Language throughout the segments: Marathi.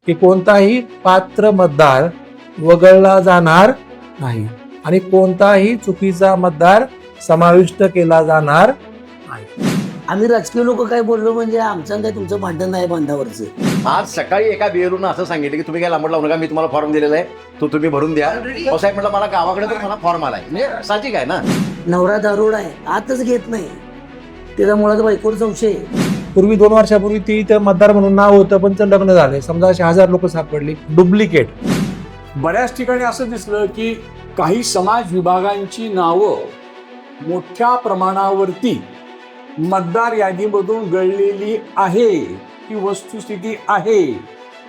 की कोणताही पात्र मतदार वगळला जाणार नाही आणि कोणताही चुकीचा मतदार समाविष्ट केला जाणार नाही. आम्ही राजकीय लोक काय बोललो म्हणजे आमचं काय तुमचं भांडण नाही बांधावरचं. आज सकाळी एका बिएलओनं असं सांगितलं की तुम्ही काय लांबड लावू नका, मी तुम्हाला फॉर्म दिलेला आहे, तो तुम्ही भरून द्या. साहेब म्हटलं मला गावाकडे तर मला फॉर्म आलाय, म्हणजे साहजिक आहे ना. नवरा दारोड आहे, आतच घेत नाही, त्याचा मुळात बायकोवर संशय. पूर्वी 2 वर्षापूर्वी ती इथं मतदार म्हणून नाव होतं, पण ते लग्न झाले. समजा असे 1000 लोक सापडली डुप्लिकेट. बऱ्याच ठिकाणी असं दिसलं की काही समाज विभागांची नावं मोठ्या प्रमाणावरती मतदार यादीमधून गळलेली आहे, ही वस्तुस्थिती आहे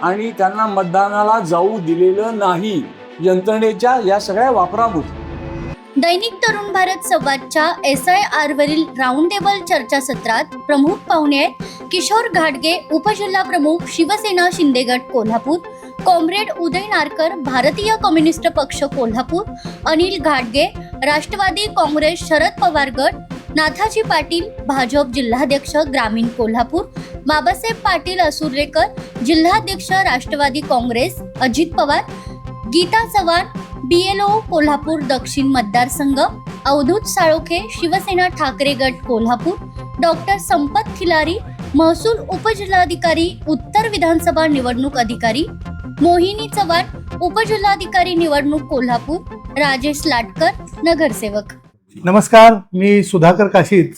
आणि त्यांना मतदानाला जाऊ दिलेलं नाही यंत्रणेच्या या सगळ्या वापरामुळे. दैनिक तरुण भारत संवादच्या SIR वरील राऊंड टेबल चर्चासत्रात प्रमुख पाहुणे आहेत किशोर घाटगे, उपजिल्हा प्रमुख, शिवसेना शिंदे गट कोल्हापूर, कॉम्रेड उदय नारकर, भारतीय कम्युनिस्ट पक्ष कोल्हापूर, अनिल घाटगे, राष्ट्रवादी काँग्रेस शरद पवार गट, नाथाजी पाटील, भाजप जिल्हाध्यक्ष ग्रामीण कोल्हापूर, बाबासाहेब पाटील असुर्रेकर, जिल्हाध्यक्ष राष्ट्रवादी काँग्रेस अजित पवार, गीता चव्हाण, BLO कोल्हापूर दक्षिण मतदारसंघ, अवधूत साळोखे, शिवसेना ठाकरे गट कोल्हापूर, डॉक्टर संपत खिलारी, महसूल उपजिल्हाधिकारी उत्तर विधानसभा निवडणूक अधिकारी, मोहिनी चव्हाण, उपजिल्हाधिकारी निवडणूक कोल्हापूर, राजेश लाटकर, नगरसेवक. नमस्कार, मी सुधाकर काशीद,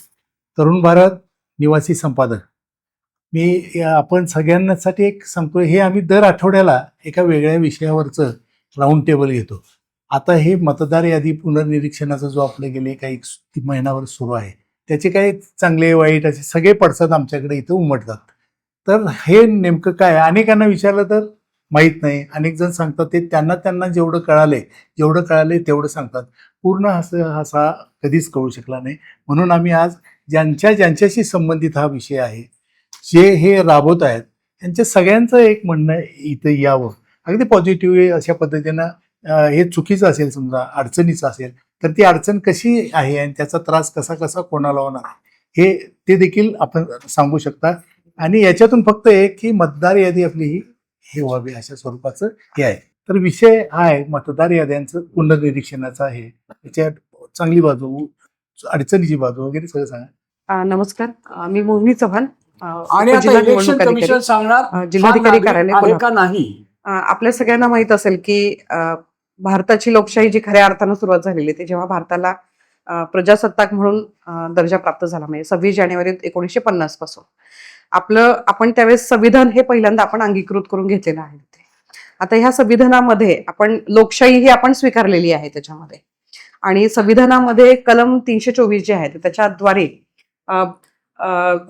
तरुण भारत निवासी संपादक. आपण सगळ्यांसाठी एक सांगतोय, हे आम्ही दर आठवड्याला एका वेगळ्या विषयावरचं राऊंड टेबल घेतो. आता हे मतदार यादी पुनर्निरीक्षणाचा जो आपले गेले काही महिनाभर सुरू आहे, त्याचे काही चांगले वाईट असे सगळे पडसाद आमच्याकडे इथं उमटतात. तर हे नेमकं काय, अनेकांना विचारलं तर माहीत नाही. अनेक जण सांगतात ते त्यांना जेवढं कळाले तेवढं सांगतात. पूर्ण असा कधीच कळू शकला नाही. म्हणून आम्ही आज ज्यांच्याशी संबंधित हा विषय आहे, जे हे राबवत आहेत, त्यांच्या सगळ्यांचं एक म्हणणं इथं यावं. अगदी पॉझिटिव्ह अशा पद्धतीनं हे चुकीचं असेल, समजा अडचणीचं असेल तर ती अडचण कशी आहे आणि त्याचा त्रास कसा कोणाला होणार हे ते देखील आपण सांगू शकता. आणि याच्यातून फक्त एक की मतदार यादी आपली हे व्हावी अशा स्वरूपाचं हे आहे. तर विषय हा आहे मतदार याद्यांचं पुनर्निरीक्षणाचा आहे. त्याच्यात चांगली बाजू, अडचणीची बाजू वगैरे सगळं सांगा. नमस्कार, मी मोहिनी चव्हाण, आणि आता इलेक्शन कमिशन सांगणार जिल्हाधिकारी कार्यालय आहे का कोल्हापूर. नाही. आपल्या सगळ्यांना माहित असेल की भारताची लोकशाही जी खऱ्या अर्थानं सुरुवात झालेली ती जेव्हा भारताला प्रजासत्ताक म्हणून दर्जा प्राप्त झाला, म्हणजे 26 जानेवारी 1950 पासून आपण त्यावेळेस संविधान हे पहिल्यांदा आपण अंगीकृत करून घेतलेलं आहे. आता ह्या संविधानामध्ये आपण लोकशाही ही आपण स्वीकारलेली आहे त्याच्यामध्ये, आणि संविधानामध्ये कलम 324 जे आहे त्याच्याद्वारे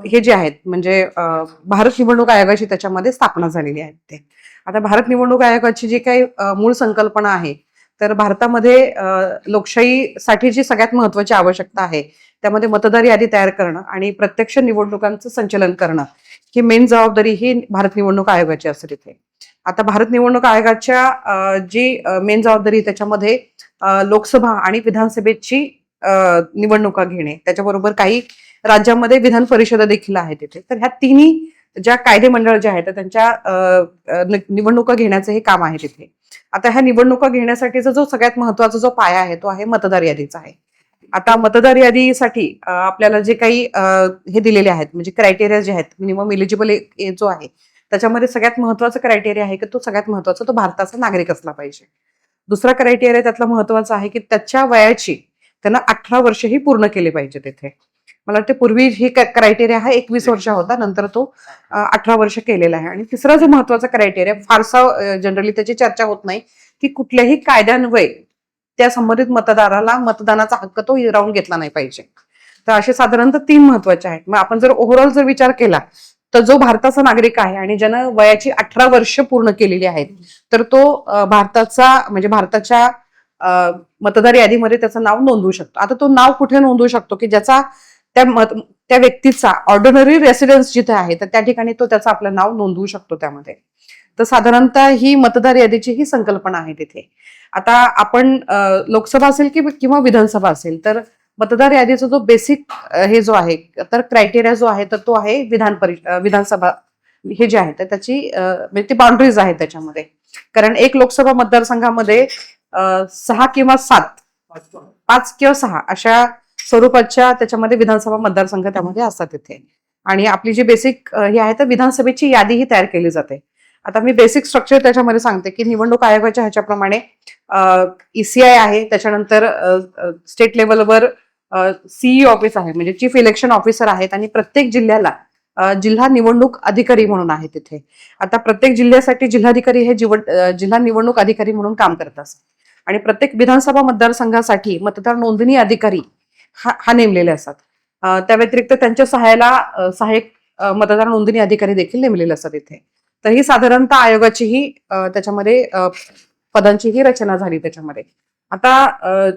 हे जे आहेत म्हणजे भारत निवडणूक आयोगाची त्याच्यामध्ये स्थापना झालेली आहे. ते आता भारत निवडणूक आयोगाची जी काही मूळ संकल्पना आहे, तर भारतामध्ये लोकशाहीसाठी जी सगळ्यात महत्वाची आवश्यकता आहे त्यामध्ये मतदार यादी तयार करणं आणि प्रत्यक्ष निवडणुकांचं संचलन करणं ही मेन जबाबदारी ही भारत निवडणूक आयोगाची असते तिथे. आता भारत निवडणूक आयोगाच्या जी मेन जबाबदारी त्याच्यामध्ये लोकसभा आणि विधानसभेची निवडणुका घेणे, त्याच्याबरोबर काही राज्यामध्ये विधान परिषद देखील आहे तिथे. तर ह्या तिन्ही ज्या कायदे मंडळ जे आहेत त्यांच्या निवडणुका घेण्याचं हे काम आहे तिथे. आता ह्या निवडणुका घेण्यासाठीचा जो सगळ्यात महत्वाचा जो पाया आहे तो आहे मतदार यादीचा आहे. आता मतदार यादीसाठी आपल्याला जे काही हे दिलेले आहेत म्हणजे क्रायटेरिया जे आहेत, मिनिमम एलिजिबल एज जो आहे त्याच्यामध्ये सगळ्यात महत्वाचा क्रायटेरिया आहे की तो सगळ्यात महत्वाचा तो भारताचा नागरिक असला पाहिजे. दुसरा क्रायटेरिया त्यातला महत्वाचा आहे की त्याच्या वयाची त्यांना 18 वर्ष ही पूर्ण केले पाहिजे तिथे. मला वाटते पूर्वी ही क्रायटेरिया हा 21 वर्ष होता, नंतर तो 18 वर्ष केलेला आहे. आणि तिसरा जो महत्वाचा क्रायटेरिया फारसा जनरली त्याची चर्चा होत नाही की कुठल्याही कायद्यान्वये त्या संबंधित मतदाराला मतदानाचा हक्क तो हिरावून घेतला नाही पाहिजे. तर असे साधारणतः 3 महत्वाचे आहेत. मग आपण जर ओव्हरऑल जर विचार केला तर जो भारताचा नागरिक आहे आणि ज्यानं वयाची 18 वर्ष पूर्ण केलेली आहेत तर तो भारताच्या मतदार यादीमध्ये त्याचं नाव नोंदवू शकतो. आता तो नाव कुठे नोंदवू शकतो की ज्याचा त्या व्यक्तीचा ऑर्डिनरी रेसिडेन्स जिथे आहे तर त्या ठिकाणी तो त्याचं आपलं नाव नोंदवू शकतो त्यामध्ये. तर साधारणतः ही मतदार यादीची ही संकल्पना आहे तिथे. आता आपण लोकसभा असेल किंवा विधानसभा असेल तर मतदार यादीचा जो बेसिक हे जो आहे तर क्रायटेरिया जो आहे तर तो आहे विधानसभा हे जे आहे तर त्याची म्हणजे ती बाउंड्रीज आहेत त्याच्यामध्ये. कारण एक लोकसभा मतदारसंघामध्ये 6 किंवा 7, 5 किंवा 6 अशा स्वरूपाच्या त्याच्यामध्ये विधानसभा मतदारसंघ त्यामध्ये असतात तिथे. आणि आपली जी बेसिक ही आहे तर विधानसभेची यादीही तयार केली जाते. आता मी बेसिक स्ट्रक्चर त्याच्यामध्ये सांगते की निवडणूक आयोगाच्या ह्याच्याप्रमाणे ECI आहे, त्याच्यानंतर स्टेट लेवलवर CE ऑफिस आहे म्हणजे चीफ इलेक्शन ऑफिसर आहेत, आणि प्रत्येक जिल्ह्याला जिल्हा निवडणूक अधिकारी म्हणून आहे तिथे. आता प्रत्येक जिल्ह्यासाठी जिल्हाधिकारी हे जिल्हा निवडणूक अधिकारी म्हणून काम करत असतात, आणि प्रत्येक विधानसभा मतदारसंघासाठी मतदार नोंदणी अधिकारी हा नेमलेले असतात. त्या व्यतिरिक्त त्यांच्या सहाय्यक मतदार नोंदणी अधिकारी देखील नेमलेले असतात इथे. तर ही साधारणतः आयोगाचीही त्याच्यामध्ये पदांचीही रचना झाली त्याच्यामध्ये. आता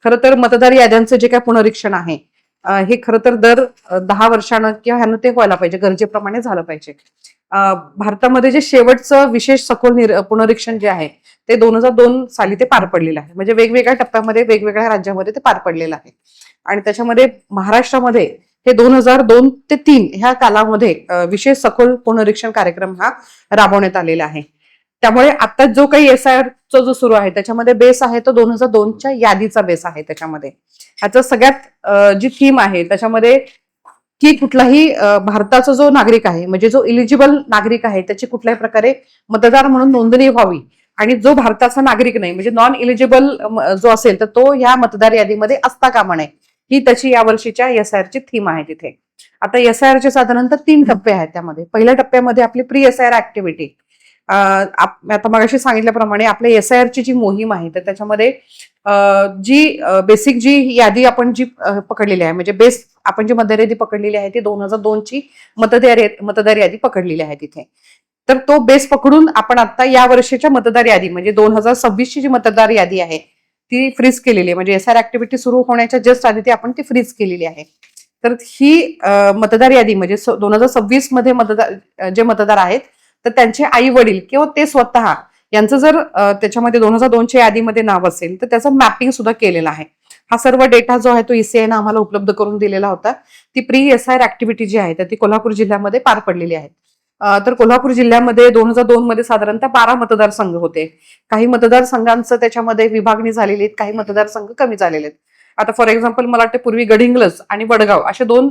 खरं तर मतदार याद्यांचं जे काय पुनरीक्षण आहे हे खरं तर दर 10 वर्षानं किंवा ह्यानं ते व्हायला पाहिजे, गरजेप्रमाणे झालं पाहिजे. भारतामध्ये जे शेवटचं विशेष सखोल पुनरीक्षण जे आहे ते 2002 साली ते पार पडलेलं आहे. म्हणजे वेगवेगळ्या टप्प्यामध्ये वेगवेगळ्या राज्यामध्ये ते पार पडलेलं आहे. आणि त्याच्यामध्ये महाराष्ट्रामध्ये हे 2002 ते 3 ह्या कालामध्ये विशेष सखोल पुनरीक्षण कार्यक्रम हा राबवण्यात आलेला आहे. त्यामुळे आता जो काही SIRचा जो सुरू आहे त्याच्यामध्ये बेस आहे तो 2002च्या यादीचा बेस आहे. त्याच्यामध्ये ह्याचा सगळ्यात जी थीम आहे त्याच्यामध्ये की कुठलाही भारताचा जो नागरिक आहे म्हणजे जो इलिजिबल नागरिक आहे त्याची कुठल्याही प्रकारे मतदार म्हणून नोंदणी व्हावी, आणि जो भारताचा नागरिक नाही म्हणजे नॉन इलिजिबल जो असेल तर तो ह्या मतदार यादीमध्ये असता कामा नये, ही त्याची यावर्षीच्या SIRची थीम आहे तिथे. आता SIRचे साधारणतः 3 टप्पे आहेत त्यामध्ये. पहिल्या टप्प्यामध्ये आपली प्री SIR ऍक्टिव्हिटी. आता मगाशी सांगितल्याप्रमाणे आपल्या SIRची जी मोहीम आहे तर त्याच्यामध्ये जी बेसिक जी यादी आपण जी पकडलेली आहे म्हणजे बेस आपण जी मतदार यादी पकडलेली आहे ती 2002ची मतदार यादी पकडलेली आहे तिथे. तर तो बेस पकडून आपण आता या वर्षीच्या मतदार यादी म्हणजे 2026ची जी मतदार यादी आहे ती फ्रीज केलेली आहे. म्हणजे SIR ऍक्टिव्हिटी सुरू होण्याच्या जस्ट आधी ती आपण ती फ्रीज केलेली आहे. तर ही मतदार यादी म्हणजे 2026 मध्ये जे मतदार आहेत तर त्यांचे आई वडील किंवा ते स्वतः यांचं जर त्याच्यामध्ये 2002च्या यादीमध्ये नाव असेल तर त्याचं मॅपिंग सुद्धा केलेलं आहे. हा सर्व डेटा जो आहे तो ECI ने आम्हाला उपलब्ध करून दिलेला होता. ती प्री SIR ऍक्टिव्हिटी जी आहे तर ती कोल्हापूर जिल्ह्यामध्ये पार पडलेली आहे. तर कोल्हापूर जिल्ह्यामध्ये 2002 मध्ये साधारणतः 12 मतदारसंघ होते. काही मतदारसंघांचं त्याच्यामध्ये विभागणी झालेली आहेत, काही मतदारसंघ कमी झालेले आहेत. आता फॉर एक्झाम्पल मला वाटतं पूर्वी गडिंग्लज आणि वडगाव असे 2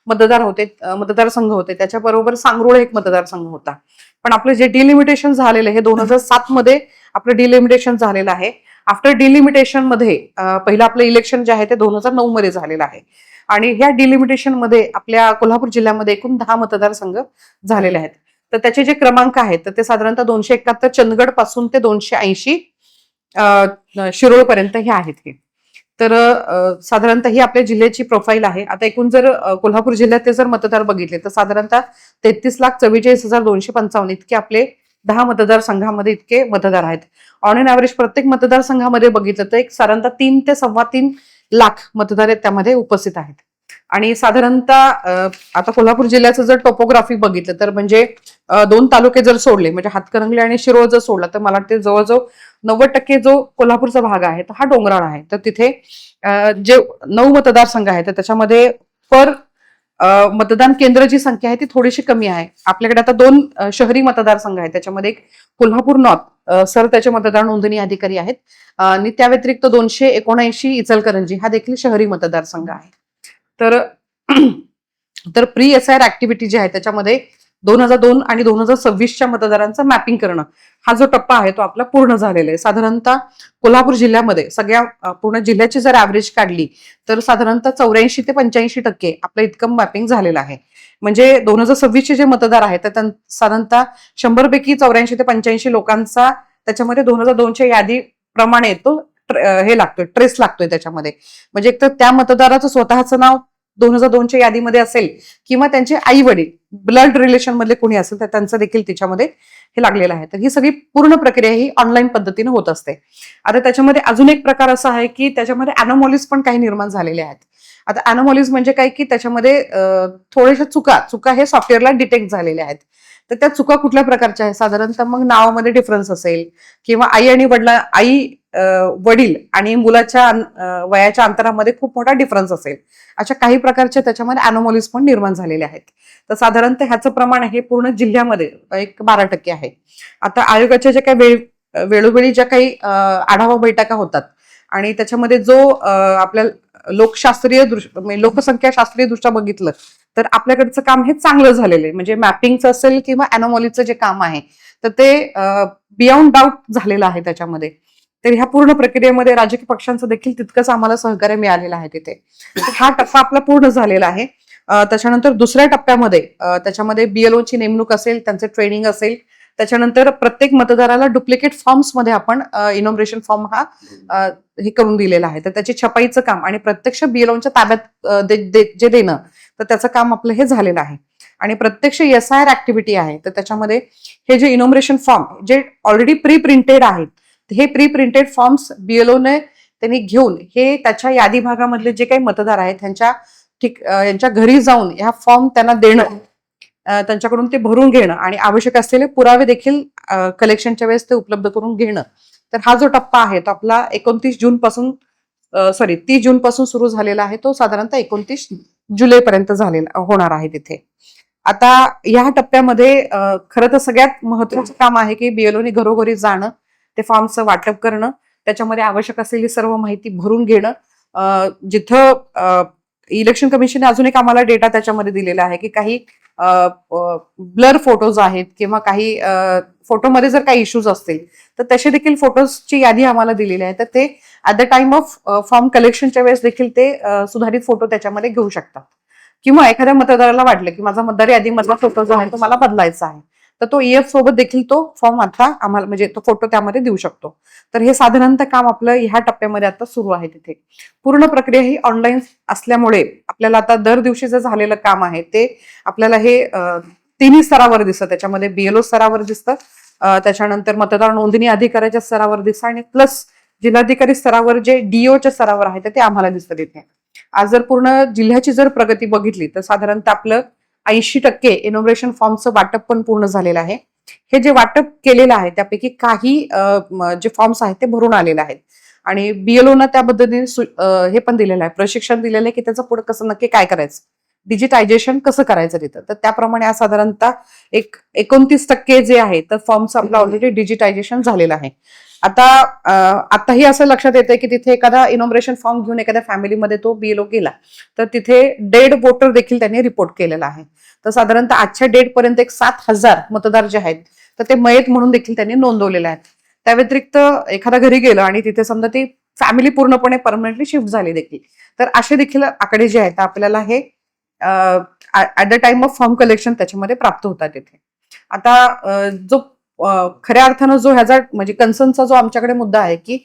मतदारसंघ होते. त्याच्याबरोबर सांगरोळ एक मतदारसंघ होता. पण आपलं जे डिलिमिटेशन झालेलं आहे हे 2007 मध्ये आपलं डिलिमिटेशन झालेलं आहे. आफ्टर डिलिमिटेशन मध्ये पहिलं आपलं इलेक्शन जे आहे ते 2009 मध्ये झालेलं आहे. आणि ह्या डिलिमिटेशन मध्ये आपल्या कोल्हापूर जिल्ह्यामध्ये एकूण 10 मतदारसंघ झालेले आहेत. तर त्याचे जे क्रमांक आहेत तर ते साधारणतः 271 चंदगड पासून ते 280 शिरोळ पर्यंत हे आहेत. हे तर साधारणतः ही आपल्या जिल्ह्याची प्रोफाईल आहे. आता एकूण जर कोल्हापूर जिल्ह्यात जर मतदार बघितले तर साधारणतः 33,44,255 इतके आपले 10 मतदारसंघामध्ये इतके मतदार आहेत. ऑन एन ऍव्हरेज प्रत्येक मतदारसंघामध्ये बघितलं तर एक साधारणतः 3 ते 3.25 लाख मतदार त्यामध्ये उपस्थित आहेत. आणि साधारणतः आता कोल्हापूर जिल्ह्याचं जर टोपोग्राफी बघितलं तर म्हणजे 2 तालुके जर सोडले म्हणजे हातकणंगले आणि शिरोळ जर सोडला तर मला वाटते जवळजवळ 90% जो कोल्हापूरचा भाग आहे तो हा डोंगराळ आहे. तर तिथे जे 9 मतदारसंघ आहेत तर त्याच्यामध्ये पर मतदान केंद्राची संख्या आहे ती थोडीशी कमी आहे. आपल्याकडे आता 2 शहरी मतदारसंघ आहेत. त्याच्यामध्ये एक कोल्हापूर नॉर्थ सर त्याचे मतदार नोंदणी अधिकारी आहेत, आणि त्या व्यतिरिक्त 279 इचलकरंजी हा देखील शहरी मतदारसंघ आहे. तर प्री SIR ऍक्टिव्हिटी जी आहे त्याच्यामध्ये 2002 आणि 2026च्या मतदारांचं मॅपिंग करणं हा जो टप्पा आहे तो आपला पूर्ण झालेला आहे. साधारणतः कोल्हापूर जिल्ह्यामध्ये सगळ्या पूर्ण जिल्ह्याची जर ऍव्हरेज काढली तर साधारणतः 84 ते 85% आपलं इतकं मॅपिंग झालेलं आहे. म्हणजे 2026चे जे मतदार आहेत तर साधारणतः 100 पैकी 84 ते 85 लोकांचा त्याच्यामध्ये 2002च्या यादीप्रमाणे तो हे लागतोय, ट्रेस लागतोय त्याच्यामध्ये. म्हणजे एक तर त्या मतदाराचं स्वतःचं नाव 2002च्या यादीमध्ये असेल किंवा त्यांचे आई वडील ब्लड रिलेशन मधले कोणी असेल तर त्यांचं देखील त्याच्यामध्ये हे लागलेलं आहे. तर ही सगळी पूर्ण प्रक्रिया ही ऑनलाईन पद्धतीने होत असते. आता त्याच्यामध्ये अजून एक प्रकार असा आहे की त्याच्यामध्ये अॅनोमॉलीज पण काही निर्माण झालेले आहेत. आता अॅनोमॉलीज म्हणजे काय की त्याच्यामध्ये थोड्याशा चुका हे सॉफ्टवेअरला डिटेक्ट झालेल्या आहेत. तर त्या चुका कुठल्या प्रकारच्या आहेत, साधारणतः मग नावामध्ये डिफरन्स असेल किंवा आई वडील आणि मुलाच्या वयाच्या अंतरामध्ये खूप मोठा डिफरन्स असेल, अशा काही प्रकारच्या त्याच्यामध्ये अॅनोमॉलीज पण निर्माण झालेले आहेत. तर साधारणतः ह्याचं प्रमाण हे पूर्ण जिल्ह्यामध्ये एक 12% आहे. आता आयोगाच्या ज्या काही वेळोवेळी ज्या काही आढावा बैठका होतात आणि त्याच्यामध्ये जो आपल्या लोकशास्त्रीय म्हणजे लोकसंख्या शास्त्रीय दृष्ट्या बघितलं तर आपल्याकडचं काम हे चांगलं झालेलं आहे. म्हणजे मॅपिंगचं असेल किंवा अॅनोमॉलीचं जे काम आहे तर ते बियॉन्ड डाऊट झालेलं आहे त्याच्यामध्ये. तर ह्या पूर्ण प्रक्रियेमध्ये राजकीय पक्षांचं देखील तितकंच आम्हाला सहकार्य मिळालेलं आहे तिथे. हा टप्पा आपला पूर्ण झालेला आहे. त्याच्यानंतर दुसऱ्या टप्प्यामध्ये त्याच्यामध्ये बीएलओची नेमणूक असेल, त्यांचं ट्रेनिंग असेल. त्याच्यानंतर प्रत्येक मतदाराला डुप्लिकेट फॉर्म्स मध्ये आपण इनॉमिनेशन फॉर्म हा हे करून दिलेला आहे. तर त्याची छपाईचं काम आणि प्रत्यक्ष बीएलओच्या ताब्यात जे देणं तर त्याचं काम आपलं हे झालेलं आहे. आणि प्रत्यक्ष SIR ऍक्टिव्हिटी आहे तर त्याच्यामध्ये हे जे इनॉमिनेशन फॉर्म जे ऑलरेडी प्री प्रिंटेड आहेत हे प्री प्रिंटेड फॉर्म्स बीएलओने त्यांनी घेऊन हे त्याच्या यादी भागामधले जे काही मतदार आहेत यांच्या घरी जाऊन ह्या फॉर्म त्यांना देणं, त्यांच्याकडून ते भरून घेणं आणि आवश्यक असलेले पुरावे देखील कलेक्शनच्या वेळेस ते उपलब्ध करून घेणं. तर हा जो टप्पा आहे तो आपला 30 जून पासून सुरू झालेला आहे. तो साधारणतः 29 जुलैपर्यंत होणार आहे तिथे. आता या टप्प्यामध्ये खरं तर सगळ्यात महत्वाचं काम आहे की बीएलओने घरोघरी जाणं, ते फॉर्मचं वाटप करणं, त्याच्यामध्ये आवश्यक असलेली सर्व माहिती भरून घेणं. जिथं इलेक्शन कमिशनने अजून एक आम्हाला डेटा त्याच्यामध्ये दिलेला आहे की काही ब्लर फोटोज आहेत किंवा काही फोटोमध्ये जर काही इश्यूज असतील तर तसे देखील फोटोजची यादी आम्हाला दिलेली आहे. तर ते at the time of form कलेक्शनच्या वेळेस देखील ते सुधारित फोटो त्याच्यामध्ये घेऊ शकतात. किंवा एखाद्या मतदाराला वाटलं की माझा मतदार यादीमधला फोटो जो आहे तो मला बदलायचा आहे तर तो EF सोबत देखील तो फॉर्म आता आम्हाला म्हणजे तो फोटो त्यामध्ये देऊ शकतो. तर हे साधारणतः काम आपलं ह्या टप्प्यामध्ये आता सुरू आहे तिथे. पूर्ण प्रक्रिया ही ऑनलाईन असल्यामुळे आपल्याला आता दर दिवशी जे झालेलं काम आहे ते आपल्याला हे तिन्ही स्तरावर दिसतं. त्याच्यामध्ये BLO स्तरावर दिसतं, त्याच्यानंतर मतदार नोंदणी अधिकाऱ्याच्या स्तरावर दिसतं आणि प्लस जिल्हाधिकारी स्तरावर जे DOच्या स्तरावर आहे ते आम्हाला दिसतं तिथे. आज जर पूर्ण जिल्ह्याची जर प्रगती बघितली तर साधारणतः आपलं 80% इनॉमिनेशन फॉर्मचं वाटप पण पूर्ण झालेलं आहे. हे जे वाटप केलेलं आहे त्यापैकी काही जे फॉर्म्स आहेत ते भरून आलेले आहेत आणि BLOना त्या पद्धतीने हे पण दिलेलं आहे, प्रशिक्षण दिलेलं आहे की त्याचं पुढे कसं नक्की काय करायचं, डिजिटायझेशन कसं करायचं तिथं. तर त्याप्रमाणे आज साधारणतः 29% जे आहे तर फॉर्मचं आपलं ऑलरेडी डिजिटायझेशन झालेलं आहे. आताही असं लक्षात येतंय की तिथे एखादा इनॉमिनेशन फॉर्म घेऊन एखाद्या फॅमिलीमध्ये तो BLO गेला तर तिथे डेड वोटर देखील त्यांनी रिपोर्ट केलेला आहे. तर साधारणतः आजच्या डेट पर्यंत 7,000 मतदार जे आहेत तर ते मयत म्हणून देखील त्यांनी नोंदवलेले आहेत. त्या व्यतिरिक्त एखादा घरी गेलं आणि तिथे समजा ती फॅमिली पूर्णपणे परमनंटली शिफ्ट झाली देखील तर असे देखील आकडे जे आहेत आपल्याला हे at the time of form collection त्याच्यामध्ये प्राप्त होतात तिथे. आता जो खऱ्या अर्थानं जो ह्याचा म्हणजे कन्सर्नचा जो आमच्याकडे मुद्दा आहे की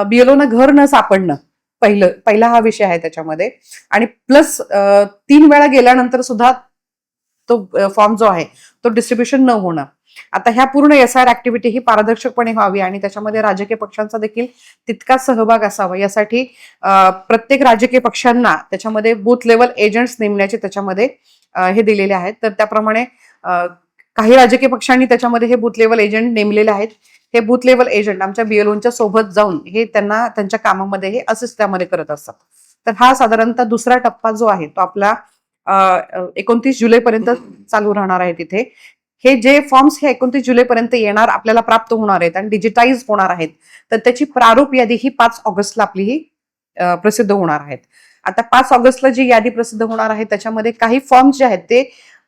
BLOना घर न सापडणं पहिला हा विषय आहे त्याच्यामध्ये आणि प्लस 3 वेळा गेल्यानंतर सुद्धा तो फॉर्म जो आहे तो डिस्ट्रीब्युशन न होणं. आता ह्या पूर्ण SIR ऍक्टिव्हिटी ही पारदर्शकपणे व्हावी आणि त्याच्यामध्ये राजकीय पक्षांचा देखील तितकाच सहभाग असावा यासाठी प्रत्येक राजकीय पक्षांना त्याच्यामध्ये बूथ लेवल एजंट्स नेमण्याचे त्याच्यामध्ये हे दिलेले आहेत. तर त्याप्रमाणे काही राजकीय पक्षांनी त्याच्यामध्ये हे बूथ लेवल एजंट नेमलेले आहेत. हे बूथ लेवल एजंट आमच्या BLOच्या सोबत जाऊन हे त्यांना त्यांच्या कामामध्ये हे असिस्ट त्यामध्ये करत असतात. तर हा साधारणतः दुसरा टप्पा जो आहे तो आपला 29 जुलैपर्यंत चालू राहणार आहे तिथे. हे जे फॉर्म्स हे 29 जुलैपर्यंत येणार आपल्याला प्राप्त होणार आहेत आणि डिजिटाईज होणार आहेत तर त्याची प्रारूप यादी ही 5 ऑगस्टला आपली ही प्रसिद्ध होणार आहेत. आता 5 ऑगस्टला जी यादी प्रसिद्ध होणार आहे त्याच्यामध्ये काही फॉर्म्स जे आहेत ते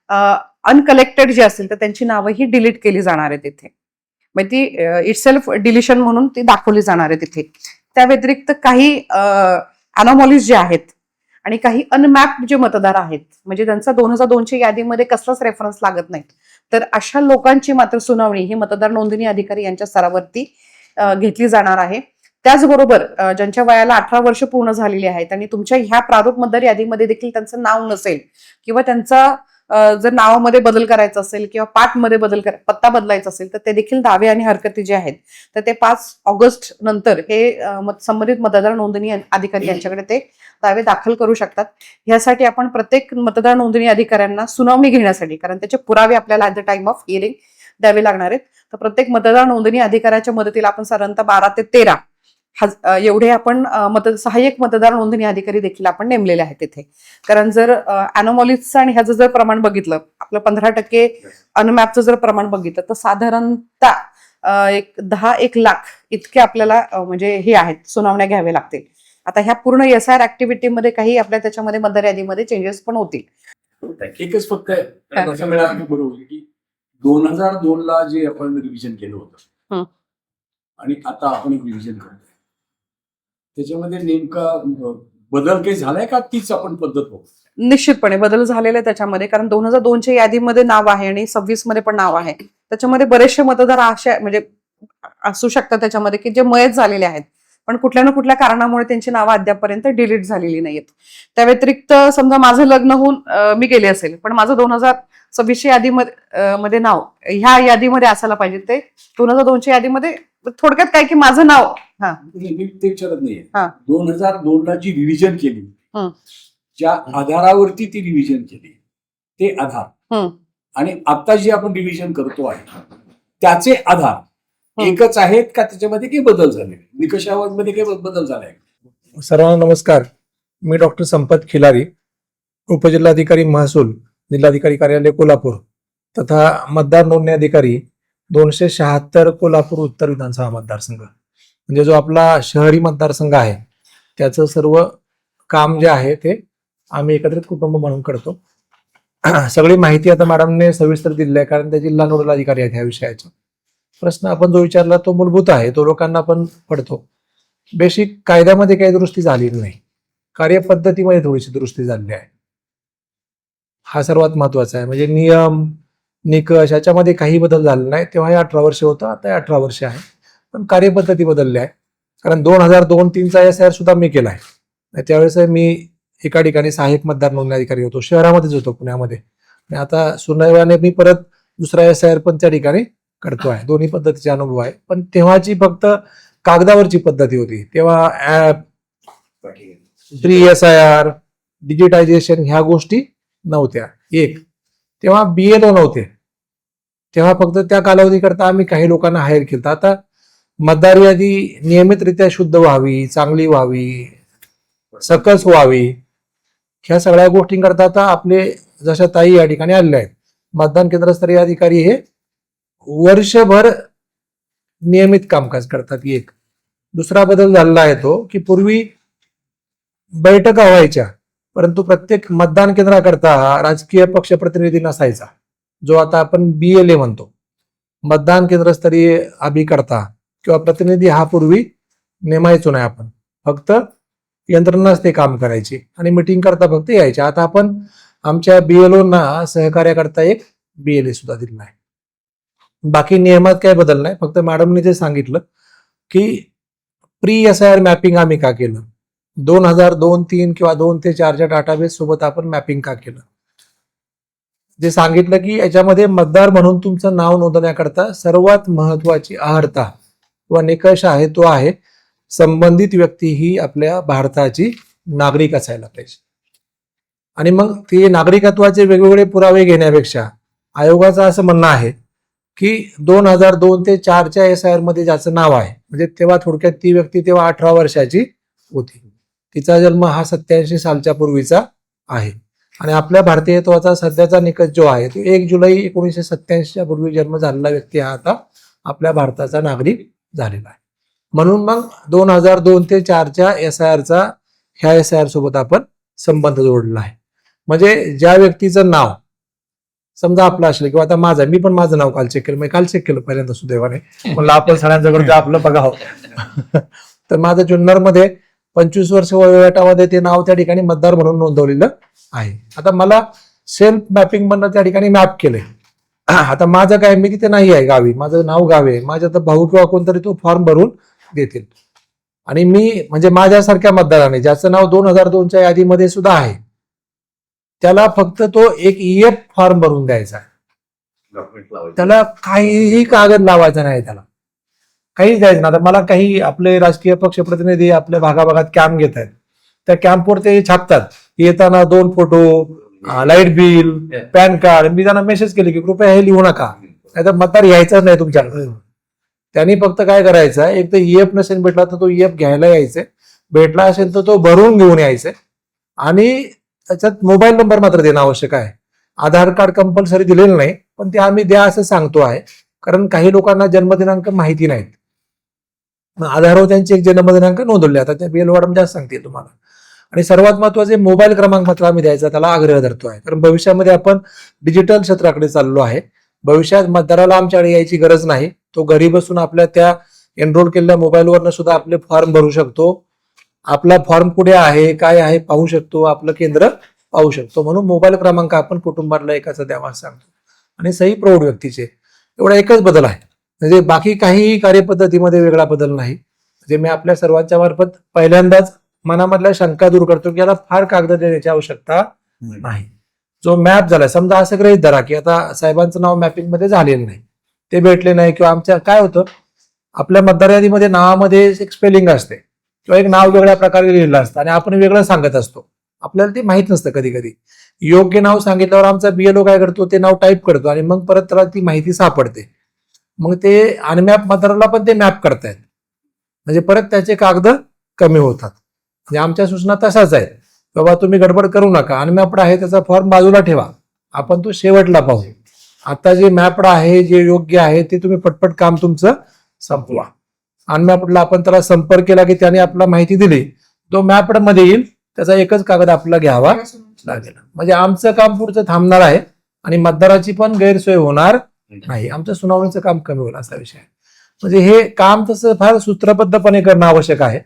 अनकलेक्टेड जे असतील तर त्यांची नावं ही डिलीट केली जाणार आहे तिथे. म्हणजे ती इटसेल्फ डिलिशन म्हणून ती दाखवली जाणार आहे तिथे. त्या व्यतिरिक्त काही अनॉमॉलीज जे आहेत आणि काही अनमॅप्ड जे मतदार आहेत म्हणजे त्यांचा 2002च्या यादीमध्ये कसलाच रेफरन्स लागत नाही तर अशा लोकांची मात्र सुनावणी ही मतदार नोंदणी अधिकारी यांच्या स्तरावरती घेतली जाणार आहे. त्याचबरोबर ज्यांच्या वयाला 18 वर्ष पूर्ण झालेली आहेत आणि तुमच्या ह्या प्रारूप मतदार यादीमध्ये देखील त्यांचं नाव नसेल किंवा त्यांचा जर नावामध्ये बदल करायचा असेल किंवा पाठमध्ये पत्ता बदलायचा असेल तर ते देखील दावे आणि हरकती जे आहेत तर ते 5 ऑगस्ट नंतर हे संबंधित मतदार नोंदणी अधिकारी यांच्याकडे ते दावे दाखल करू शकतात. यासाठी आपण प्रत्येक मतदार नोंदणी अधिकाऱ्यांना सुनावणी घेण्यासाठी कारण त्याचे पुरावे आपल्याला at the time of hearing द्यावे लागणार आहेत तर प्रत्येक मतदार नोंदणी अधिकाऱ्याच्या मदतीला आपण साधारणतः 12 ते 13 एवढे आपण सहाय्यक मतदार नोंदणी अधिकारी देखील आपण नेमलेले आहेत तिथे. कारण जर अॅनोमॉलीजचं आणि ह्याचं जर प्रमाण बघितलं, आपलं 15% अनमॅपचं जर प्रमाण बघितलं, तर साधारणतः एक 10-1 लाख इतके आपल्याला म्हणजे हे आहेत सुनावण्या घ्यावे लागतील. आता ह्या पूर्ण SIR ऍक्टिव्हिटीमध्ये काही आपल्या त्याच्यामध्ये मतदार यादीमध्ये चेंजेस पण होतील. एकच फक्त असं मिळालं बरोबर की 2002 ला जे आपण रिव्हिजन केलं होतं आणि आता आपण एक रिव्हिजन करतोय, त्याच्यामध्ये नेमका बदल काही झालाय का तीच आपण पद्धत बघतो? निश्चितपणे बदल झालेले आहे त्याच्यामध्ये. कारण 2002च्या यादीमध्ये नाव आहे आणि 26 मध्ये पण नाव आहे. त्याच्यामध्ये बरेचसे मतदार असे म्हणजे असू शकतात त्याच्यामध्ये की जे मयत झालेले आहेत, पण कुठल्या ना कुठल्या कारणामुळे त्यांची नावं अद्यापपर्यंत डिलीट झालेली नाहीत. त्या व्यतिरिक्त समजा माझं लग्न होऊन मी गेले असेल, पण माझं 2026 यादीमध्ये नाव ह्या यादीमध्ये असायला पाहिजे, ते 2002च्या यादीमध्ये थोडक्यात काय की माझं नाव मी ते विचारत नाहीये. 2002 ला जी रिव्हिजन केली, ज्या आधारावरती ती रिव्हिजन केली ते आधार आणि आता जी आपण रिव्हिजन करतो आहे त्याचे आधार एकच आहेत का त्याच्यामध्ये काही बदल झाले, निकषामध्ये काही बदल झालाय? सर्वांना नमस्कार. मी डॉक्टर संपत खिलारी, उपजिल्हाधिकारी महसूल, जिल्हाधिकारी कार्यालय कोल्हापूर तथा मतदार नोंदणी अधिकारी 276 कोल्हापूर उत्तर विधानसभा मतदारसंघ, म्हणजे जो आपला शहरी मतदारसंघ आहे त्याचं सर्व काम जे आहे ते आम्ही एकत्रित कुटुंब म्हणून करतो. सगळी माहिती आता मॅडमने सविस्तर दिली आहे, कारण ते जिल्हा नोडल अधिकारी आहेत ह्या विषयाचा. प्रश्न आपण जो विचारला तो मूलभूत आहे, तो लोकांना पण पडतो. बेसिक कायद्यामध्ये काही दुरुस्ती झालेली नाही, कार्यपद्धतीमध्ये थोडीशी दुरुस्ती झालेली आहे. हा सर्वात महत्वाचा आहे. म्हणजे नियम निकष याच्यामध्ये काही बदल झाले नाही. तेव्हा हे 18 वर्ष होतं, आता 18 वर्ष आहे, पण कार्यपद्धती बदलली आहे. कारण 2002-03चा SIR सुद्धा मी केला आहे. त्यावेळेस मी एका ठिकाणी सहाय्यक मतदार नोंदणी अधिकारी होतो, शहरामध्येच होतो पुण्यामध्ये. आणि आता सुदैवाने मी परत दुसरा SIR पण त्या ठिकाणी करतो आहे. दोन्ही पद्धतीचे अनुभव आहे. पण तेव्हाची फक्त कागदावरची पद्धती होती. तेव्हा ऍप, प्री SIR, डिजिटायझेशन ह्या गोष्टी नव्हत्या. तेव्हा BLO नव्हते. तेव्हा फक्त त्या कालावधीकरता आम्ही काही लोकांना हायर केलं. आता मतदार यादी नियमितरित्या शुद्ध व्हावी, चांगली व्हावी, सकस व्हावी, ह्या सगळ्या गोष्टींकरता आता आपले जशा ताई या ठिकाणी आलेल्या आहेत, मतदान केंद्रस्तरीय अधिकारी हे वर्षभर नियमित कामकाज करतात. दुसरा बदल झालेला आहे तो की पूर्वी बैठका व्हायच्या, परंतु प्रत्येक मतदान केंद्राकरता राजकीय पक्ष प्रतिनिधी नसायचा, जो आता आपण BLA म्हणतो. मतदान केंद्रस्तरीय अभिकर्ता किंवा प्रतिनिधी हा पूर्वी नेमायचो नाही आपण, फक्त यंत्रणाच ते काम करायची आणि मिटिंग करता फक्त यायचे. आता आपण आमच्या BLOना सहकार्याकरता एक BLA सुद्धा दिलेला आहे. बाकी नियमात काय बदल नाही. फक्त मॅडमने जे सांगितलं की प्री SIR मॅपिंग आम्ही का केलं, 2002-03 किंवा 2 ते 4च्या डाटाबेस सोबत आपण मॅपिंग का केलं, जे सांगितलं की याच्यामध्ये मतदार म्हणून तुमचं नाव नोंदवण्याकरता सर्वात महत्वाची अर्हता व निकष आहे तो आहे संबंधित व्यक्ती ही आपल्या भारताची नागरिक असायला पाहिजे. आणि मग ते नागरिकत्वाचे वेगवेगळे पुरावे घेण्यापेक्षा आयोगाचं असं म्हणणं आहे की 2002 ते 4च्या SIR मध्ये ज्याचं नाव आहे, म्हणजे तेव्हा थोडक्यात ती व्यक्ती तेव्हा 18 वर्षाची होती, तिचा जन्म हा 87 सालच्या पूर्वीचा आहे. आणि आपल्या भारतीयत्वाचा सध्याचा निकष जो आहे तो 1 जुलै 1987च्या पूर्वी जन्म झालेला व्यक्ती हा आता आपल्या भारताचा नागरिक झालेला आहे. म्हणून मग 2002 ते 4च्या SIRचा ह्या SIR सोबत आपण संबंध जोडला आहे. म्हणजे ज्या व्यक्तीचं नाव समजा आपलं असलं किंवा आता माझं, मी पण माझं नाव काल चेक केलं पहिल्यांदा सुदैवाने, म्हणलं आपण सगळ्यांच्याकडे आपलं बघावं. तर माझं जुन्नरमध्ये 25 वर्ष वयोगटामध्ये ते नाव त्या ठिकाणी मतदार म्हणून नोंदवलेलं आहे. आता मला सेल्फ मॅपिंग म्हणून त्या ठिकाणी मॅप केलंय. आता माझं काय, मी तिथे नाही आहे गावी, माझं नाव गावी आहे, माझ्या तर भाऊ किंवा कोणतरी तो फॉर्म भरून देतील. आणि मी म्हणजे माझ्यासारख्या मतदाराने ज्याचं नाव 2002च्या यादीमध्ये सुद्धा आहे त्याला फक्त तो एक EF फॉर्म भरून द्यायचा आहे. त्याला काहीही कागद लावायचा नाही, त्याला काहीच द्यायचं ना. आता मला काही आपले राजकीय पक्ष प्रतिनिधी आपल्या भागाभागात कॅम्प घेत आहेत, त्या कॅम्पवर ते छापतात येताना 2 photo, light bill, PAN card. मी त्यांना मेसेज केले की कृपया हे लिहू नका, नाहीतर मतदार यायचं नाही तुमच्याकडे. त्यांनी फक्त काय करायचं आहे, एक तर ईएफ नसेल भेटला तर तो ईएफ घ्यायला यायचंय, भेटला असेल तर तो भरून घेऊन यायचंय आणि त्याच्यात मोबाईल नंबर मात्र देणं आवश्यक आहे. आधार कार्ड कंपल्सरी दिलेलं नाही, पण ते आम्ही द्या असं सांगतो आहे, कारण काही लोकांना जन्मदिनांक माहिती नाहीत. आधारवर त्यांचे एक जन्मदिनांक नोंदवले, आता त्या BLO मॅडम जास्त सांगतील तुम्हाला. आणि सर्वात महत्वाचे मोबाईल क्रमांक मात्र आम्ही द्यायचा त्याला आग्रह धरतो आहे, कारण भविष्यामध्ये आपण डिजिटल क्षेत्राकडे चाललो आहे. भविष्यात मतदाराला आमच्याकडे यायची गरज नाही, तो घरी बसून आपल्या त्या एनरोल केलेल्या मोबाईलवरनं सुद्धा आपले फॉर्म भरू शकतो, आपला फॉर्म कुठे आहे काय आहे पाहू शकतो, आपलं केंद्र पाहू शकतो. म्हणून मोबाईल क्रमांक आपण कुटुंबातला एकाचा द्यावा सांगतो. आणि सही प्रौढ व्यक्तीचे एवढा एकच बदल आहे, म्हणजे बाकी काही कार्यपद्धतीमध्ये वेगळा बदल नाही. म्हणजे मी आपल्या सर्वांच्या मार्फत पहिल्यांदाच मनामधल्या शंका दूर करतो की याला फार कागद देण्याची आवश्यकता नाही. जो मॅप झाला, समजा असं गृहीत धरा की आता साहेबांचं नाव मॅपिंग मध्ये झालेलं नाही, ते भेटले नाही, किंवा आमच्या काय होतं आपल्या मतदार यादीमध्ये नावामध्ये एक स्पेलिंग असते किंवा एक नाव वेगळ्या प्रकारे लिहिलं असतं आणि आपण वेगळं सांगत असतो, आपल्याला ते माहित नसतं. कधी कधी योग्य नाव सांगितल्यावर आमचा BLO काय करतो, ते नाव टाईप करतो आणि मग परत त्याला ती माहिती सापडते. मग ते अनमॅप मतदाराला पण ते मॅप करतायत, म्हणजे परत त्याचे कागद कमी होतात. म्हणजे आमच्या सूचना तसाच आहेत, बाबा तुम्ही गडबड करू नका, अनमॅप्ड आहे त्याचा फॉर्म बाजूला ठेवा, आपण तो शेवटला पाहू. आता जे मॅप्ड आहे, जे योग्य आहे ते तुम्ही पटपट काम तुमचं संपवा. अनमॅप्डला आपण त्याला संपर्क केला की त्याने आपला माहिती दिली, तो मॅप्ड मध्ये येईल, त्याचा एकच कागद आपला घ्यावा लागेल. म्हणजे आमचं काम पुढचं थांबणार आहे आणि मतदाराची पण गैरसोय होणार नाही, आमचं सुनावणीचं काम कमी होईल असा विषय आहे. म्हणजे हे काम तसं फार सूत्रबद्धपणे करणं आवश्यक आहे,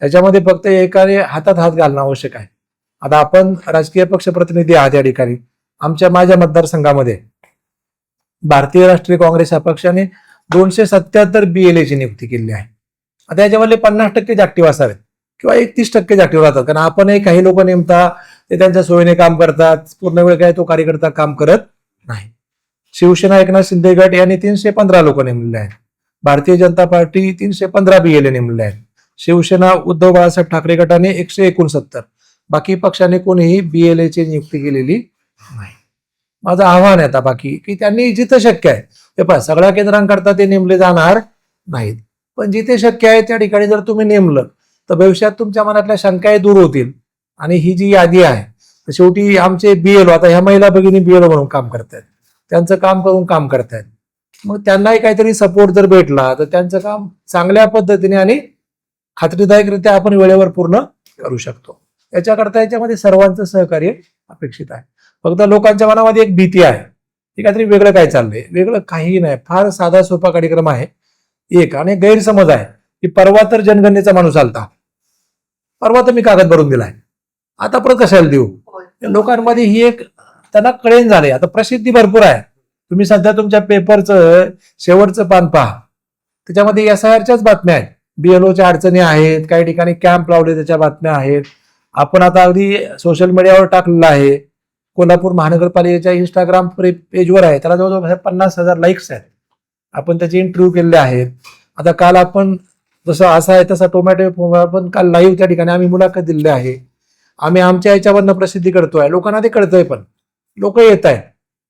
त्याच्यामध्ये फक्त एकाने हातात हात घालणं आवश्यक आहे. आता आपण राजकीय पक्ष प्रतिनिधी आहात या ठिकाणी. माझ्या मतदारसंघामध्ये भारतीय राष्ट्रीय काँग्रेस या पक्षाने 277 BLA ची नियुक्ती केली आहे. आता याच्यामधले 50% ऍक्टिव्ह असावेत किंवा 31% ऍक्टिव्ह राहतात, कारण आपणही काही लोक नेमता ते त्यांच्या सोयीने काम करतात, पूर्ण वेळ काय तो कार्यकर्ता काम करत नाही. शिवसेना एकनाथ शिंदे गट यांनी 315 लोक नेमलेले आहेत, भारतीय जनता पार्टी 315 BLA नेमलेले आहेत, शिवसेना उद्धव बाळासाहेब ठाकरे गटाने 169, बाकी पक्षाने कोणीही BLA ची नियुक्ती केलेली नाही. माझं आव्हान आहे आता बाकी की त्यांनी जिथं शक्य आहे, ते पहा सगळ्या केंद्रांकरता ते नेमले जाणार नाहीत, पण जिथे शक्य आहे त्या ठिकाणी जर तुम्ही नेमलं तर भविष्यात तुमच्या मनातल्या शंकाही दूर होतील. आणि ही जी यादी आहे शेवटी आमचे BLO, आता ह्या महिला भगिनी BLO म्हणून काम करतायत, त्यांचं काम करून काम करतायत, मग त्यांनाही काहीतरी सपोर्ट जर भेटला तर त्यांचं काम चांगल्या पद्धतीने आणि खात्रीदायकरित्या आपण वेळेवर पूर्ण करू शकतो. याच्याकरता याच्यामध्ये सर्वांचं सहकार्य अपेक्षित आहे. फक्त लोकांच्या मनामध्ये एक भीती आहे की काहीतरी वेगळं काय चाललंय, वेगळं काही नाही, फार साधा सोपा कार्यक्रम आहे एक. आणि गैरसमज आहे की परवा तर जनगणनेचा माणूस आलता, परवा तर मी कागद भरून दिलाय, आता परत कशाला देऊ. लोकांमध्ये ही एक त्यांना कळेन झाले. आता प्रसिद्धी भरपूर आहे, तुम्ही सध्या तुमच्या पेपरचं शेवटचं पान पहा, त्याच्यामध्ये SIRच्याच बातम्या आहेत, BLOच्या अडचणी आहेत, काही ठिकाणी कॅम्प लावले त्याच्या बातम्या आहेत. आपण आता अगदी सोशल मीडियावर टाकलेलं आहे, कोल्हापूर महानगरपालिकेच्या इंस्टाग्राम पेजवर आहे, त्याला जवळजवळ 50,000 लाईक्स आहेत. आपण त्याचे इंटरव्ह्यू केलेले आहेत. आता काल आपण जसं असा आहे तसा टोमॅटो आपण काल लाईव्ह त्या ठिकाणी आम्ही मुलाखत दिलेली आहे. आम्ही आमच्या याच्यावरनं प्रसिद्धी करतोय, लोकांना ते कळतंय, पण लोक येत आहेत.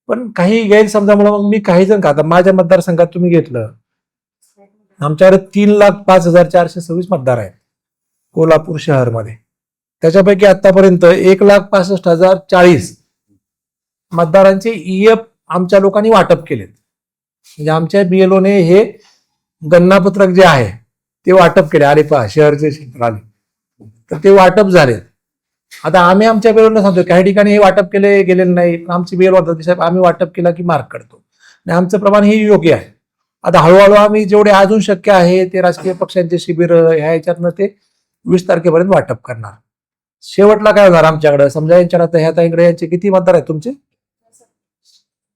पण काही गैरसमजामुळे मग मी काही जण, आता माझ्या मतदारसंघात तुम्ही घेतलं, आमच्याकडे 3,05,426 मतदार आहेत कोल्हापूर शहरमध्ये. त्याच्यापैकी आतापर्यंत 1,65,040 मतदारांचे EF आमच्या लोकांनी वाटप केलेत. म्हणजे आमच्या BLOने हे गणनापत्रक जे आहे ते वाटप केले. अरे पहा शहरचे क्षेत्र आले तर ते वाटप झाले. आता आम्ही आमच्या BLOने सांगतो काही ठिकाणी हे वाटप केले गेलेले नाही, आमचे BLO वाटप साहेब आम्ही वाटप केला की मार्क करतो आणि आमचं प्रमाण हे योग्य आहे. आता हळूहळू आम्ही जेवढे अजून शक्य आहे ते राजकीय पक्षांचे शिबिर ह्या याच्यातनं ते 20 तारखेपर्यंत वाटप करणार. शेवटला काय होणार आमच्याकडे, समजा यांच्या आता ह्या ताईंकडे यांचे किती मतदार आहेत तुमचे,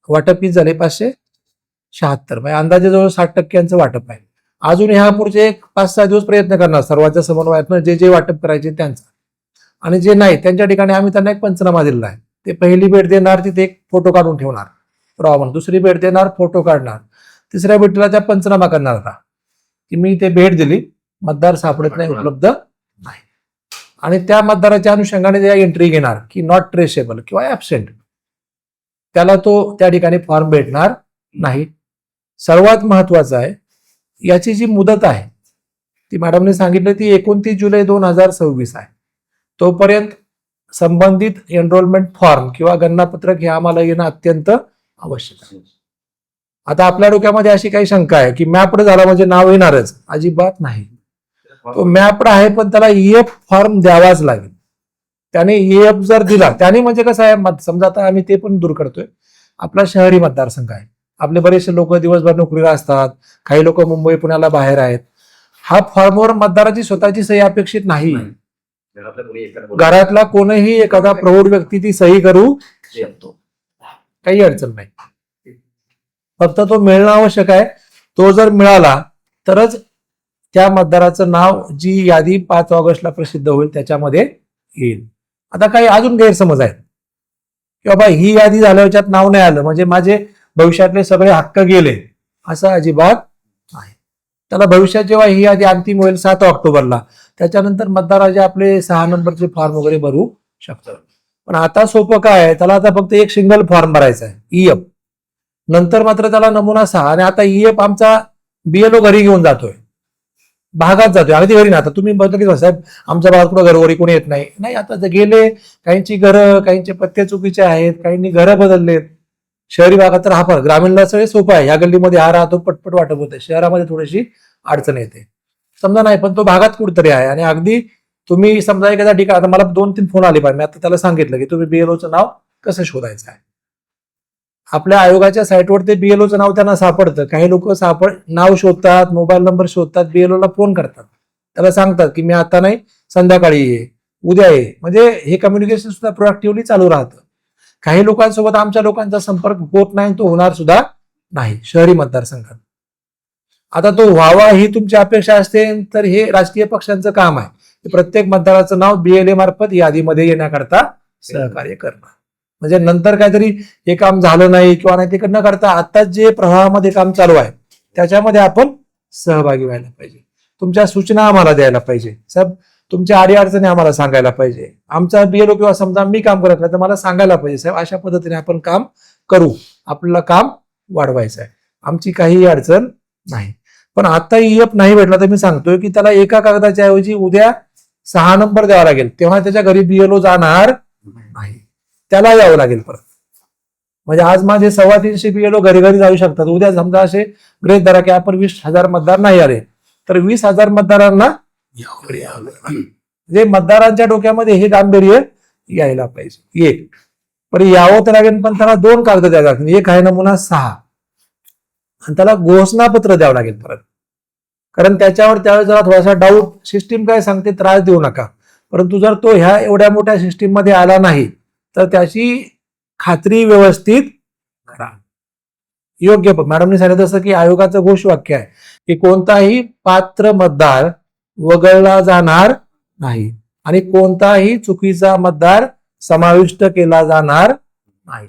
वाटप किती झाले 576, म्हणजे अंदाजे जवळ 60% वाटप आहे. अजून ह्या पुढचे 5-6 दिवस प्रयत्न करणार सर्वांच्या समन्वयातनं जे जे वाटप करायचे त्यांचं, आणि जे नाही त्यांच्या ठिकाणी आम्ही त्यांना एक पंचनामा दिलेला आहे. ते पहिली भेट देणार तिथे एक फोटो काढून ठेवणार पुरावा म्हणून, दुसरी भेट देणार फोटो काढणार, तिसऱ्या भेटीला त्या पंचनामा करणार होता की मी ते भेट दिली, मतदार सापडत नाही, उपलब्ध नाही, आणि त्या मतदाराच्या अनुषंगाने त्या एंट्री घेणार की नॉट ट्रेसेबल किंवा ऍबसेंट, त्याला तो त्या ठिकाणी फॉर्म भेटणार नाही. सर्वात महत्वाचं आहे याची जी मुदत आहे ती मॅडमने सांगितलं ती 29 जुलै 2026 आहे. तोपर्यंत संबंधित एनरोलमेंट फॉर्म किंवा गणनापत्रक हे आम्हाला येणं अत्यंत आवश्यक आहे. आता आपल्या डोक्यामध्ये अशी काही शंका आहे की मॅप्ड झाला म्हणजे नाव येणारच. अजिबात नाही. तो मॅप्ड आहे पण त्याला ईएफ फॉर्म द्यावाच लागेल. त्याने ईएफ जर दिला त्याने म्हणजे कसं आहे समजा आता आम्ही ते पण दूर करतोय. आपला शहरी मतदारसंघ आहे. आपले बरेचसे लोक दिवसभर नोकरीला असतात. काही लोक मुंबई पुण्याला बाहेर आहेत. हा फॉर्मवर मतदाराची स्वतःची सही अपेक्षित नाही. घरातला कोणीही एखादा प्रौढ व्यक्ती ती सही करू शकतो. काही अडचण नाही. फक्त तो मिळणं आवश्यक आहे. तो जर मिळाला तरच त्या मतदाराचं नाव जी यादी 5 ऑगस्टला प्रसिद्ध होईल त्याच्यामध्ये येईल. आता काही अजून गैरसमज आहेत की बाबा ही यादी झाल्याच्यात नाव नाही आलं म्हणजे माझे भविष्यातले सगळे हक्क गेले. असं अजिबात नाही. त्याला भविष्यात जेव्हा ही यादी अंतिम होईल 7 ऑक्टोबरला त्याच्यानंतर मतदाराचे आपले 6 नंबरचे फॉर्म वगैरे भरू शकतात. पण आता सोपं काय आहे त्याला आता फक्त एक सिंगल फॉर्म भरायचा आहे ईएफ. नंतर मात्र त्याला नमुना 6 आणि आता ईएफ आमचा बीएलओ घरी घेऊन जातोय. भागात जातोय. अगदी घरी ना. आता तुम्ही बघितलं साहेब आमच्या भागात कुठं घरोघरी कोणी येत नाही. आता गेले काहींची घरं काहींचे पत्ते चुकीचे आहेत. काहींनी घरं बदललेत. शहरी भागात तर हा फरक. ग्रामीणला सगळे सोपं आहे. ह्या गल्लीमध्ये हा राहतो पटपट वाटप होते. शहरामध्ये थोडीशी अडचण येते. समजा नाही पण तो भागात कुठतरी आहे आणि अगदी तुम्ही समजा एखाद्या ठिकाणी आता मला 2-3 फोन आले पाहिजे. मी आता त्याला सांगितलं की तुम्ही बीएलओचं नाव कसं शोधायचं आहे. आपल्या आयोगाच्या साईटवर ते बीएलओचं नाव त्यांना सापडतं. काही लोक नाव शोधतात, मोबाईल नंबर शोधतात, बीएलओला फोन करतात. त्याला सांगतात की मी आता नाही संध्याकाळी ये, उद्या ये. म्हणजे हे कम्युनिकेशन सुद्धा प्रोएक्टिव्हली चालू राहतं. काही लोकांसोबत आमच्या लोकांचा संपर्क होत नाही तो होणार सुद्धा नाही शहरी मतदारसंघात. आता तो व्हावा ही तुमची अपेक्षा असते तर हे राजकीय पक्षांचं काम आहे. प्रत्येक मतदाराचं नाव बीएलए मार्फत यादीमध्ये येण्याकरता सहकार्य करणं. म्हणजे नंतर काहीतरी हे काम झालं नाही किंवा नाही ते न करता आता जे प्रवाहामध्ये काम चालू आहे त्याच्यामध्ये आपण सहभागी व्हायला पाहिजे. तुमच्या सूचना आम्हाला द्यायला पाहिजे. साहेब तुमच्या अडीअडचणी आम्हाला सांगायला पाहिजे. आमचा बीएलओ किंवा समजा मी काम करत नाही तर मला सांगायला पाहिजे साहेब अशा पद्धतीने आपण काम करू. आपल्याला काम वाढवायचं आहे. आमची काही अडचण नाही. पण आता ईएफ नाही भेटला तर मी सांगतोय की त्याला एका कागदाच्या ऐवजी उद्या 6 नंबर द्यावा लागेल. तेव्हा त्याच्या घरी बीएलओ जाणार नाही. त्याला यावं लागेल परत. म्हणजे आज माझे 350 बीएलओ घरी घरी जाऊ शकतात. उद्या समजा असे गृहीत धरा की आपण 20,000 मतदार नाही आले तर 20,000 मतदारांना म्हणजे मतदारांच्या डोक्यामध्ये हे गांभीर्य यायला पाहिजे. एक पण यावं तर लागेल पण त्याला 2 कागद द्यावे लागतील. एक आहे नमुना 6 आणि त्याला घोषणापत्र द्यावं लागेल परत. कारण त्याच्यावर त्यावेळेस जरा थोडासा डाऊट सिस्टीम काय सांगते त्रास देऊ नका. परंतु जर तो ह्या एवढ्या मोठ्या सिस्टीम मध्ये आला नाही तर त्याची खात्री व्यवस्थित करा. योग्य मॅडमने सांगितलं असं की आयोगाचं घोषवाक्य आहे की कोणताही पात्र मतदार वगळला जाणार नाही आणि कोणताही चुकीचा मतदार समाविष्ट केला जाणार नाही.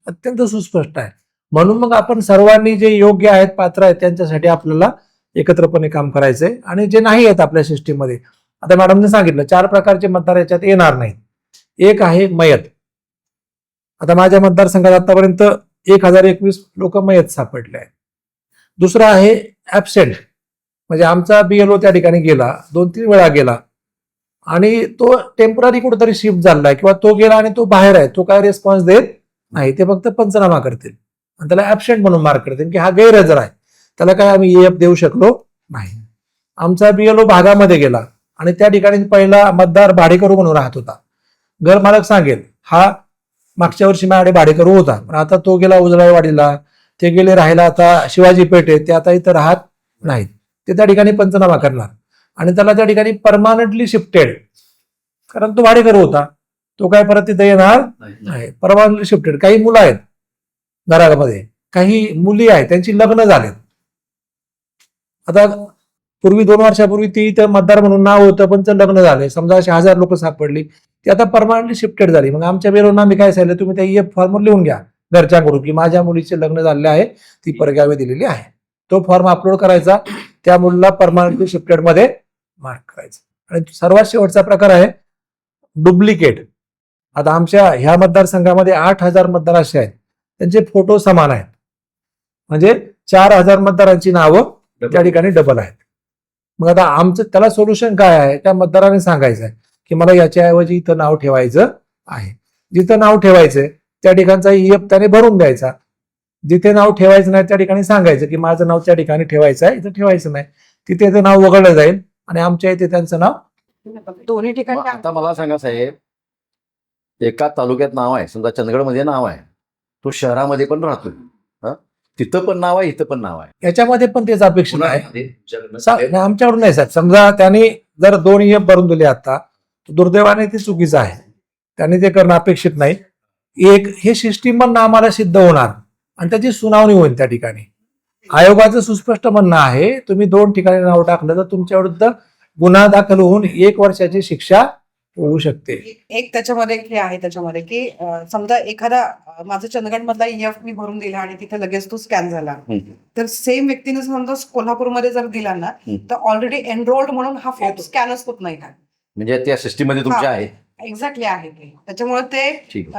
अत्यंत सुस्पष्ट आहे. म्हणून मग आपण सर्वांनी जे योग्य आहेत पात्र आहेत त्यांच्यासाठी आपल्याला एकत्रपणे काम करायचंय. आणि जे नाही आहेत आपल्या सिस्टीममध्ये आता मॅडमने सांगितलं 4 प्रकारचे मतदार याच्यात येणार नाहीत. एक आहे मयत. आता माझ्या मतदारसंघात आतापर्यंत 1021 लोक मयत सापडले आहेत. दुसरा आहे ऍबसेंट. म्हणजे आमचा बीएलओ त्या ठिकाणी गेला 2-3 वेळा गेला आणि तो टेम्पररी कुठेतरी शिफ्ट झालाय किंवा तो गेला आणि तो बाहेर आहे. तो काय रिस्पॉन्स देत नाही. ते फक्त पंचनामा करतील आणि त्याला ऍबसेंट म्हणून मार्क करतील की हा गैरहजर आहे. त्याला काय आम्ही ईएफ देऊ शकलो नाही. आमचा बीएलओ भागामध्ये गेला आणि त्या ठिकाणी पहिला मतदार भाडेकरू म्हणून राहत होता. घर मालक सांगेल हा मागच्या वर्षी माझ्याकडे भाडेकरू होता पण आता तो गेला उजळाईवाडीला. ते गेले राहायला आता शिवाजी पेठेत. ते आता इथं राहत नाहीत. ते त्या ठिकाणी पंचनामा करणार आणि त्याला त्या ठिकाणी परमानंटली शिफ्टेड कारण तो भाडेकरू होता. तो काय परत तिथे येणार नाही. Permanently shifted. काही मुलं आहेत घरामध्ये काही मुली आहेत त्यांची लग्न झालेत. आता पूर्वी 2 वर्षापूर्वी ती इथं मतदार म्हणून नाव होतं पण लग्न झालंय. समजा अशी 1000 लोक सापडली ती आता परमानंटली शिफ्टेड झाली. मग आमच्या बेरोना आम्ही काय सांगितलं तुम्ही त्या ईएफ फॉर्मवर लिहून घ्या घरच्यांकडून की माझ्या मुलीचे लग्न झाले आहे ती परगावी दिलेली आहे. तो फॉर्म अपलोड करायचा. त्या मुलीला परमानंटली शिफ्टेड मध्ये मार्क करायचं. आणि सर्वात शेवटचा प्रकार आहे डुप्लिकेट. आता आमच्या ह्या मतदारसंघामध्ये 8000 मतदार असे आहेत त्यांचे फोटो समान आहेत. म्हणजे 4000 मतदारांची नावं त्या ठिकाणी डबल आहेत. मग आता आमचं त्याला सोल्युशन काय आहे, त्या मतदाराने सांगायचं आहे की मला याच्याऐवजी इथं नाव ठेवायचं आहे. जिथं नाव ठेवायचंय त्या ठिकाणचा ईएफ त्याने भरून द्यायचा. जिथे नाव ठेवायचं नाही त्या ठिकाणी सांगायचं की माझं नाव त्या ठिकाणी ठेवायचं आहे, इथं ठेवायचं नाही. तिथे ते नाव वगळलं जाईल आणि आमच्या इथे त्यांचं नाव. दोन्ही ठिकाणी मग आता मला सांगा साहेब, एका तालुक्यात नाव आहे, समजा चंदगडमध्ये नाव आहे, तो शहरामध्ये पण राहतो, तिथं पण नाव आहे, इथं पण नाव आहे. याच्यामध्ये पण तेच अपेक्षित आहे. पुन्हा नाही, आमच्याकडून नाही साहेब. समजा त्यांनी जर 2 ईएफ भरून दिले आता, तर दुर्दैवाने ते चुकीचं आहे. त्यांनी ते करणं अपेक्षित नाही. एक हे सिस्टीम पण आम्हाला सिद्ध होणार आणि त्याची सुनावणी होईल त्या ठिकाणी. आयोगाचं सुस्पष्ट म्हणणं आहे, तुम्ही 2 ठिकाणी नाव टाकलं तर तुमच्या विरुद्ध गुन्हा दाखल होऊन 1 वर्षाची शिक्षा होऊ शकते. एक त्याच्यामध्ये हे आहे त्याच्यामध्ये की समजा एखादा माझा चंदगड मधला ईएफ मी भरून दिला आणि तिथे लगेच तो स्कॅन झाला, तर सेम व्यक्तीने समजा कोल्हापूरमध्ये जर दिला ना, तर ऑलरेडी एनरोल्ड म्हणून हा फॉर्म स्कॅनच होत नाही का, म्हणजे त्या सिस्टीम मध्ये तुमच्या आहे. एक्झॅक्टली आहे ते. त्याच्यामुळे ते ठीक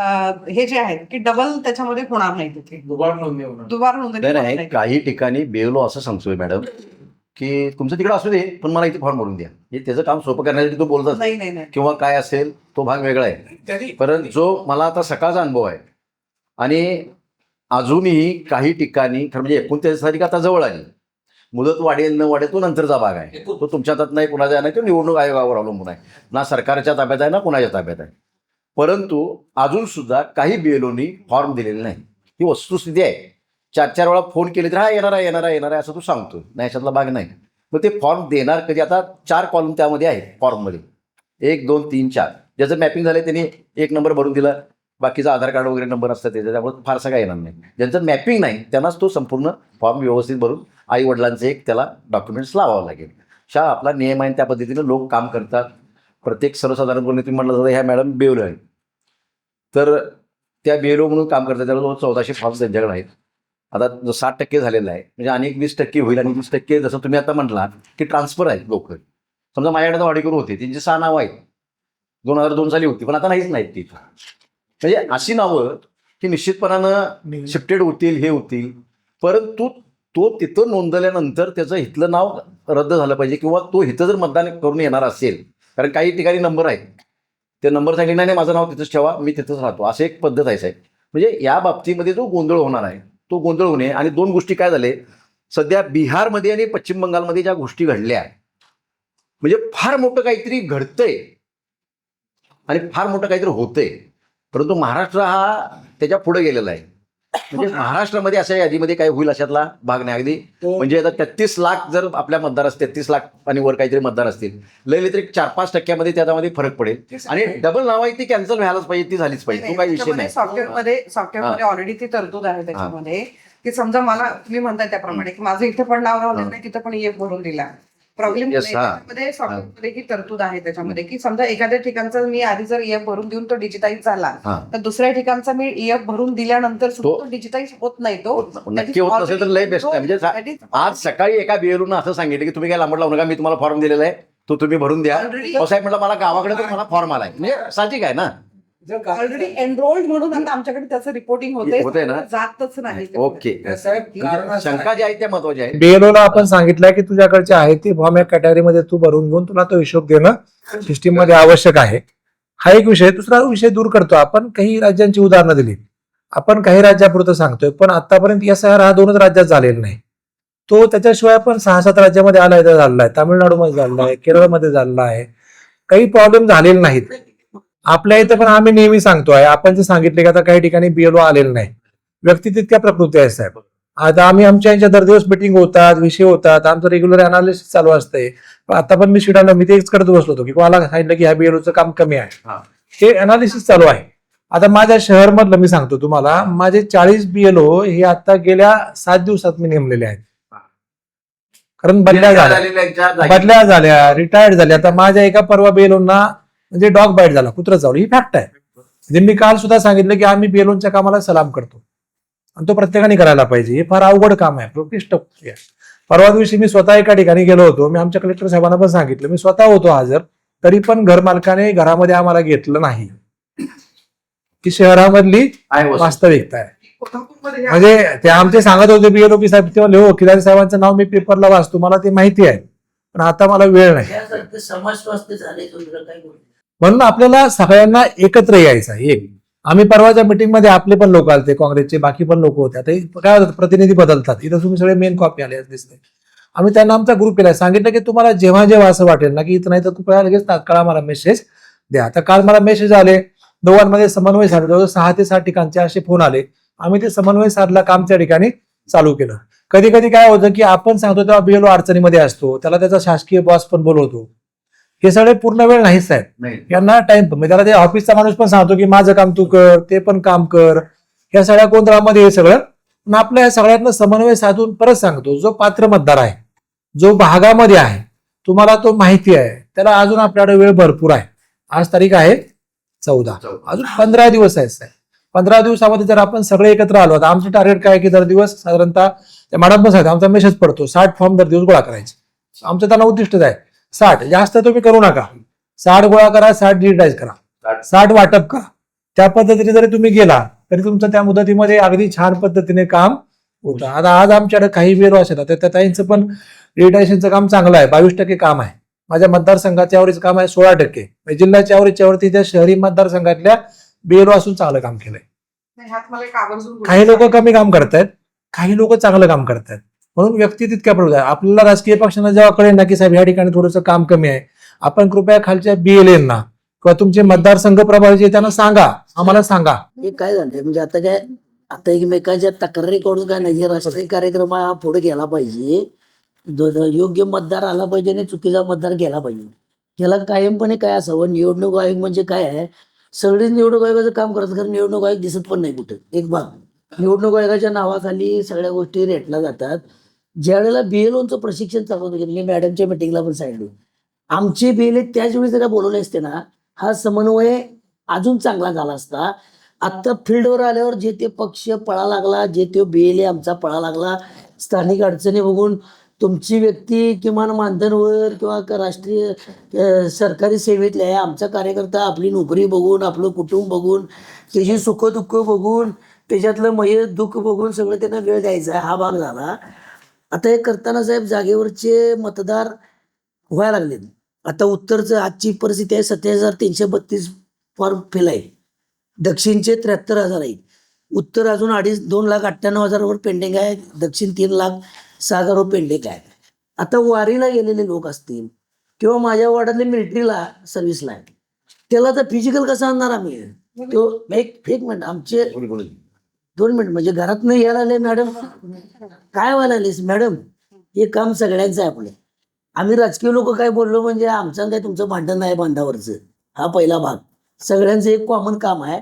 हे जे आहेत की डबल त्याच्यामध्ये होणार नाही, तिथे दुबार नोंदणी नाही होणार नाही, नाही. काही ठिकाणी बेलो असं सांगतोय मॅडम की तुमचं तिकडे असू दे पण मला इथे फॉर्म भरून द्या. हे त्याचं काम सोपं करण्यासाठी तो बोलतात नाही नाही नाही. किंवा काय असेल तो भाग वेगळा आहे. परंतु जो मला आता सकाळचा अनुभव आहे आणि अजूनही काही ठिकाणी खरं म्हणजे 29 तारीख आता जवळ आली, मुदत वाढेल न वाढेल तो नंतरचा भाग आहे. तो तुमच्या हातात नाही, कुणाच्या नाही, तो निवडणूक आयोगावर अवलंबून आहे. ना सरकारच्या ताब्यात आहे ना कुणाच्या ताब्यात आहे. परंतु अजून सुद्धा काही बीएलओनी फॉर्म दिलेले नाही. ही वस्तुस्थिती आहे. 4-4 वेळा फोन केले तर हा येणार आहे येणार आहे येणार आहे असं तू सांगतो, नाही याच्यातला भाग नाही. मग ते फॉर्म देणार कधी? आता 4 कॉलम त्यामध्ये आहे फॉर्ममध्ये, 1, 2, 3, 4. ज्याचं मॅपिंग झालं त्यांनी 1 नंबर भरून दिला, बाकीचा आधार कार्ड वगैरे नंबर असतात त्याच्यामुळे फारसा काय येणार नाही. ज्यांचं मॅपिंग नाही त्यांनाच तो संपूर्ण फॉर्म व्यवस्थित भरून आई वडिलांचं एक त्याला डॉक्युमेंट्स लावावं लागेल. आपला नियम आहे त्या पद्धतीने लोक काम करतात. प्रत्येक सर्वसाधारणपणे तुम्ही म्हटलं तर ह्या मॅडम बेवलो आहे, तर त्या बेवलो म्हणून काम करतात, त्याला 1400 फॉर्म त्यांच्याकडे आहेत. आता 60% झालेलं आहे, म्हणजे अनेक 20% होईल. आणि 20% जसं तुम्ही आता म्हटला की ट्रान्सफर आहेत लोक. समजा माझ्याकडे वाडेकर होते, त्यांची 6 नावं आहेत, 2002 साली होती, पण आता नाहीच नाहीत तिथं. म्हणजे अशी नावं की निश्चितपणानं शिफ्टेड होतील, हे होतील. परंतु तो तिथं नोंदवल्यानंतर त्याचं इथलं नाव रद्द झालं पाहिजे, किंवा तो इथं जर मतदान करून येणार असेल, कारण काही ठिकाणी नंबर आहेत, ते नंबर सांगितलं नाही माझं नाव तिथंच ठेवा, मी तिथंच राहतो, असं एक पद्धत आहे साहेब. म्हणजे या बाबतीमध्ये जो गोंधळ होणार आहे तो गोंधळ होणे. आणि 2 गोष्टी काय झाले सध्या बिहारमध्ये आणि पश्चिम बंगालमध्ये ज्या गोष्टी घडल्या, म्हणजे फार मोठं काहीतरी घडतंय आणि फार मोठं काहीतरी होतंय. परंतु महाराष्ट्र हा त्याच्या पुढे गेलेला आहे. म्हणजे महाराष्ट्रामध्ये अशा यादीमध्ये काय होईल अशातला भाग नाही. अगदी म्हणजे आता 33 लाख जर आपल्या मतदार असतील, 33 लाख आणि वर काहीतरी मतदार असतील, लय तरी 4-5% त्याच्यामध्ये फरक पडेल. आणि डबल नाव आहे ती कॅन्सल व्हायलाच पाहिजे, ती झालीच पाहिजे, तो काही विषय नाही. सॉफ्टवेअरमध्ये ऑलरेडी ती तरतूद आहे त्याच्यामध्ये की समजा मला तुम्ही म्हणताय त्याप्रमाणे की माझं इथे पण नाव राहिलं नाही, तिथं पण ईएफ भरून दिला. प्रॉब्लेम त्याच्यामध्ये सॉफ्टवेअरमध्ये ही तरतूद आहे त्याच्यामध्ये की समजा एखाद्या ठिकाणचा मी आधी जर ईएफ भरून देऊन तो डिजिटाईज झाला, तर दुसऱ्या ठिकाणचा मी ईएफ भरून दिल्यानंतर तो डिजिटाईज होत नाही. तो नक्की होत नसेल तर लय बेस्ट आहे. म्हणजे आज सकाळी एका बीएलओनं असं सांगितलं की तुम्ही काय लांबड लावू नका, मी तुम्हाला फॉर्म दिलेला आहे, तो तुम्ही भरून द्या. साहेब म्हटलं मला गावाकडे तर मला फॉर्म आलाय, म्हणजे साहजिक आहे ना, ऑलरेडी एनरोल्ड म्हणून आता आमच्याकडे त्याचं रिपोर्टिंग होते ना, जातच नाही. ओके. शंका ज्या आहेत त्या महत्वाच्या आहेत. बीएलओला आपण सांगितलंय की तुझ्याकडचे आहे ते फॉर्म या कॅटेगरीमध्ये तू भरून घेऊन तुला तो हिशोब देणं सिस्टीम मध्ये आवश्यक आहे. हा एक विषय. दुसरा विषय दूर करतो आपण. काही राज्यांची उदाहरणं दिली आपण, काही राज्यापुरतं सांगतोय, पण आतापर्यंत SIR हा 2च राज्यात झालेला नाही. तो त्याच्याशिवाय पण 6-7 राज्यामध्ये आलाय, झालेला आहे, तामिळनाडूमध्ये झालेला आहे, केरळमध्ये झालेला आहे. काही प्रॉब्लेम झालेले नाहीत. आपल्या इथं पण आम्ही नेहमी सांगतोय, आपण जे सांगितले की आता काही ठिकाणी बीएलओ आलेलं नाही, व्यक्ती तितक्या प्रकृती आहे साहेब. आता आम्ही आमच्या यांच्या दरदिवस मिटिंग होतात, विषय होतात, आमचं रेग्युलर अनालिसिस चालू असते. आता पण मी शिडाला मी तेच करत बसलो होतो की मला सांगितलं की ह्या बीएलओचं काम कमी आहे, हे अनालिसिस चालू आहे. आता माझ्या शहर मधलं मी सांगतो तुम्हाला, माझे 40 बीएलओ हे आता गेल्या 7 दिवसात मी नेमलेले आहेत. कारण बदल्या झाल्या, रिटायर्ड झाल्या. आता माझ्या एका परवा बीएलओना म्हणजे डॉग बाईट झाला, कुत्रं चावलं, ही फॅक्ट आहे. म्हणजे मी काल सुद्धा सांगितलं की आम्ही बीएलओच्या कामाला सलाम करतो आणि तो प्रत्येकाने करायला पाहिजे. हे फार अवघड काम आहे, प्रतिष्ठ. परवा दिवशी मी स्वतः एका ठिकाणी गेलो होतो, मी आमच्या कलेक्टर साहेबांना पण सांगितलं, मी स्वतः होतो हजर, तरी पण घर मालकाने घरामध्ये आम्हाला घेतलं नाही. की शहरामधली वास्तविकता आहे. म्हणजे ते आमचे सांगत होते BLO साहेब तेव्हा हो खिलारी साहेबांचं नाव मी पेपरला वाचतो, मला ते माहिती आहे, पण आता मला वेळ नाही. त्यासारखं समाज स्वास्थ्य झाले तुमचं काय बोलतो. म्हणून आपल्याला सगळ्यांना एकत्र यायचं आहे. एक आम्ही परवाच्या मीटिंग मध्ये आपले पण लोक आले, काँग्रेसचे बाकी पण लोक होते. आता काय होतं, प्रतिनिधी बदलतात. इथं तुम्ही सगळे मेन कॉपी आले दिसते. आम्ही त्यांना आमचा ग्रुप केला, सांगितलं की तुम्हाला जेव्हा जेव्हा असं वाटेल ना की इथं नाही तर तुम्हाला लगेच तात्काळ मला मेसेज द्या. आता काल मला मेसेज आले, दोघांमध्ये समन्वय साधला, जवळ 6 ते 7 ठिकाणचे असे फोन आले. आम्ही ते समन्वय साधला, काम त्या ठिकाणी चालू केलं. कधी कधी काय होतं की आपण सांगतो तेव्हा BLO अडचणीमध्ये असतो, त्याला त्याचा शासकीय बॉस पण बोलवतो. हे सगळे पूर्ण वेळ नाही साहेब, नाही. यांना टाइम म्हणजे त्याला ते ऑफिसचा माणूस पण सांगतो की माझं काम तू कर, ते पण काम कर. या सगळ्या गोंधळामध्ये हे सगळं. पण आपल्या या सगळ्यांना समन्वय साधून परत सांगतो, जो पात्र मतदार आहे, जो भागामध्ये आहे, तुम्हाला तो माहिती आहे, त्याला अजून आपल्याकडे वेळ भरपूर आहे. आज तारीख आहे 14, अजून 15 दिवस आहेत साहेब. 15 दिवसामध्ये जर आपण सगळे एकत्र आलो, आता आमचं टार्गेट काय की दर दिवस साधारणतः मॅडम पण सांगतात, आमचा मेसेज पडतो 60 फॉर्म दर दिवस गोळा करायचे. आमचं त्यांना उद्दिष्टच आहे 60, जास्त तुम्ही करू नका. 60 गोळा करा, 60 डिजिटाईज करा, 60 वाटप करा. त्या पद्धतीने जरी तुम्ही गेला तरी तुमचं त्या मुदतीमध्ये अगदी छान पद्धतीने काम होतं. आता आज आमच्याकडे काही BLO असतात, त्या ताईंचं पण डिजिटायझेशनचं काम चांगलं आहे, 22% काम आहे. माझ्या मतदारसंघाच्या ॲव्हरेज काम आहे 16%. म्हणजे जिल्ह्याच्या ॲव्हरेजच्या वरती त्या शहरी मतदारसंघातल्या BLO असून चांगलं काम केलंय. काही लोक कमी काम करतायत, काही लोक चांगलं काम करतायत. म्हणून व्यक्ती तितक्या प्रबळ आहे. आपल्याला राजकीय पक्षांना जेव्हा कळेल ना की साहेब या ठिकाणी थोडंसं काम कमी आहे, आपण कृपया खालच्या BLAंना किंवा तुमचे मतदारसंघ प्रभारी जे त्यांना सांगा, आम्हाला सांगा. हे काय झालंय म्हणजे आता एकमेकांच्या तक्रारी करून काय नाही, राष्ट्रीय कार्यक्रम हा पुढे गेला पाहिजे. योग्य मतदार आला पाहिजे आणि चुकीचा मतदार गेला पाहिजे. त्याला कायमपणे काय असावं, निवडणूक आयोग म्हणजे काय आहे, सगळेच निवडणूक आयोगाचं काम करतात, कारण निवडणूक आयोग दिसत पण नाही कुठं. एक भाग निवडणूक आयोगाच्या नावाखाली सगळ्या गोष्टी रेटल्या जातात. ज्या वेळेला BLOचं प्रशिक्षण चालू होतं, मी मॅडमच्या मिटिंगला पण सांगितलं, आमचे BLA त्याच वेळी जरा बोलवले असते ना, हा समन्वय अजून चांगला झाला असता. आता फील्डवर आल्यावर जे ते पक्ष पळा लागला, जे ते BLA आमचा पळा लागला, स्थानिक अडचणी बघून तुमची व्यक्ती किमान मानधनवर किंवा राष्ट्रीय सरकारी सेवेतले आहे, आमचा कार्यकर्ता आपली नोकरी बघून, आपलं कुटुंब बघून, त्याची सुखदुःख बघून, त्याच्यातलं मयत दुःख बघून सगळं त्यांना वेळ द्यायचा आहे, हा भाग झाला. आता हे करताना साहेब जागेवरचे मतदार व्हायला लागलेत. आता उत्तरचं आजची परिस्थिती आहे 27,332 फॉर्म फेल आहे. दक्षिणचे 73,000 आहेत. उत्तर अजून 2,98,000वर पेंडिंग आहे. दक्षिण 3,06,000वर पेंडिंग आहे. आता वारीला गेलेले लोक असतील किंवा माझ्या वॉर्डातले मिलिटरीला सर्व्हिसला आहे, त्याला तर फिजिकल कसं आणणार आम्ही? तो एक मिनिट, आमचे 2 मिनिट म्हणजे घरात नाही यायला आले मॅडम, काय व्हायला आलीस मॅडम? हे काम सगळ्यांचं आहे आपलं. आम्ही राजकीय लोक काय बोललो म्हणजे आमचं काय तुमचं भांडण नाही बांधावरचं, हा पहिला भाग. सगळ्यांचं एक कॉमन काम आहे.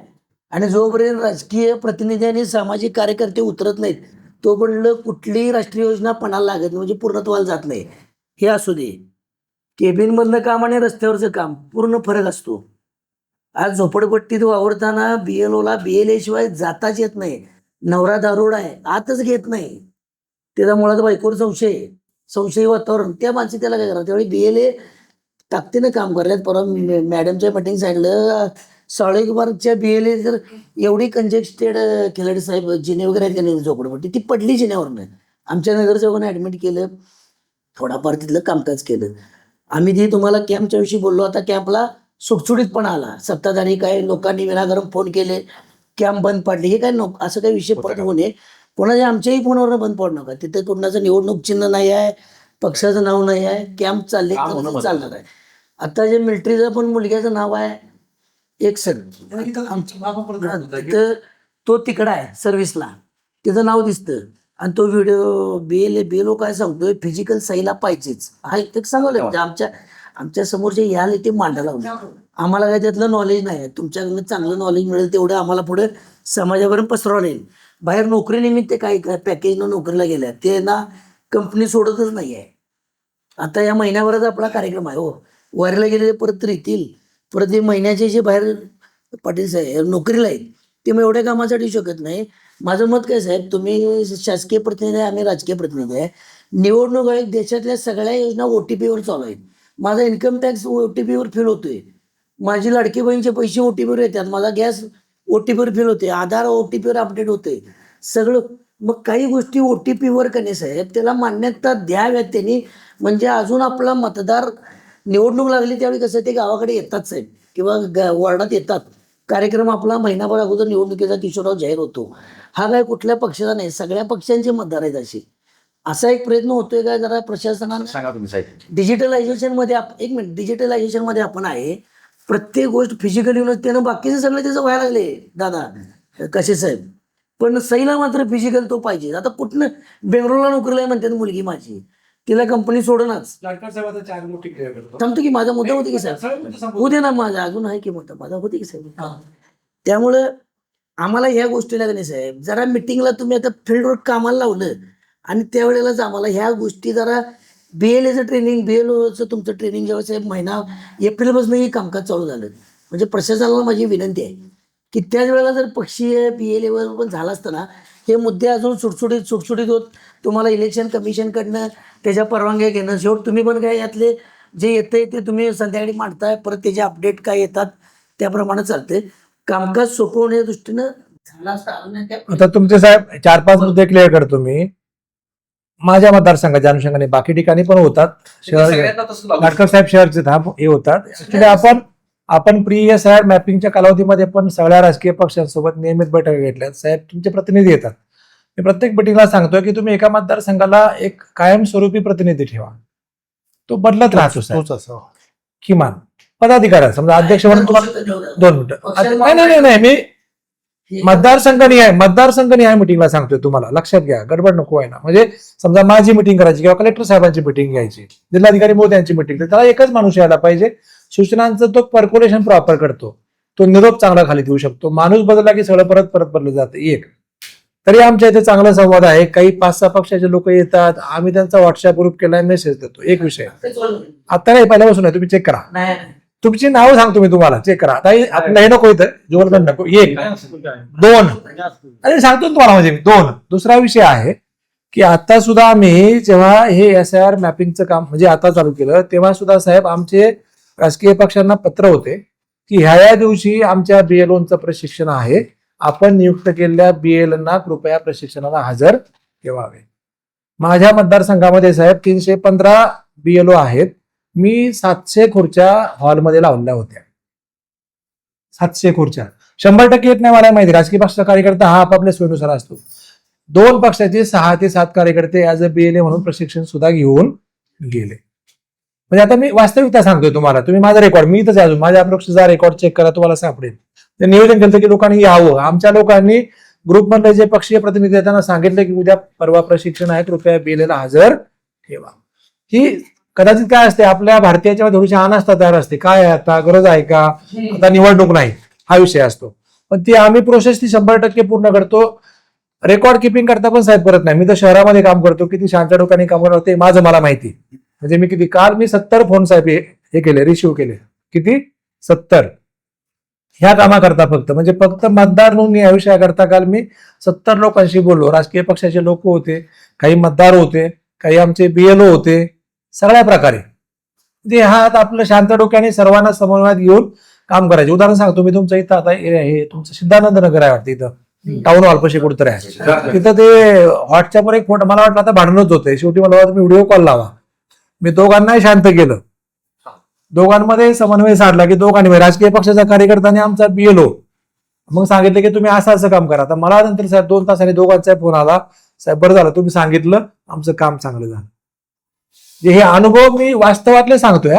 आणि जोपर्यंत राजकीय प्रतिनिधी आणि सामाजिक कार्यकर्ते उतरत नाहीत तोपर्यंत कुठलीही राष्ट्रीय योजना पणाला लागत नाही, म्हणजे पूर्णत्वाला जात नाही. हे असू दे, केबिनमधलं काम आणि रस्त्यावरचं काम पूर्ण फरक असतो. आज झोपडपट्टीत वावरताना BLOला BLA शिवाय जाताच येत नाही. नवरा दारोडा आहे, आतच घेत नाही, त्याचा मुळात बायकोवर संशयी वातावरण, त्या माणसे त्याला काय करणार? त्यावेळी BLA ताकदीनं काम करतात. परवा मॅडमच्या मीटिंग सांगितलं, साळेगावच्या BLA जर एवढी कंजेस्टेड खिलाडी साहेब जिने वगैरे आहेत त्यांनी झोपडपट्टी ती पडली जिन्यावरनं. आमच्या नगरसेवकाने ॲडमिट केलं, थोडाफार तिथलं कामकाज केलं. आम्ही ते तुम्हाला कॅम्पच्या विषयी बोललो, आता कॅम्पला सुटसुटीत पण आला. सत्ताधारी काय लोकांनी विनाकारण फोन केले, कॅम्प बंद पाडले, हे काय नको, असं काही विषय परत होऊ नये. कोणाच्या आमच्याही फोनवर बंद पडू नका. तिथे कोणाचं निवडणूक चिन्ह नाही आहे, पक्षाचं नाव नाही आहे, कॅम्प चालणार आहे. आता जे मिलिटरीचं पण मुलग्याचं नाव आहे एक सर, तो तिकडं आहे सर्व्हिसला, त्याचं नाव दिसतं. आणि तो व्हिडिओ BLO काय सांगतोय, फिजिकल सहीला पाहिजेच, हा एक सांगवलं. म्हणजे आमच्या समोर जे याल ते मांडायला लावलं. आम्हाला काय त्यातलं नॉलेज नाही आहे. तुमच्याकडनं चांगलं नॉलेज मिळेल तेवढं आम्हाला पुढे समाजापर्यंत पसरवलं येईल. बाहेर नोकरीनिमित्त काही पॅकेजनं नोकरीला गेल्या ते ना कंपनी सोडतच नाही आहे. आता या महिन्याभरात आपला कार्यक्रम आहे. हो, वारीला गेलेले परत तर येतील. परत हे महिन्याचे जे बाहेर पाटील साहेब नोकरीला आहेत ते मग एवढ्या कामासाठी शकत नाही. माझं मत काय साहेब, तुम्ही शासकीय प्रतिनिधी आहे, आम्ही राजकीय प्रतिनिधी आहे. निवडणूक आयोग देशातल्या सगळ्या योजना OTPवर चालू आहेत. माझा इन्कम टॅक्स OTPवर फिल होतोय, माझी लाडकी बहिणीचे पैसे OTPवर येतात, माझा गॅस OTPवर फिल होते, आधार OTPवर अपडेट होते. सगळं. मग काही गोष्टी OTP-वर का नाही साहेब त्याला मान्यता द्याव्यात त्यांनी, म्हणजे अजून आपला मतदार निवडणूक लागली त्यावेळी कसं ते गावाकडे येतात साहेब किंवा वॉर्डात येतात. कार्यक्रम आपला महिनाभर अगोदर निवडणुकीचा किशोरराव जाहीर होतो. हा काय कुठल्या पक्षाचा नाही, सगळ्या पक्षांचे मतदार आहेत असे. असा एक प्रयत्न होतोय का जरा प्रशासनानं सांगा तुम्ही साहेब. डिजिटलायझेशनमध्ये एक मिनिट, डिजिटलायझेशनमध्ये आपण आहे. प्रत्येक गोष्ट फिजिकल येऊन त्यानं बाकीचे सगळे त्याचं व्हायला लागले दादा कसे साहेब, पण सईला मात्र फिजिकल तो पाहिजे. आता कुठनं बेंगळुरूला नोकरीला आहे म्हणतात मुलगी माझी, तिला कंपनी सोडणाच. थांबतो की माझा मुद्दा होते की साहेब, होते ना माझा अजून आहे की मुद्दा माझा होते की साहेब. त्यामुळं आम्हाला ह्या गोष्टीला नाही साहेब, जरा मिटिंगला तुम्ही आता फील्डवर कामाला लावलं आणि त्यावेळेलाच आम्हाला ह्या गोष्टी जरा BLAचं ट्रेनिंग, BLOचं तुमचं ट्रेनिंग जेव्हा साहेब महिना एप्रिलपासून हे कामकाज चालू झालं, म्हणजे प्रशासनाला माझी विनंती आहे की त्याच वेळेला जर पक्षीय BLAवर पण झालं असतं ना, हे मुद्दे अजून सुटसुटीत होत. तुम्हाला इलेक्शन कमिशनकडनं त्याच्या परवानग्या घेणं, शेवट तुम्ही पण काय यातले जे येते ते तुम्ही संध्याकाळी मांडताय, परत त्याचे अपडेट काय येतात त्याप्रमाणे चालते. कामकाज सोपं होण्याच्या दृष्टीनं झालं असतं अजून त्या आता तुमचे साहेब 4-5 मुद्दे क्लिअर करतो मी. माझ्या मतदारसंघाच्या अनुषंगाने बाकी ठिकाणी पण होतात. लाटकर साहेब शहरचे हे होतात. ऍक्च्युली आपण PSIR मॅपिंगच्या कालावधीमध्ये पण सगळ्या राजकीय पक्षांसोबत नियमित बैठका घेतल्यात. साहेब तुमचे प्रतिनिधी येतात. मी प्रत्येक मिटिंगला सांगतोय की तुम्ही एका मतदारसंघाला एक कायमस्वरूपी प्रतिनिधी ठेवा, तो बदलत राहतो साहेब. तोच असावा. किमान पदाधिकारी समजा अध्यक्ष म्हणून तुम्हाला 2 मिनिटं नाही मी मतदारसंघ निहाय मिटिंगला सांगतोय तुम्हाला, लक्षात घ्या, गडबड नको आहे ना. म्हणजे समजा माझी मिटिंग करायची किंवा कलेक्टर साहेबांची मिटिंग घ्यायची, जिल्हाधिकारी मोत्यांची मिटिंग, तर त्याला एकच माणूस यायला पाहिजे. सूचनांचं तो पर्क्युलेशन प्रॉपर करतो, तो निरोप चांगला खाली देऊ शकतो. माणूस बदलला की सगळं परत बदललं जातं. एक तरी आमच्या इथे चांगला संवाद आहे. काही 5-6 पक्षाचे लोक येतात, आम्ही त्यांचा व्हॉट्सअप ग्रुप केलाय, मेसेज देतो. एक विषय आता नाही, पहिल्यापासून आहे, तुम्ही चेक करा. तुमची नावं सांगतो मी तुम्हाला, चेक करा. आता हे नको इथं जोर नको. 1 2 अरे सांगतो तुम्हाला, म्हणजे 2. दुसरा विषय आहे की आता सुद्धा आम्ही जेव्हा हे SIR मॅपिंगचं काम म्हणजे आता चालू केलं, तेव्हा सुद्धा साहेब आमचे राजकीय पक्षांना पत्र होते की ह्या दिवशी आमच्या BLOचं प्रशिक्षण आहे, आपण नियुक्त केलेल्या BLना कृपया प्रशिक्षणाला हजर ठेवावे. माझ्या मतदारसंघामध्ये साहेब 315 BLO आहेत. मी 700 खुर्च्या हॉलमध्ये लावल्या होत्या. 700 खुर्च्या 100% येत नाही मला माहिती. राजकीय पक्षाचा कार्यकर्ता हा आपापल्या सोयीनुसार असतो. 2 पक्षाचे 6 ते 7 कार्यकर्ते ऍज अ BLA म्हणून प्रशिक्षण सुद्धा घेऊन गेले. म्हणजे आता मी वास्तविकता सांगतोय तुम्हाला. तुम्ही माझा रेकॉर्ड, मी इथंच अजून माझ्या पक्षाचा रेकॉर्ड चेक करा, तुम्हाला सापडेल. ते नियोजन केलं की लोकांनी यावं. आमच्या लोकांनी ग्रुपमधले जे पक्षीय प्रतिनिधी त्यांना सांगितलं की उद्या परवा प्रशिक्षण आहे, कृपया BLAला हजर ठेवा. ही कदाचित काय असते, आपल्या भारतीयाच्या थोडीशी अनास्था तयार असते, काय आहे आता गरज आहे का, आता निवडणूक नाही, हा विषय असतो. पण ती आम्ही प्रोसेस ती 100% पूर्ण करतो. रेकॉर्ड किपिंग करता पण साहेब करत नाही. मी तर शहरामध्ये काम करतो, किती शांत डोक्याने काम करते माझं मला माहिती. म्हणजे मी किती काल मी 70 फोन साहेब हे केले, रिसिव्ह केले. किती 70 ह्या कामाकरता फक्त मतदार नोंदणी या विषयाकरता काल मी 70 लोकांशी बोललो. राजकीय पक्षाचे लोक होते, काही मतदार होते, काही आमचे BLO होते, सगळ्या प्रकारे. म्हणजे हा आपलं शांत डोक्याने सर्वांना समन्वयात घेऊन काम करायचे. उदाहरण सांगतो मी, तुमचं इथं आता हे तुमचं सिद्धानंद नगर आहे वाटतं, इथं टाउन हॉल पाशी कुठतरी आहे. तिथं ते व्हॉट्सअपवर एक फोटो, मला वाटलं आता भांडणच होतंय. शेवटी मला तुम्ही व्हिडिओ कॉल लावा. मी दोघांनाही शांत केलं, दोघांमध्ये समन्वय साधला की दोघांनी, राजकीय पक्षाचा कार्यकर्ता आणि आमचा BLO, मग सांगितलं की तुम्ही असं काम करा. आता मला नंतर साहेब 2 तासांनी दोघांचा फोन आला, साहेब बरं झालं तुम्ही सांगितलं, आमचं काम चांगलं झालं. हे अनुभव मी वास्तवातले सांगतोय,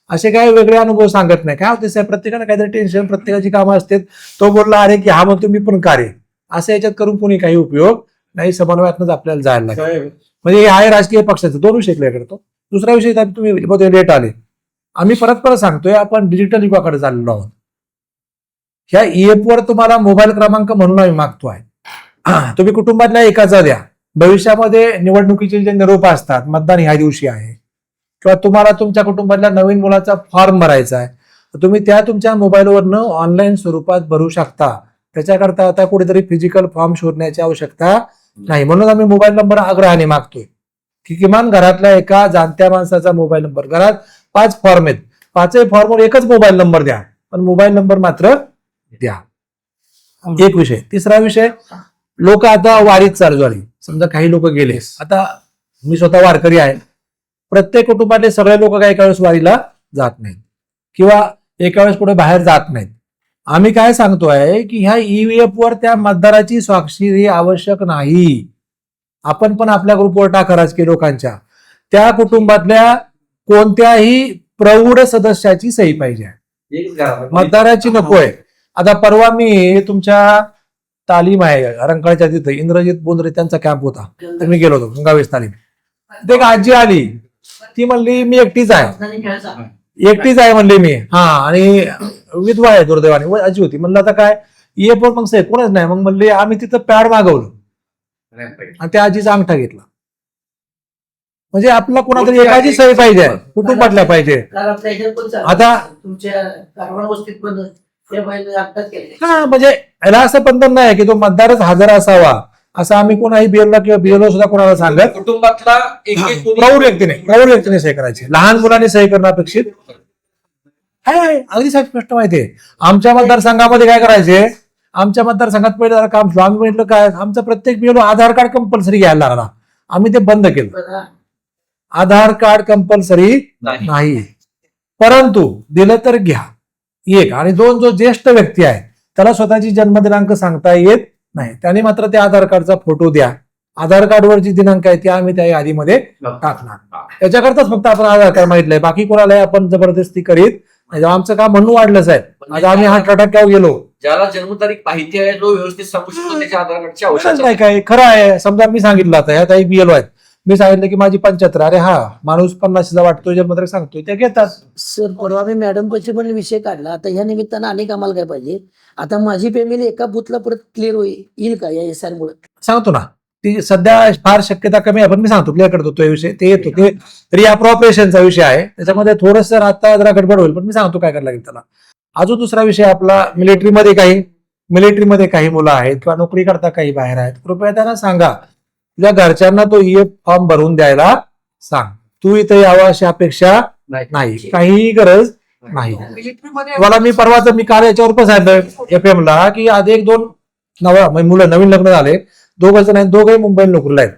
असे काही वेगळे अनुभव सांगत नाही. काय होते साहेब, प्रत्येकाला काहीतरी टेन्शन, प्रत्येकाची कामं असतात. तो बोलला अरे की हा म्हणतो मी पण कार्य, असं याच्यात करून कोणी काही उपयोग नाही. समन्वयातनंच आपल्याला जायला लागेल. म्हणजे हे आहे राजकीय पक्षाचं. 2 विषय क्लिअर करतो. दुसरा विषय तुम्ही लेट आले, आम्ही परत सांगतोय, आपण डिजिटल युगाकडे चाललेलो आहोत. ह्या वर तुम्हाला मोबाईल क्रमांक म्हणून आम्ही मागतोय. तुम्ही कुटुंबातल्या एकाचा द्या. भविष्यामध्ये निवडणुकीचे जे निरोप असतात, मतदान ह्या दिवशी आहे, किंवा तुम्हाला तुमच्या कुटुंबातल्या नवीन मुलाचा फॉर्म भरायचा आहे, तर तुम्ही त्या तुमच्या मोबाईलवरनं ऑनलाईन स्वरूपात भरू शकता. त्याच्याकरता आता कुठेतरी फिजिकल फॉर्म शोधण्याची आवश्यकता नाही. म्हणून आम्ही मोबाईल नंबर आग्रहाने मागतोय की किमान घरातल्या एका जाणत्या माणसाचा मोबाईल नंबर. घरात 5 फॉर्म आहेत, 5ही फॉर्मवर एकच मोबाईल नंबर द्या, पण मोबाईल नंबर मात्र द्या. एक विषय. तिसरा विषय, लोक आता वारीत चालू झाली. समजा काही लोक गेले, आता मी स्वतः वारकरी आहे, प्रत्येक कुटुंबातले सगळे लोक काही एका वेळेस वारीला जात नाहीत किंवा एका वेळेस कुठे बाहेर जात नाहीत. आम्ही काय सांगतोय की ह्या ईव्हीएफ वर त्या मतदाराची स्वाक्षरी आवश्यक नाही. आपण पण आपल्या ग्रुपवर टाका राजकीय लोकांच्या, त्या कुटुंबातल्या कोणत्याही प्रौढ सदस्याची सही पाहिजे, मतदाराची नकोय. आता परवा मी तुमच्या तालीम आहे रंकाळ्याच्या तिथे इंद्रजित बोंद्रे त्यांचा कॅम्प होता, तर मी गेलो होतो गंगावेश तालीम. ते एक आजी आली, ती म्हणली मी एकटीच आहे म्हणली मी, हा, आणि विधवा आहे दुर्दैवाने, आजी होती. म्हणलं आता काय ये पण मग साहेब कोणच नाही. मग म्हणले आम्ही तिथं पॅड मागवलं आणि त्या आजीचा अंगठा घेतला. म्हणजे आपला कोणातरी एकाची सही पाहिजे, कुटुंबातल्या पाहिजे. आता तुमच्या कारवार वस्तीत पण ते पहिले आत्ताच केले. हा, म्हणजे याला असं बंधन नाही की तो मतदारच हजर असावा असं आम्ही कोणाही बीएलला किंवा बीएलओ सुद्धा कोणाला सांगत. कुटुंबातला प्रौढ व्यक्तीने सही करायची, लहान मुलांनी सही करणं अपेक्षित आहे. अगदी स्पष्ट माहितीये. आमच्या मतदारसंघामध्ये काय करायचे, आमच्या मतदारसंघात पहिले जरा काम सुरू. आम्ही म्हटलं काय, आमचा प्रत्येक बीएलओ आधार कार्ड कंपल्सरी घ्यायला लागला. आम्ही ते बंद केलं. आधार कार्ड कंपल्सरी नाही, परंतु दिलं तर घ्या. एक आणि दोन, जो ज्येष्ठ व्यक्ती आहे त्याला स्वतःची जन्मदिनांक सांगता येत नाही, त्याने मात्र त्या आधार कार्डचा फोटो द्या. आधार कार्डवर जी दिनांक आहे ती आम्ही त्या यादीमध्ये टाकणार. याच्याकरताच फक्त आपण आधार कार्ड माहितलंय, बाकी कोणालाही आपण जबरदस्ती करीत नाही. आमचं काम म्हणून वाढलं साहेब. आज आम्ही 8 गेलो, ज्याला जन्मतारीख माहिती आहे जो व्यवस्थित सांगू शकतो त्याच्या आधार कार्डची आवश्यक आवश्यकता नाही. काय खरं आहे, समजा मी सांगितलं आता ह्यात एक बीएलओ आहेत, मी सांगितलं की माझी 75, अरे हा माणूस 50चा वाटतोय जन्मतारीख सांगतोय, ते घेतात. सर परवा मी मॅडम पशी पण विषय काढला. आता ह्या निमित्तानं अनेक आम्हाला काय पाहिजे, आता माझी फॅमिली एका बुथला परत क्लिअर येईल का या एसआर मुळे? सांगतो ना, ती सध्या फार शक्यता कमी आहे, पण मी सांगतो क्लिअर करतो तो विषय. ते येतो, ते रिअप्रोप्रिएशनचा विषय आहे, त्याच्यामध्ये थोडंसं आता जरा गडबड होईल, पण मी सांगतो काय करायला लागेल त्याला. अजून दुसरा विषय आपला, मिलिटरीमध्ये काही मुलं आहेत किंवा नोकरी करता काही बाहेर आहेत, कृपया त्यांना सांगा तुझ्या घरच्यांना तो ईएफ फॉर्म भरून द्यायला सांग. तू इथे यावं अशी अपेक्षा नाही, काहीही गरज नाही. मला मी परवाच मी काल याच्यावर पण सांगितलं FM ला की आधी 1-2 मुलं नवीन लग्न झाले, 2 जण आहेत, दोघंही मुंबईला नोकरीला आहेत.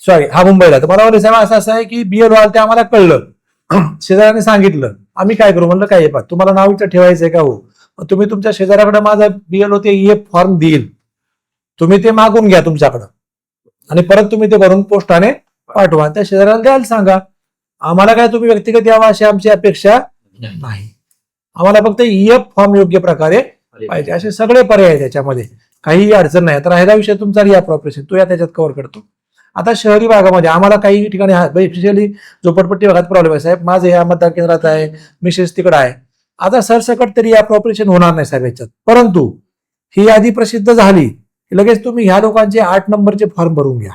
सॉरी, हा मुंबईला. तर मला साहेब असं आहे की बीएलओ आलं ते आम्हाला कळलं, शेजाऱ्याने सांगितलं, आम्ही काय करू म्हणलं, काय पा तुम्हाला नाव इथं ठेवायचंय का? हो, तुम्ही तुमच्या शेजाऱ्याकडे माझा बीएलओ ते ईएफ फॉर्म देईल, तुम्ही ते मागून घ्या तुमच्याकडं आणि परत तुम्ही ते भरून पोस्टाने पाठवा. त्या शेजाऱ्याला द्यायला सांगा. आम्हाला काय तुम्ही व्यक्तिगत यावा अशी आमची अपेक्षा नाही. आम्हाला फक्त ईएफ फॉर्म योग्य प्रकारे पाहिजे. असे सगळे पर्याय त्याच्यामध्ये, काही अडचण नाही. तर राहिला विषय तुमचा रिअप्रोप्रिएशन, तो या त्याच्यात कव्हर करतो. आता शहरी भागामध्ये आम्हाला काही ठिकाणी स्पेशली झोपडपट्टी भागात प्रॉब्लेम आहे साहेब. माझं या मतदार केंद्रात आहे, मिसेस तिकडे आहे. आता सरसकट तरी रिअप्रोप्रिएशन होणार नाही साहेब याच्यात, परंतु ही यादी प्रसिद्ध झाली की लगेच तुम्ही ह्या लोकांचे 8 नंबरचे फॉर्म भरून घ्या.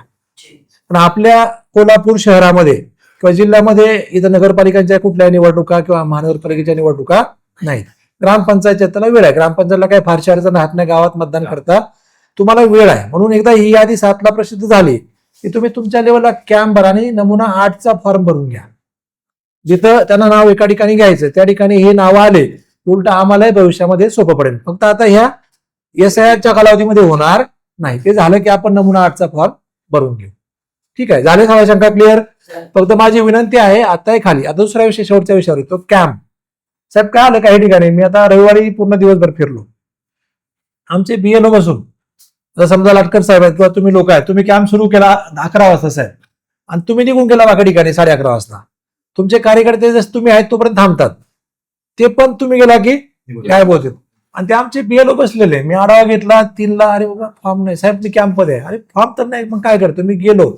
पण आपल्या कोल्हापूर शहरामध्ये किंवा जिल्ह्यामध्ये इथं नगरपालिकांच्या कुठल्या निवडणुका किंवा महानगरपालिकेच्या निवडणुका नाहीत. ग्रामपंचायतच्या त्याला वेळ आहे, ग्रामपंचायतला काय फारशा अडचण राहत नाही, गावात मतदान करता तुम्हाला वेळ आहे. म्हणून एकदा ही यादी 7ला प्रसिद्ध झाली की तुम्ही तुमच्या लेवलला कॅम्प भरा आणि नमुना 8चा फॉर्म भरून घ्या. जिथं त्यांना नाव एका ठिकाणी घ्यायचं त्या ठिकाणी हे नाव आले, उलट आम्हालाही भविष्यामध्ये सोपं पडेल. फक्त आता ह्या एसआयआरच्या कालावधीमध्ये होणार नाही. ते झालं की आपण नमुना 8चा फॉर्म भरून घेऊ. ठीक आहे, झाले सगळ्या शंका क्लिअर? फक्त माझी विनंती आहे, आता खाली आता दुसरा विषय, शेवटच्या विषयावर येतो, कॅम्प. साहेब काय आलं काही ठिकाणी, मी आता रविवारी पूर्ण दिवसभर फिरलो, आमचे बीएलओ बसून, जर समजा लाटकर साहेब आहेत किंवा तुम्ही लोक आहेत, तुम्ही कॅम्प सुरू केला 11 वाजता साहेब आणि तुम्ही निघून गेला बाकी ठिकाणी 11:30 वाजता. तुमचे कार्यकर्ते जसं तुम्ही आहेत तोपर्यंत थांबतात, ते पण तुम्ही गेला की काय बोलतात. आणि ते आमचे बीएलओ बसलेले, मी आढावा घेतला 3ला, अरे बाबा फॉर्म नाही साहेब, मी कॅम्पमध्ये आहे. अरे फॉर्म तर नाही, मग काय करतो, मी गेलो,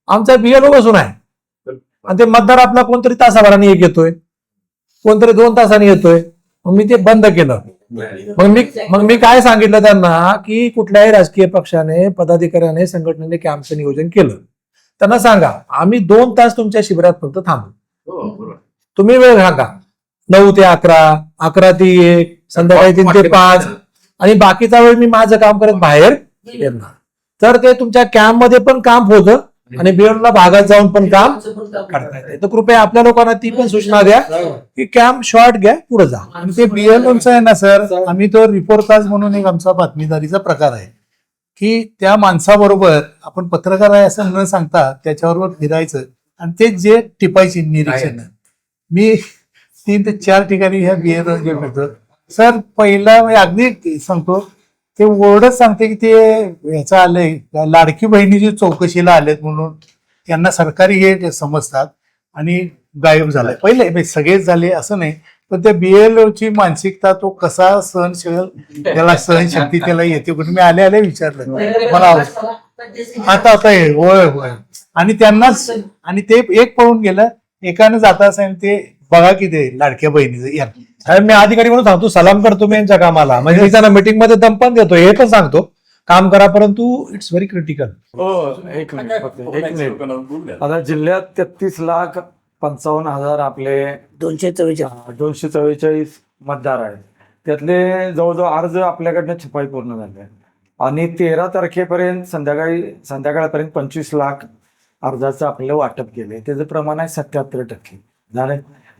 आमचा बीएलओ बसून आहे आणि ते मतदार आपला कोणतरी तासाभराने एक येतोय, कोणतरी 2 तासांनी येतोय. मग मी ते बंद केलं. मग मी काय सांगितलं त्यांना की कुठल्याही राजकीय पक्षाने, पदाधिकाऱ्याने, संघटनेने कॅम्पचं नियोजन केलं, त्यांना सांगा आम्ही 2 तास तुमच्या शिबिरात फक्त थांबू, तुम्ही वेळ सांगा 9 ते 11, 11 ते 1, संध्याकाळी 3 ते 5 आणि बाकीचा वेळ मी माझं काम करत बाहेर येणार. तर ते तुमच्या कॅम्प मध्ये पण काम होतं आणि बीएलओला भागात जाऊन पण काम करता येते. तर कृपया आपल्या लोकांना ती पण सूचना द्या की कॅम्प शॉर्ट घ्या, पुढे जा. आणि ते बीएलओचं आहे ना सर, आम्ही तो रिपोर्टाज म्हणून एक आमचा बातमीदारीचा प्रकार आहे, की त्या माणसाबरोबर आपण पत्रकार आहे असं न सांगता त्याच्याबरोबर फिरायचं आणि ते जे टिपायचे निरीक्षण. मी 3 ते 4 ठिकाणी ह्या बिहेर जे मिळतं सर. पहिला म्हणजे अगदी सांगतो ते ओरडच सांगते की ते ह्याचं आलंय लाडकी बहिणीची चौकशीला आलेत म्हणून त्यांना सरकारी हे समजतात आणि गायब झालाय. पहिले म्हणजे सगळेच झाले असं नाही, पण त्या BLOची मानसिकता तो कसा सहनशील त्याला सहनशक्ती त्याला येते. पण मी आले विचारलं मला आता हे होय होय आणि त्यांनाच आणि ते एक पळून गेलं एकानं जाता असेल ते बघा की ते लाडक्या बहिणीचं या साहेब मी अधिकारी म्हणून सांगतो सलाम करतो मी यांच्या कामाला, म्हणजे मी त्यांना मीटिंग मध्ये दम पण देतो, हे पण सांगतो काम करा, परंतु इट्स व्हेरी क्रिटिकल. एक मिनिट फक्त, एक मिनिट. आता जिल्ह्यात 33,55,000 आपले 244 मतदार आहेत. त्यातले जवळजवळ अर्ज आपल्याकडनं छपाई पूर्ण झाले आणि 13 तारखेपर्यंत संध्याकाळपर्यंत 25 लाख अर्जाचं आपल्याला वाटप केले. त्याचं प्रमाण आहे 77% झाले.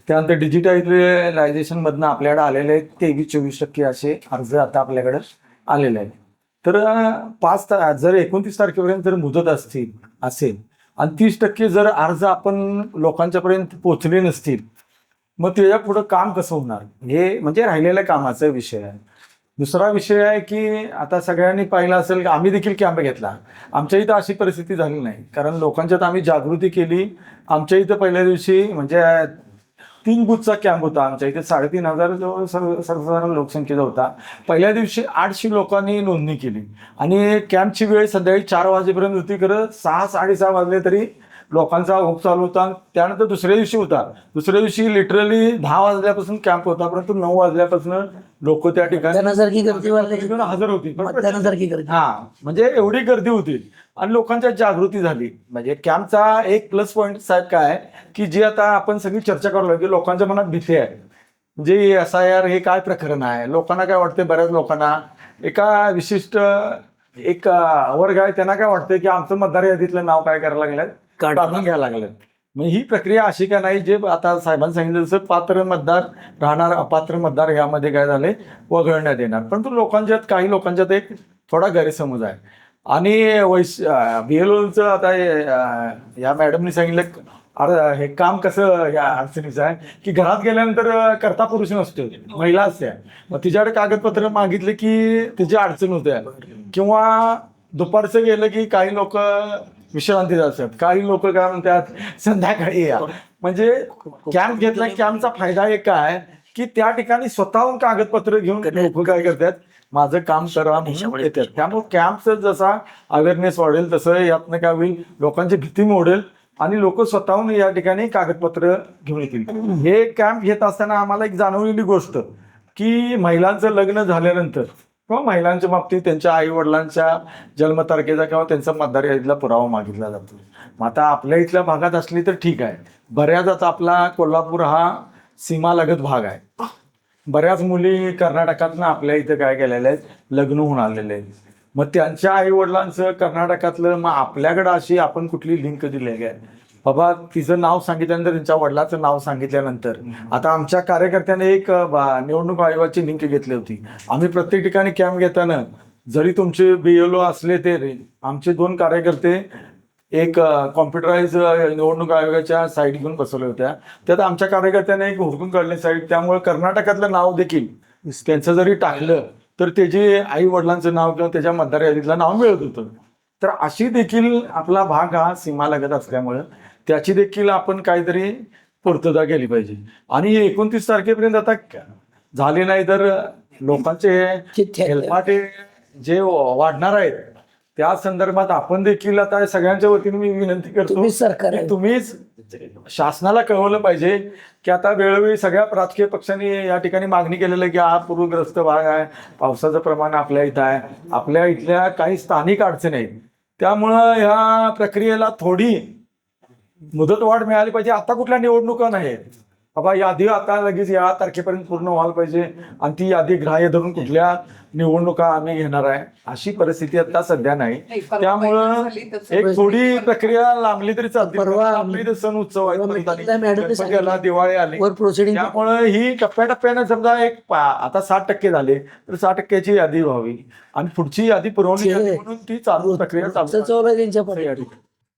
त्यानंतर डिजिटलायझेशन मधनं आपल्याकडे आलेले 23-24% असे अर्ज आता आपल्याकडे आलेले आहेत. तर जर 29 तारखेपर्यंत जर मुदत असेल आणि 30% जर अर्ज आपण लोकांच्यापर्यंत पोहोचले नसतील, मग त्याच्या पुढं काम कसं होणार, हे म्हणजे राहिलेल्या कामाचा विषय आहे. दुसरा विषय आहे की आता सगळ्यांनी पाहिलं असेल की आम्ही देखील कॅम्प घेतला. आमच्या इथं अशी परिस्थिती झाली नाही, कारण लोकांच्यात आम्ही जागृती केली. आमच्या इथं पहिल्या दिवशी म्हणजे 3 बूथचा कॅम्प होता. आमच्या इथे 3,500 जो सर्वसाधारण लोकसंख्येचा होता. पहिल्या दिवशी 800 लोकांनी नोंदणी केली आणि कॅम्पची वेळ संध्याकाळी 4 वाजेपर्यंत होती. खरं 6-6:30 वाजले तरी लोकांचा ओघ चालू होता. त्यानंतर दुसऱ्या दिवशी होता. दुसऱ्या दिवशी लिटरली 10 वाजल्यापासून कॅम्प होता, परंतु 9 वाजल्यापासून लोक त्या ठिकाणी हजर होती. म्हणजे एवढी गर्दी होती आणि लोकांच्या जागृती झाली. म्हणजे कॅम्पचा एक प्लस पॉईंट साहेब काय की जी आता आपण सगळी चर्चा करलो की लोकांच्या मनात भीती आहे, म्हणजे SIR हे काय प्रकरण आहे. लोकांना काय वाटते, बऱ्याच लोकांना एका विशिष्ट एक वर्ग आहे त्यांना काय वाटतं की आमचं मतदार यादीतलं नाव काय करायला लागलं, काढून घ्यायला लागलं. मग ही प्रक्रिया अशी का नाही, जे आता साहेबांनी सांगितलं तसं पात्र मतदार राहणार, अपात्र मतदार यामध्ये काय झाले वगळण्यात येणार. परंतु लोकांच्यात काही लोकांच्यात एक थोडा गैरसमज आहे. आणि BLOचं आता या मॅडमनी सांगितलं हे काम कसं या अडचणीचं आहे की घरात गेल्यानंतर करता पुरुष नसतो, महिला असते. मग तिच्याकडे कागदपत्र मागितले की तिची अडचण होते, किंवा दुपारचं गेलं की काही लोक विश्रांतीत असतात, काही लोक काय म्हणतात संध्याकाळी या. म्हणजे कॅम्प घेतला, कॅम्पचा फायदा एक काय की त्या ठिकाणी स्वतःहून कागदपत्र घेऊन लोक काय करतात, माझं काम करा म्हणून येतात. त्यामुळे कॅम्पचं जसा अवेअरनेस वाढेल तसं यातनं काय होईल, लोकांची भीती मोडेल आणि लोक स्वतःहून या ठिकाणी कागदपत्र घेऊन येतील. हे कॅम्प घेत असताना आम्हाला एक जाणवलेली गोष्ट की महिलांचं लग्न झाल्यानंतर किंवा महिलांच्या बाबतीत त्यांच्या आई वडिलांच्या जन्मतारखेचा किंवा त्यांचा मतदार यादीतला पुरावा मागितला जातो. मग आता आपल्या इथल्या भागात असली तर ठीक आहे. बऱ्याच आता आपला कोल्हापूर हा सीमालगत भाग आहे. बऱ्याच मुली कर्नाटकातनं आपल्या इथं काय केलेल्या आहेत, लग्न होऊन आलेले आहेत. मग त्यांच्या आई वडिलांचं कर्नाटकातलं, मग आपल्याकडं अशी आपण कुठली लिंक दिली आहे बाबा, तिचं नाव सांगितल्यानंतर त्यांच्या वडिलाचं नाव सांगितल्यानंतर आता आमच्या कार्यकर्त्याने एक निवडणूक आयोगाची लिंक घेतली होती. आम्ही प्रत्येक ठिकाणी कॅम्प घेताना जरी तुमचे BLO असले ते आमचे 2 कार्यकर्ते एक कॉम्प्युटराइज निवडणूक आयोगाच्या साईट घेऊन बसवल्या होत्या. त्यात आमच्या कार्यकर्त्याने एक हुडकून काढली साईट, त्यामुळे कर्नाटकातलं नाव देखील त्यांचं जरी टाकलं तर त्याचे आई वडिलांचं नाव किंवा त्याच्या मतदार यादीतलं नाव मिळत होतं. तर अशी देखील आपला भाग हा सीमालगत असल्यामुळं त्याची देखील आपण काहीतरी पूर्तता केली पाहिजे. आणि 29 तारखेपर्यंत आता झाले नाही तर लोकांचे हेलपाटे जे वाढणार आहेत त्या संदर्भात आपण देखील आता सगळ्यांच्या वतीने मी विनंती करतो की तुम्हीच शासनाला कळवलं पाहिजे की आता वेळोवेळी सगळ्या राजकीय पक्षांनी या ठिकाणी मागणी केलेलं की हा पूरग्रस्त भाग आहे, पावसाचं प्रमाण आपल्या इथं आहे, आपल्या इथल्या काही स्थानिक अडचणी आहेत, त्यामुळं ह्या प्रक्रियेला थोडी मुदतवाढ मिळाली पाहिजे. आता कुठल्या निवडणुका नाही, बाबा यादी आता लगेच या तारखेपर्यंत पूर्ण व्हायला पाहिजे आणि ती यादी ग्राह्य धरून कुठल्या निवडणुका आम्ही घेणार आहे अशी परिस्थिती आता सध्या नाही. त्यामुळं एक थोडी प्रक्रिया लांबली तरी चालते. परवा आपली इथे सण उत्सव आहे, meetingला मॅडमने गणपती आला, दिवाळी आली, वर प्रोसिडिंग त्यामुळे ही टप्प्याटप्प्याने समजा आता 60% झाले तर 60%ची यादी व्हावी आणि पुढची यादी पुरवणी झाली म्हणून ती चालू प्रक्रिया चालू आहे. त्यांच्या पर्यायी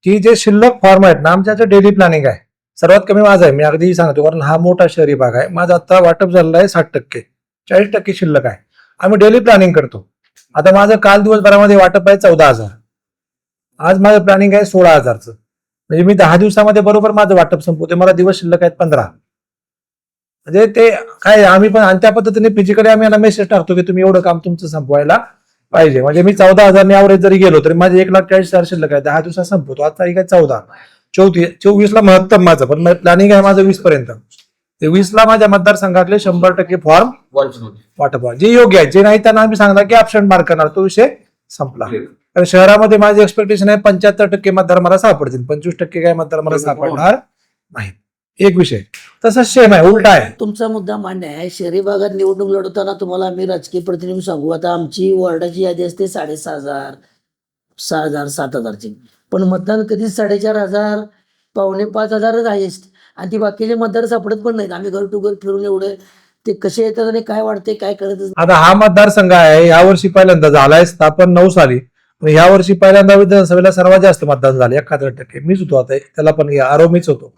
की जे शिल्लक फॉर्म आहेत ना, आमच्याचं डेली प्लॅनिंग आहे. सर्वात कमी माझं आहे, मी अगदी सांगतो, कारण हा मोठा शहरी भाग आहे. माझं आता वाटप झालेलं आहे 60%, 40% शिल्लक आहे. आम्ही डेली प्लॅनिंग करतो. आता माझं काल दिवसभरामध्ये वाटप आहे 14,000. आज माझं प्लॅनिंग आहे 16,000चं. म्हणजे मी 10 दिवसामध्ये बरोबर माझं वाटप संपवते. मला दिवस शिल्लक आहेत 15. म्हणजे ते काय आम्ही पण आणि त्या पद्धतीने फिजिकली आम्ही यांना मेसेज टाकतो की तुम्ही एवढं काम तुमचं संपवायला पाहिजे. म्हणजे मी 14,000 ॲव्हरेज जरी गेलो तरी माझे 1,40,000 शिल्लक आहे. 10 दिवसात संपवतो. आज तारीख आहे 14. 24ला महत्तम माझं, पण प्लॅनिंग आहे माझं 20 पर्यंत. ते 20ला माझ्या मतदारसंघातले 100% फॉर्म वाटप व्हावे. जे योग्य आहे, जे नाही त्यांना आम्ही सांगणार की ऍबसेंट मार्क करणार. तो विषय संपला. कारण शहरामध्ये माझे एक्सपेक्टेशन आहे 75% मतदार मला सापडतील, 25% काय मतदार मला सापडणार नाही. एक विषय तसंच सेम आहे, उलटा आहे. तुमचा मुद्दा मान्य आहे. शहरी भागात निवडणूक लढवताना तुम्हाला आम्ही राजकीय प्रतिनिधी सांगू, आता आमची वॉर्डाची यादी असते 6,500, 6,000, 7,000ची, पण मतदान कधीच 4,500, 4,500 हायेस्ट, आणि ती बाकीचे मतदार सापडत पण नाहीत. आम्ही घर टू घर फिरून एवढे ते कसे येतात आणि काय वाढते काय करत. आता हा मतदारसंघ आहे, यावर्षी पहिल्यांदा झालाय स्थापन 9 साली. पण या वर्षी पहिल्यांदा विधानसभेला सर्वात जास्त मतदान झाले, 71%. मीच होतो आता, त्याला पण आरोप मीच होतो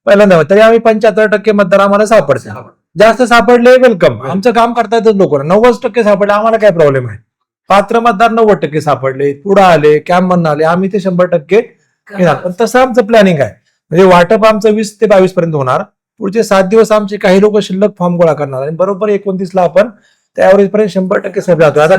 पहिल्यांदा. तरी आम्ही 75% मतदार आम्हाला सापडते. जास्त सापडले वेलकम, आमचं काम करता येतं लोकांना. 90% सापडले आम्हाला काय प्रॉब्लेम आहे. पात्र मतदार 90% सापडले, पुढे आले, कॅम्प म्हणून आले, आम्ही ते 100% घेणार. पण तसं आमचं प्लॅनिंग आहे. म्हणजे वाटप आमचं 20 ते 22 पर्यंत होणार. पुढचे 7 दिवस आमचे काही लोक शिल्लक फॉर्म गोळा करणार आणि बरोबर 29ला आपण त्या ॲव्हरेज पर्यंत 100% साहेब जातो. आता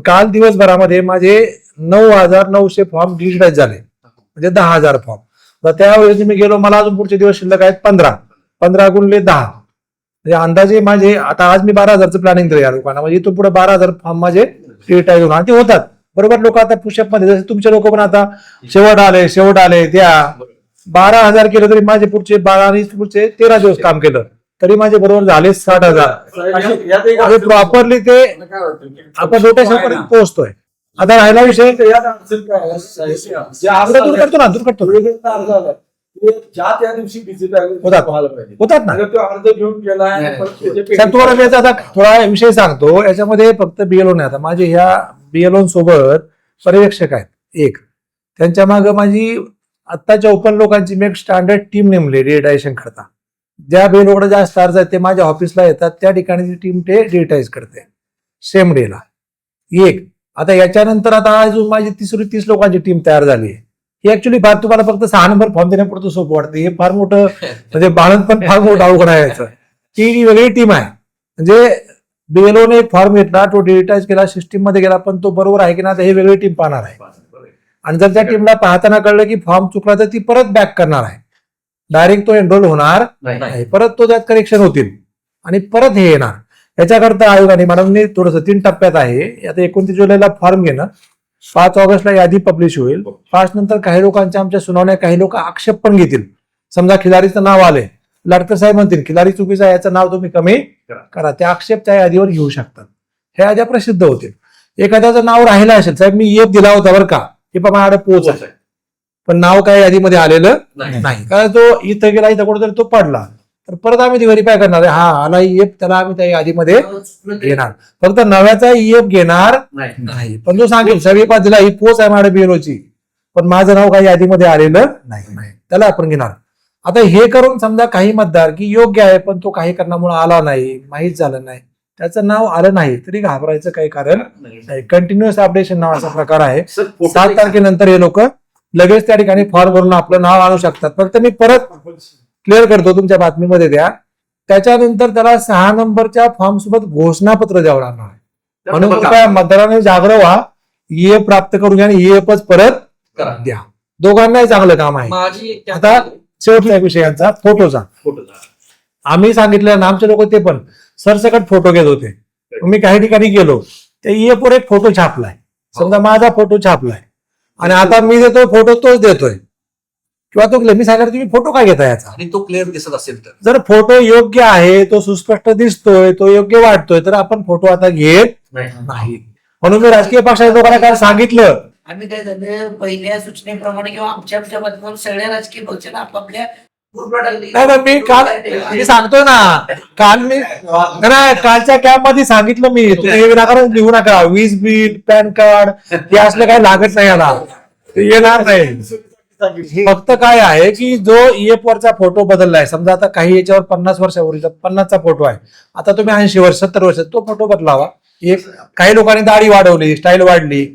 काल दिवसभरामध्ये माझे 9,900 फॉर्म डिजिटाईज झाले, म्हणजे 10,000 फॉर्म. तर त्यावेळेस मी गेलो, मला अजून पुढचे दिवस शिल्लक आहेत 15 गुणले 10, म्हणजे अंदाजे माझे आता आज मी 12,000चं प्लॅनिंग केलं या लोकांना. म्हणजे तो पुढे 12,000 फॉर्म माझे डिजिटाईज होणार. ते होतात बरोबर. लोक आता पुशअप मध्ये, जसे तुमचे लोक पण आता शेवट आले त्या 12,000 केलं तरी माझे पुढचे 12 आणि पुढचे 13 दिवस काम केलं तरी माझे बरोबर झाले 60,000. प्रॉपरली ते आपण रोटेशन पर्यंत पोहोचतोय. आता राहिला विषय दूर करतो ज्या त्या दिवशी होतात ना. अर्ज घेऊन गेलाय. तुम्हाला मी आता थोडा विषय सांगतो. याच्यामध्ये फक्त बीएलओ नाही, आता माझे ह्या बीएलओ सोबत पर्यवेक्षक आहेत एक. त्यांच्या मागे माझी आत्ताच्या ओपन लोकांची मी एक स्टँडर्ड टीम नेमली डिजिटायझेशन करता. ज्या बीएलओकडे जास्त अर्ज आहेत ते माझ्या ऑफिसला येतात, त्या ठिकाणी टीम ते डिजिटाईज करते सेम डेला एक. आता याच्यानंतर आता अजून माझी 30 लोकांची टीम तयार झाली आहे. ही ऍक्च्युली फार तुम्हाला फक्त 6 नंबर फॉर्म देण्यापुरतं सोपं वाटतं. हे फार मोठं म्हणजे बाळण पण फार मोठं अवघड आहे. याचं ही वेगळी टीम आहे. म्हणजे बीएलओने एक फॉर्म घेतला, तो डिजिटाईज केला, सिस्टीम मध्ये गेला, पण तो बरोबर आहे की नाही हे वेगळी टीम पाहणार आहे. आणि जर त्या टीमला पाहताना कळलं की फॉर्म चुकला तर ती परत बॅक करणार आहे. डायरेक्ट तो एनरोल होणार नाही, परत तो त्यात करेक्शन होतील आणि परत हे येणार. याच्याकरता आयोगाने मॅडमने थोडंसं 3 टप्प्यात आहे. आता 29 जुलैला फॉर्म घेणं, 5 ऑगस्टला यादी पब्लिश होईल. 5 नंतर काही लोकांच्या आमच्या सुनावण्या, काही लोक आक्षेप पण घेतील. समजा खिलारीचं नाव आले, लाडकर साहेब म्हणतील खिलारी चुकीचं आहे, याचं नाव तुम्ही कमी करा. त्या आक्षेप त्या यादीवर घेऊ शकतात. ह्या याद्या प्रसिद्ध होतील. एखाद्याचं नाव राहिलं असेल, साहेब मी येप दिला होता बरं का, हे पण माझ्याकडे पोहोच आहे, पण नाव काय यादीमध्ये आलेलं नाही, कारण तो इथं गेला, इथं कुठं तो पडला, तर परत आम्ही ती व्हेरीफाय करणार आहे. हा आला ईएफ, त्याला आम्ही त्या यादीमध्ये घेणार. फक्त नव्याचा ईएफ घेणार नाही. पण जो सांगेल साहेब दिला, ही पोच आहे माझ्या बीएलओची, पण माझं नाव काही यादीमध्ये आलेलं नाही, त्याला आपण घेणार. आता हे करून समजा काही मतदार की योग्य आहे, पण तो काही कारणामुळे आला नाही, माहीत झालं नाही, त्याचं नाव आलं नाही, तरी घाबरायचं काही कारण नाही. कंटिन्युअस अपडेशन नावाचा प्रकार आहे. 7 तारखेनंतर हे लोक लगेच त्या ठिकाणी फॉर्म भरून आपलं नाव आणू शकतात. फक्त मी परत क्लिअर करतो, तुमच्या बातमीमध्ये द्या. त्याच्यानंतर त्याला 6 नंबरच्या फॉर्म सोबत घोषणापत्र द्यावं लागणार आहे. म्हणून त्या मतदाराने जागृत व्हा, ईएफ प्राप्त करून घ्या आणि ईएफच परत द्या. दोघांनाही चांगलं काम आहे. आता शेवटच्या विषयांचा फोटोचा आम्ही सांगितलं ना, आमचे लोक ते पण सरसकट फोटो घेत होते. मी काही ठिकाणी गेलो, त्या ईएफ वर एक फोटो छापलाय, समजा माझा फोटो छापलाय, आणि आता मी देतोय फोटो तोच देतोय. किंवा तो मी सांगितलं तुम्ही फोटो काय घेता याचा. आणि तो क्लिअर दिसत असेल तर जर फोटो योग्य आहे, तो सुस्पष्ट दिसतोय, तो योग्य वाटतोय, तर आपण फोटो आता घेत नाही. म्हणून मी राजकीय पक्षाच्या लोकांना काय सांगितलं, आम्ही काय झालं पहिल्या सूचनेप्रमाणे किंवा आमच्या माध्यमातून सगळ्या राजकीय पक्षांना आपापल्या ग्रुपला टाकली. नाही पण मी सांगतोय ना, काल नाही कालच्या कॅम्प मध्ये सांगितलं मी, तुम्ही हे विनाकारण लिहू नका, वीज बिल, पॅन कार्ड हे असलं काही लागत नाही याला, ते येणार नाही. फक्त काय आहे की जो ईएफ वरचा फोटो बदललाय, समजा आता काही याच्यावर 50 वर्षापूर्वीचा 50चा फोटो आहे, आता तुम्ही 80 वर्ष 70 वर्ष तो फोटो बदलावा. एक काही लोकांनी दाढी वाढवली, स्टाईल वाढली,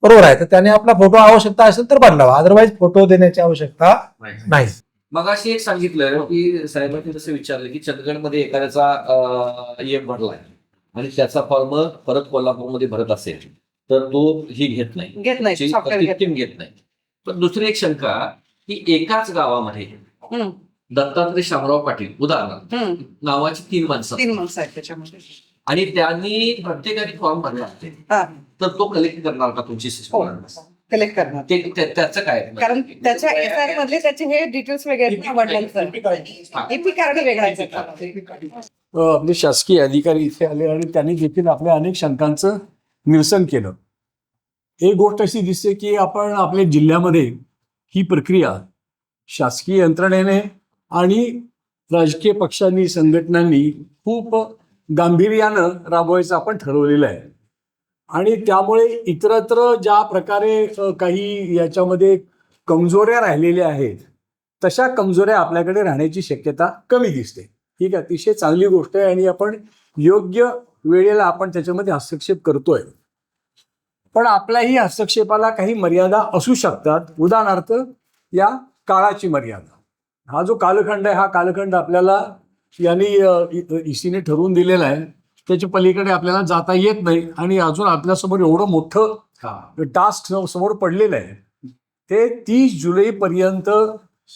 बरोबर आहे, तर त्याने आपला फोटो आवश्यकता असेल तर बदलावा, अदरवाईज फोटो देण्याची आवश्यकता नाही. मग अशी एक सांगितलं की साहेबांनी जसं विचारलं की चंदगडमध्ये एखाद्याचा ईएम भरलाय आणि त्याचा फॉर्म परत कोल्हापूरमध्ये भरत असेल तर तो ही घेत नाही, घेत नाही, ची software घेत system घेत नाही. पण दुसरी एक शंका की एकाच गावामध्ये हम्म, दत्तात्रय शामराव पाटील उदाहरणार्थ हम्म. नावाची 3 माणसं 3 माणसं आहेत त्याच्यामध्ये. आणि त्यांनी प्रत्येकाने फॉर्म भरला असेल हा, तर तो कलेक्ट करणार का तुमची हो, सिस्टम? कलेक्ट करणार. त्याचं काय? कारण त्याच्या एसआय मधले त्याचे हे डिटेल्स वेगळे आहेत ना, वडिलांचं एपी कार्ड वेगळं आहे त्याचं. आपले शासकीय अधिकारी इथे आले आणि त्यांनी देखील आपल्या अनेक शंकांचं निरसन केलं. एक गोष्ट अशी दिसते की आपण आपल्या जिल्ह्यामध्ये ही प्रक्रिया शासकीय यंत्रणेने आणि राजकीय पक्षांनी संघटनांनी खूप गांभीर्यानं राबवायचं आपण ठरवलेलं आहे. आणि त्यामुळे इतरत्र ज्या प्रकारे काही याच्यामध्ये कमजोऱ्या राहिलेल्या आहेत तशा कमजोऱ्या आपल्याकडे राहण्याची शक्यता कमी दिसते. ही एक अतिशय चांगली गोष्ट आहे आणि आपण योग्य वेळेला आपण त्याच्यामध्ये हस्तक्षेप करतोय. पण आपल्याही हस्तक्षेपाला काही मर्यादा असू शकतात. उदाहरणार्थ या काळाची मर्यादा, हा जो कालखंड आहे, हा कालखंड आपल्याला यांनी ईसीने ठरवून दिलेला आहे, त्याच्या पलीकडे आपल्याला जाता येत नाही. आणि अजून आपल्यासमोर एवढं मोठं टास्क समोर पडलेलं आहे, ते 30 जुलैपर्यंत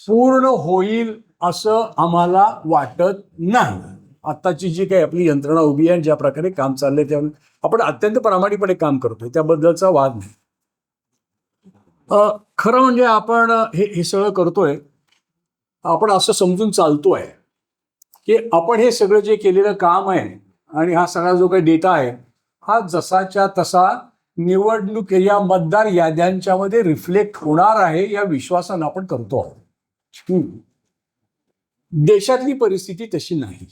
पूर्ण होईल असं आम्हाला वाटत नाही. आत्ताची जी काही आपली यंत्रणा उभी आहे, ज्या प्रकारे काम चाललंय, त्या आपण अत्यंत प्रामाणिकपणे काम करतोय, त्याबद्दलचा वाद नाही. खरं म्हणजे आपण हे सगळं करतोय, आपण असं समजून चालतोय की आपण हे सगळं जे केलेलं काम आहे आणि हा सगळा जो काही डेटा आहे, हा जसाच्या तसा निवडणूक या मतदार याद्यांच्या मध्ये रिफ्लेक्ट होणार आहे या विश्वासानं आपण करतो आहोत. देशातली परिस्थिती तशी नाही.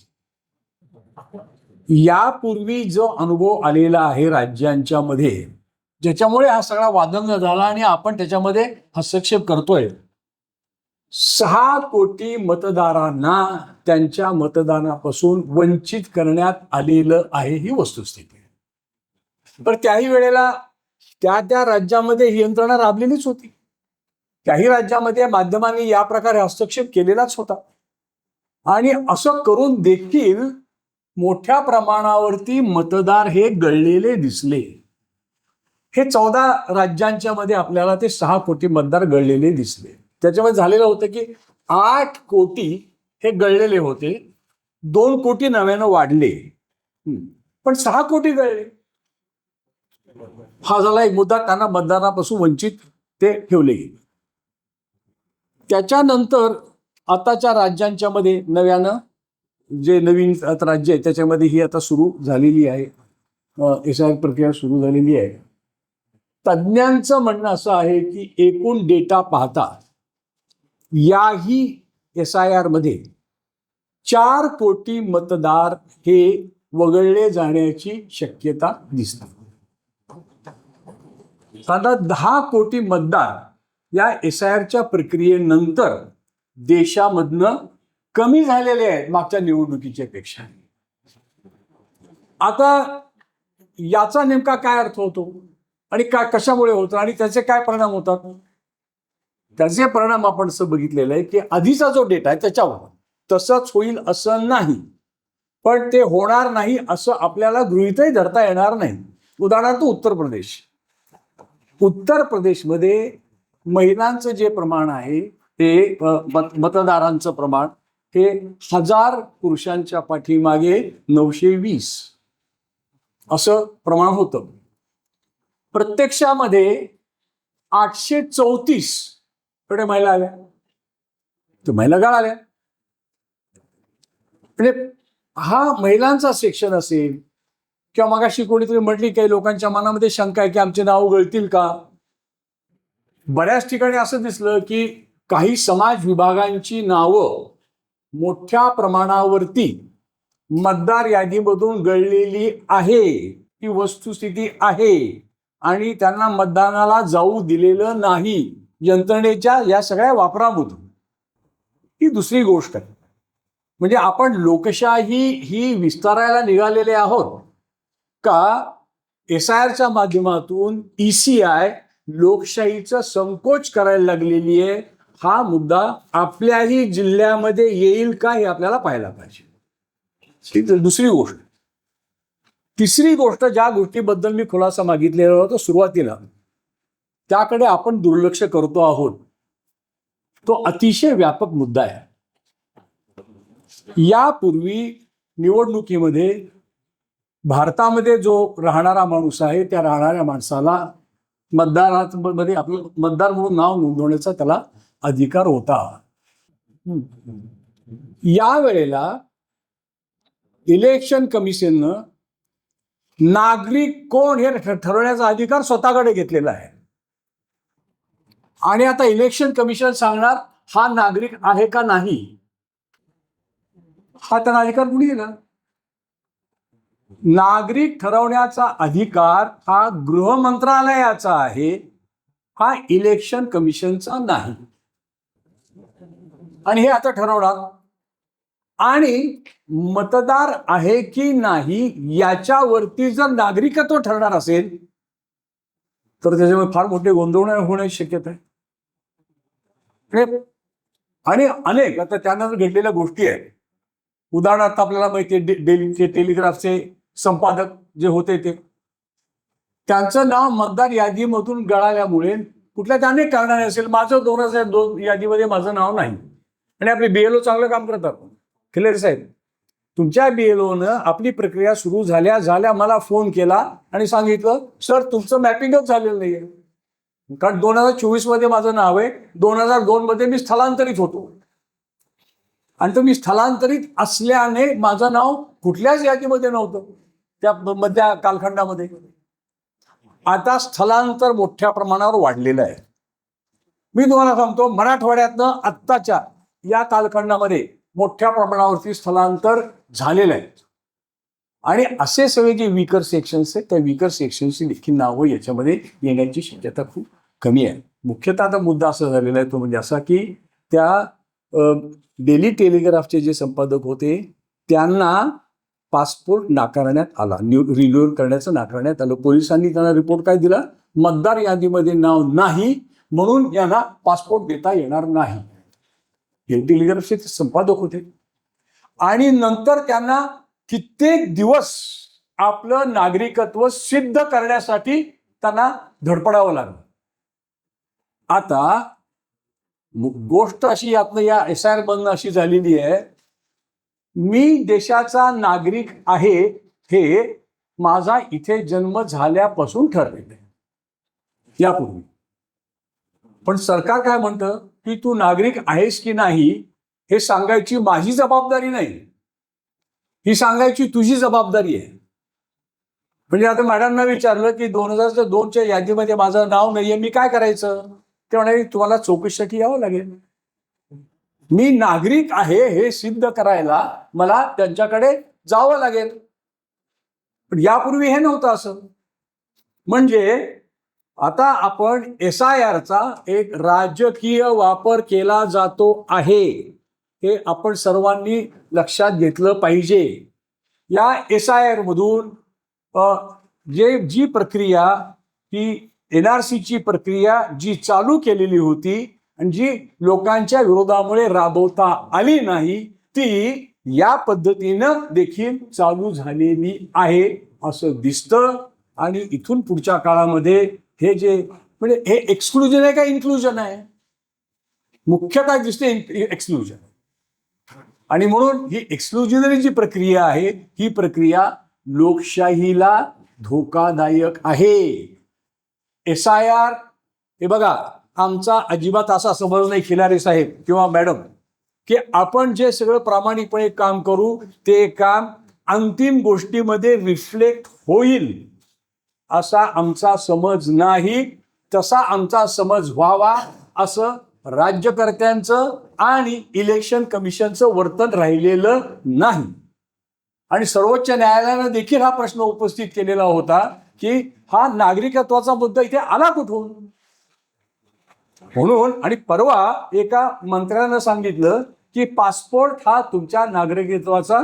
यापूर्वी जो अनुभव आलेला आहे राज्यांच्या मध्ये, ज्याच्यामुळे हा सगळा वादंग झाला आणि आपण त्याच्यामध्ये हस्तक्षेप करतोय, 6 कोटी मतदारांना त्यांच्या मतदानापासून वंचित करण्यात आलेलं आहे, ही वस्तुस्थिती. पण त्याही वेळेला त्या राज्यामध्ये ही यंत्रणा राबलेलीच होती. त्याही राज्यामध्ये माध्यमांनी या प्रकारे हस्तक्षेप केलेलाच होता. आणि असं करून देखील मोठ्या प्रमाणावरती मतदार हे गळलेले दिसले. हे 14 राज्यांच्या मध्ये आपल्याला ते 6 कोटी मतदार गळलेले दिसले. त्याच्यामध्ये झालेलं होतं की 8 कोटी हे गळलेले होते, 2 कोटी नव्यानं वाढले, पण 6 कोटी गळले. हा झाला एक मुद्दा, त्यांना मतदानापासून वंचित ते ठेवले गेले. त्याच्यानंतर आताच्या राज्यांच्या मध्ये नव्यानं जे नवीन राज्य आहे त्याच्यामध्ये ही आता सुरू झालेली आहे, एसआयआर प्रक्रिया सुरू झालेली आहे. तज्ज्ञांचं म्हणणं असं आहे की एकूण डेटा पाहता याही एसआयआर मध्ये 4 कोटी मतदार हे वगळले जाण्याची शक्यता दिसते. आता 10 कोटी मतदार या एसआयआरच्या प्रक्रियेनंतर देशामधनं कमी झालेले आहेत मागच्या निवडणुकीच्या पेक्षा. आता याचा नेमका काय अर्थ होतो आणि कशामुळे होतो आणि त्याचे काय परिणाम होतात? त्याचे परिणाम आपण असं बघितलेलं आहे की आधीचा जो डेटा आहे त्याच्यावर तसंच होईल असं नाही, पण ते होणार नाही असं आपल्याला गृहीतही धरता येणार नाही. उदाहरणार्थ उत्तर प्रदेशमध्ये महिलांचं जे प्रमाण आहे ते मतदारांचं प्रमाण हे 1000 पुरुषांच्या पाठीमागे 920 असं प्रमाण होतं. प्रत्यक्षामध्ये 834 कडे महिला आल्या तर महिला गळाल्या. म्हणजे हा महिलांचा सेक्शन असेल किंवा मगाशी कोणीतरी म्हटली काही लोकांच्या मनामध्ये शंका आहे की आमचे नाव गळतील का. बऱ्याच ठिकाणी असं दिसलं की काही समाज विभागांची नावं मोठ्या प्रमाणावरती मतदार यादीमधून गळलेली आहे, ही वस्तुस्थिती आहे आणि त्यांना मतदानाला जाऊ दिलेलं नाही यंत्रणेच्या या सगळ्या वापरामधून. ही दुसरी गोष्ट आहे. म्हणजे आपण लोकशाही ही विस्तारायला निघालेले आहोत का SIRच्या माध्यमातून ECI लोकशाहीचं संकोच करायला लागलेली आहे. हा मुद्दा आपल्याही जिल्ह्यामध्ये येईल का हे आपल्याला पाहायला पाहिजे. ही दुसरी गोष्ट. तिसरी गोष्ट, ज्या गोष्टीबद्दल मी खुलासा मागितलेला होता सुरुवातीला, त्याकडे आपण दुर्लक्ष करतो आहोत. तो अतिशय व्यापक मुद्दा आहे. यापूर्वी निवडणुकीमध्ये भारतामध्ये जो राहणारा माणूस आहे त्या राहणाऱ्या माणसाला मतदारामध्ये आपलं मतदार म्हणून नाव नोंदवण्याचा त्याला अधिकार होता. यावेळेला इलेक्शन कमिशननं नागरिक कोण हे ठरवण्याचा अधिकार स्वतःकडे घेतलेला आहे. आणि आता इलेक्शन कमिशन सांगणार हा नागरिक आहे का नाही, हा त्यांना अधिकार कुणी दिला. नागरिक ठरवण्याचा अधिकार हा गृह मंत्रालयाचा आहे, हा इलेक्शन कमिशनचा नाही. आणि हे आता ठरवणार. आणि मतदार आहे की नाही याच्यावरती जर नागरिकत्व ठरणार असेल तर त्याच्यामुळे फार मोठे गोंधळ होण्याची शक्यता आहे. आणि अनेक आता त्यानंतर घडलेल्या गोष्टी आहेत. उदाहरणार्थ आपल्याला माहिती आहे डेलीचे टेलिग्राफचे संपादक जे होते ते, त्यांचं नाव मतदार यादीमधून गळाल्यामुळे कुठल्या त्याने कारणाने असेल, माझं 2002 यादीमध्ये माझं नाव नाही. आणि आपले BLO चांगलं काम करतात. खिलारी साहेब, तुमच्या BLOनं आपली प्रक्रिया सुरू झाल्या मला फोन केला आणि सांगितलं सर तुमचं मॅपिंगच झालेलं नाहीये. कारण 2024 मध्ये माझं नाव आहे, 2002 मध्ये मी स्थलांतरित होतो. आणि तर मी स्थलांतरित असल्याने माझं नाव कुठल्याच यादीमध्ये नव्हतं त्या मधल्या कालखंडामध्ये. आता स्थलांतर मोठ्या प्रमाणावर वाढलेलं आहे. मी तुम्हाला सांगतो, मराठवाड्यातनं आत्ताच्या या कालखंडामध्ये मोठ्या प्रमाणावरती स्थलांतर झालेलं आहे. आणि असे सगळे जे वीकर सेक्शन्स आहेत त्या वीकर सेक्शनची देखील नावं याच्यामध्ये येण्याची शक्यता खूप कमी आहे. मुख्यतः आता मुद्दा असा झालेला आहे तो म्हणजे असा की त्या डेली टेलिग्राफचे जे संपादक होते त्यांना पासपोर्ट नाकारण्यात आला, रिन्युअल करण्याचं नाकारण्यात आलं. पोलिसांनी त्यांना रिपोर्ट काय दिला, मतदार यादीमध्ये नाव नाही म्हणून यांना पासपोर्ट देता येणार नाही. हे टेलिग्राफचे संपादक होते. आणि नंतर त्यांना कित्येक दिवस आपलं नागरिकत्व सिद्ध करण्यासाठी त्यांना धडपडावं लागलं. आता गोष्ट अशी यातनं या SIR मधनं अशी झालेली आहे, मी देशाचा नागरिक आहे हे माझा इथे जन्म झाल्यापासून ठरलेलं आहे यापूर्वी. पण सरकार काय म्हणतं की तू नागरिक आहेस की नाही हे सांगायची माझी जबाबदारी नाही, ही सांगायची तुझी जबाबदारी आहे. म्हणजे आता मॅडमना विचारलं की 2002च्या यादीमध्ये माझं नाव नाहीये, मी काय करायचं. ते म्हणाले तुम्हाला चौकशीसाठी यावं लागेल. मी नागरिक आहे हे सिद्ध करायला मला त्यांच्याकडे जावं लागेल. पण यापूर्वी हे नव्हतं असं. म्हणजे आता आपण SIRचा एक राजकीय वापर केला जातो आहे हे आपण सर्वांनी लक्षात घेतलं पाहिजे. या SIR मधून जी प्रक्रिया ही NRCची प्रक्रिया जी चालू केलेली होती आणि जी लोकांच्या विरोधामुळे राबवता आली नाही ती या पद्धतीनं देखील चालू झालेली आहे असं दिसतं. आणि इथून पुढच्या काळामध्ये हे जे म्हणजे हे एक्सक्लुजन आहे का इन्क्लुजन आहे, मुख्यतः दिसते एक्सक्लुजन. आणि म्हणून ही एक्सक्लुजनरी जी प्रक्रिया आहे ही प्रक्रिया लोकशाहीला धोकादायक आहे. SIR हे बघा, आमचा अजिबात असा समज नाही खिलारे साहेब किंवा मॅडम की आपण जे सगळं प्रामाणिकपणे काम करू ते काम अंतिम गोष्टीमध्ये रिफ्लेक्ट होईल असा आमचा समज नाही. तसा आमचा समज व्हावा असं राज्यकर्त्यांचं आणि इलेक्शन कमिशनचं वर्तन राहिलेलं नाही. आणि सर्वोच्च न्यायालयानं देखील हा प्रश्न उपस्थित केलेला होता की हा नागरिकत्वाचा मुद्दा इथे आला कुठून म्हणून. आणि परवा एका मंत्र्यानं सांगितलं की पासपोर्ट हा तुमच्या नागरिकत्वाचा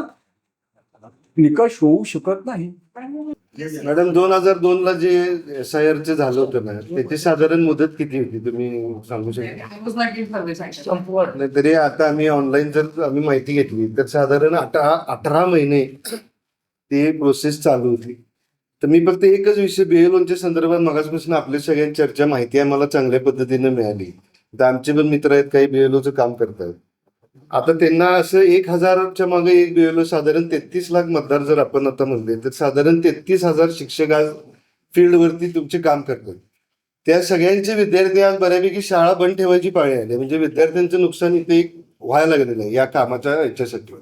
निकष होऊ शकत नाही. मॅडम 2002 जे SIR चे झालं होतं ना त्याची साधारण मुदत किती होती तुम्ही सांगू शकता? नाही तरी आता आम्ही ऑनलाईन जर आम्ही माहिती घेतली तर साधारण 18 महिने ती प्रोसेस चालू होती. तर मी फक्त एकच विषय BLOच्या संदर्भात मगाचपासून आपल्या सगळ्यांची चर्चा माहिती आहे मला चांगल्या पद्धतीने मिळाली. तर आमचे पण मित्र आहेत काही BLOचं काम करतात. आता त्यांना असं 1000च्या मागे एक BLO साधारण 33 लाख मतदार जर आपण आता म्हणले तर साधारण 33,000 शिक्षक आज फील्डवरती तुमचे काम करतात. त्या सगळ्यांचे विद्यार्थी आज बऱ्यापैकी शाळा बंद ठेवायची पाळी आली. म्हणजे विद्यार्थ्यांचं नुकसान इथे व्हायला लागलेलं आहे या कामाच्या याच्यासाठी.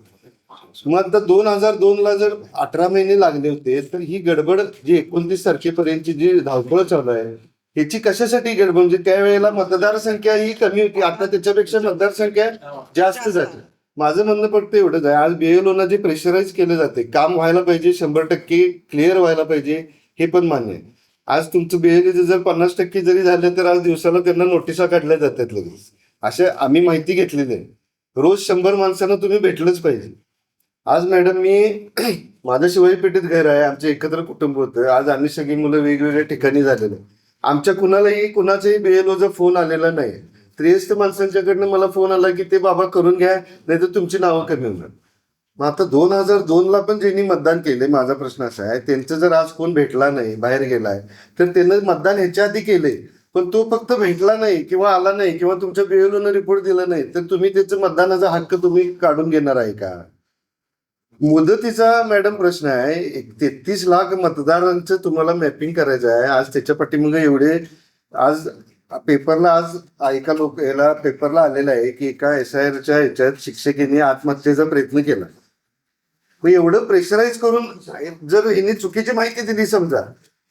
मग आता 2002ला जर 18 महिने लागले होते तर ही गडबड जी 29 तारखेपर्यंतची जी धावपळ चालू आहे ह्याची कशासाठी गडबड? म्हणजे त्यावेळेला मतदार संख्या ही कमी होती आता त्याच्यापेक्षा मतदार संख्या जास्त जाते. माझं म्हणणं फक्त एवढंच आहे आज BLOना जे प्रेशराईज केलं जाते काम व्हायला पाहिजे 100% क्लिअर व्हायला पाहिजे हे पण मान्य आहे. आज तुमचं BLO जर 50% जरी झालं तर आज दिवसाला त्यांना नोटिसा काढल्या जातात लगेच. अशा आम्ही माहिती घेतलेली आहे. रोज 100 माणसांना तुम्ही भेटलंच पाहिजे. आज मॅडम मी माझं शिवाजीपेठेत घर आहे आमचं एकत्र कुटुंब होतं. आज आम्ही सगळी मुलं वेगवेगळ्या ठिकाणी झालेलो. आमच्या कुणाचाही BLOचा फोन आलेला नाही. त्रियस्थ माणसांच्याकडनं मला फोन आला की ते बाबा करून घ्या नाही तर तुमची नावं कमी होणार. मग आता 2002ला पण ज्यांनी मतदान केले माझा प्रश्न असा आहे त्यांचं जर आज कोण भेटला नाही बाहेर गेलाय तर त्यानं मतदान ह्याच्या आधी केले पण तो फक्त भेटला नाही किंवा आला नाही किंवा तुमच्या BLOनं रिपोर्ट दिला नाही तर तुम्ही त्याचं मतदानाचा हक्क तुम्ही काढून घेणार आहे का? मुदतीचा मॅडम प्रश्न आहे. 33 लाख मतदारांचं तुम्हाला मॅपिंग करायचं आहे. आज त्याच्या पाठीमागे एवढे आज पेपरला याला पेपरला आलेलं आहे की एका SIRच्या ह्याच्यात शिक्षकांनी आत्महत्येचा प्रयत्न केला. मग एवढं प्रेशराईज करून जर हिने चुकीची माहिती दिली समजा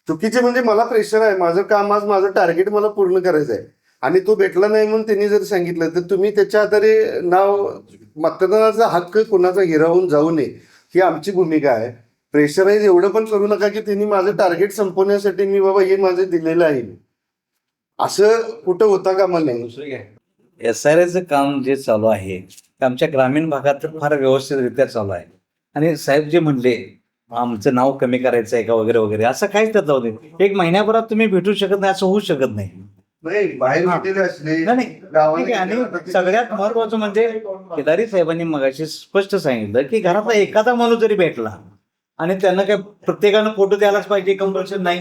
चुकीची म्हणजे मला प्रेशर आहे माझं काम आज माझं टार्गेट मला पूर्ण करायचं आहे आणि तो भेटला नाही म्हणून त्यांनी जर सांगितलं तर तुम्ही त्याच्या आधारे नाव मतदानाचा हक्क कोणाचा हिरावून जाऊ नये ही आमची भूमिका आहे. प्रेशराईज एवढं पण करू नका की त्यांनी माझं टार्गेट संपवण्यासाठी मी बाबा हे माझं दिलेलं आहे असं कुठं होता का मला नाही. SIRचं काम जे चालू आहे ते आमच्या ग्रामीण भागात फार व्यवस्थितरित्या चालू आहे. आणि साहेब जे म्हणले आमचं नाव कमी करायचं आहे का वगैरे वगैरे असं काहीच त्यात जाऊ दे. 1 महिन्याभरात तुम्ही भेटू शकत नाही असं होऊ शकत नाही. बाहेर असले नाही ठीक आहे. आणि सगळ्यात महत्वाचं म्हणजे केदारी साहेबांनी मगाशी स्पष्ट सांगितलं की घरातला एखादा माणूस जरी भेटला आणि त्यांना काय प्रत्येकानं फोटो द्यायलाच पाहिजे कंपल्शन नाही.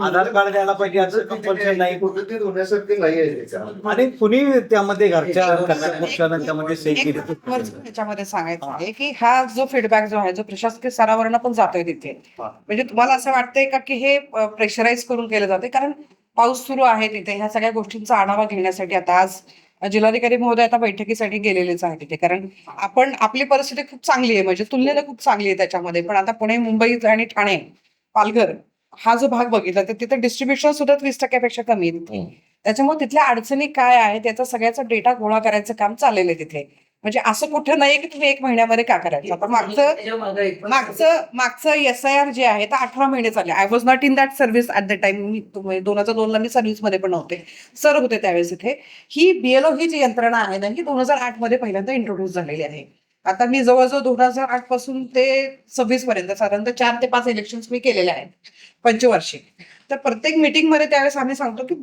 आधार कार्ड द्यायला पाहिजे असं कंपल्शन नाही. होण्यासारखे नाही आहे आणि कुणी त्यामध्ये घरच्या पक्षानं त्यामध्ये सही केली. त्याच्यामध्ये सांगायचं आहे की हा जो फीडबॅक जो आहे जो प्रशासकीय स्तरावरनं पण जातोय तिथे म्हणजे तुम्हाला असं वाटतंय का की हे प्रेशराईज करून केलं जाते? कारण पाऊस सुरू आहे तिथे ह्या सगळ्या गोष्टींचा आढावा घेण्यासाठी आता आज जिल्हाधिकारी महोदय आता बैठकीसाठी गेलेलेच आहे तिथे. कारण आपली परिस्थिती खूप चांगली आहे म्हणजे तुलनेला खूप चांगली आहे त्याच्यामध्ये. पण आता पुणे मुंबई आणि ठाणे पालघर हा जो भाग बघितला तर तिथे डिस्ट्रीब्युशन सुद्धा 20% कमी आहे. त्याच्यामुळे तिथल्या अडचणी काय आहे त्याचा सगळ्याचा डेटा गोळा करायचं काम चाललेलं आहे तिथे. म्हणजे असं कुठं नाही की तुम्ही 1 महिन्यामध्ये का करायचं. आता मागचं SIR जे आहे तर 18 महिने चालले. I was not in that service at the time. 2002ला मी सर्व्हिसमध्ये पण नव्हते सर होते त्यावेळेस. इथे ही BLO ही जी यंत्रणा आहे ना ही 2008 मध्ये पहिल्यांदा इंट्रोड्यूस झालेली आहे. आता मी जवळजवळ 2008 पासून ते 26 पर्यंत साधारणतः 4 ते 5 इलेक्शन्स मी केलेले आहेत पंचवार्षिक. तर प्रत्येक मीटिंगमध्ये त्यावेळेस आम्ही सांगतो की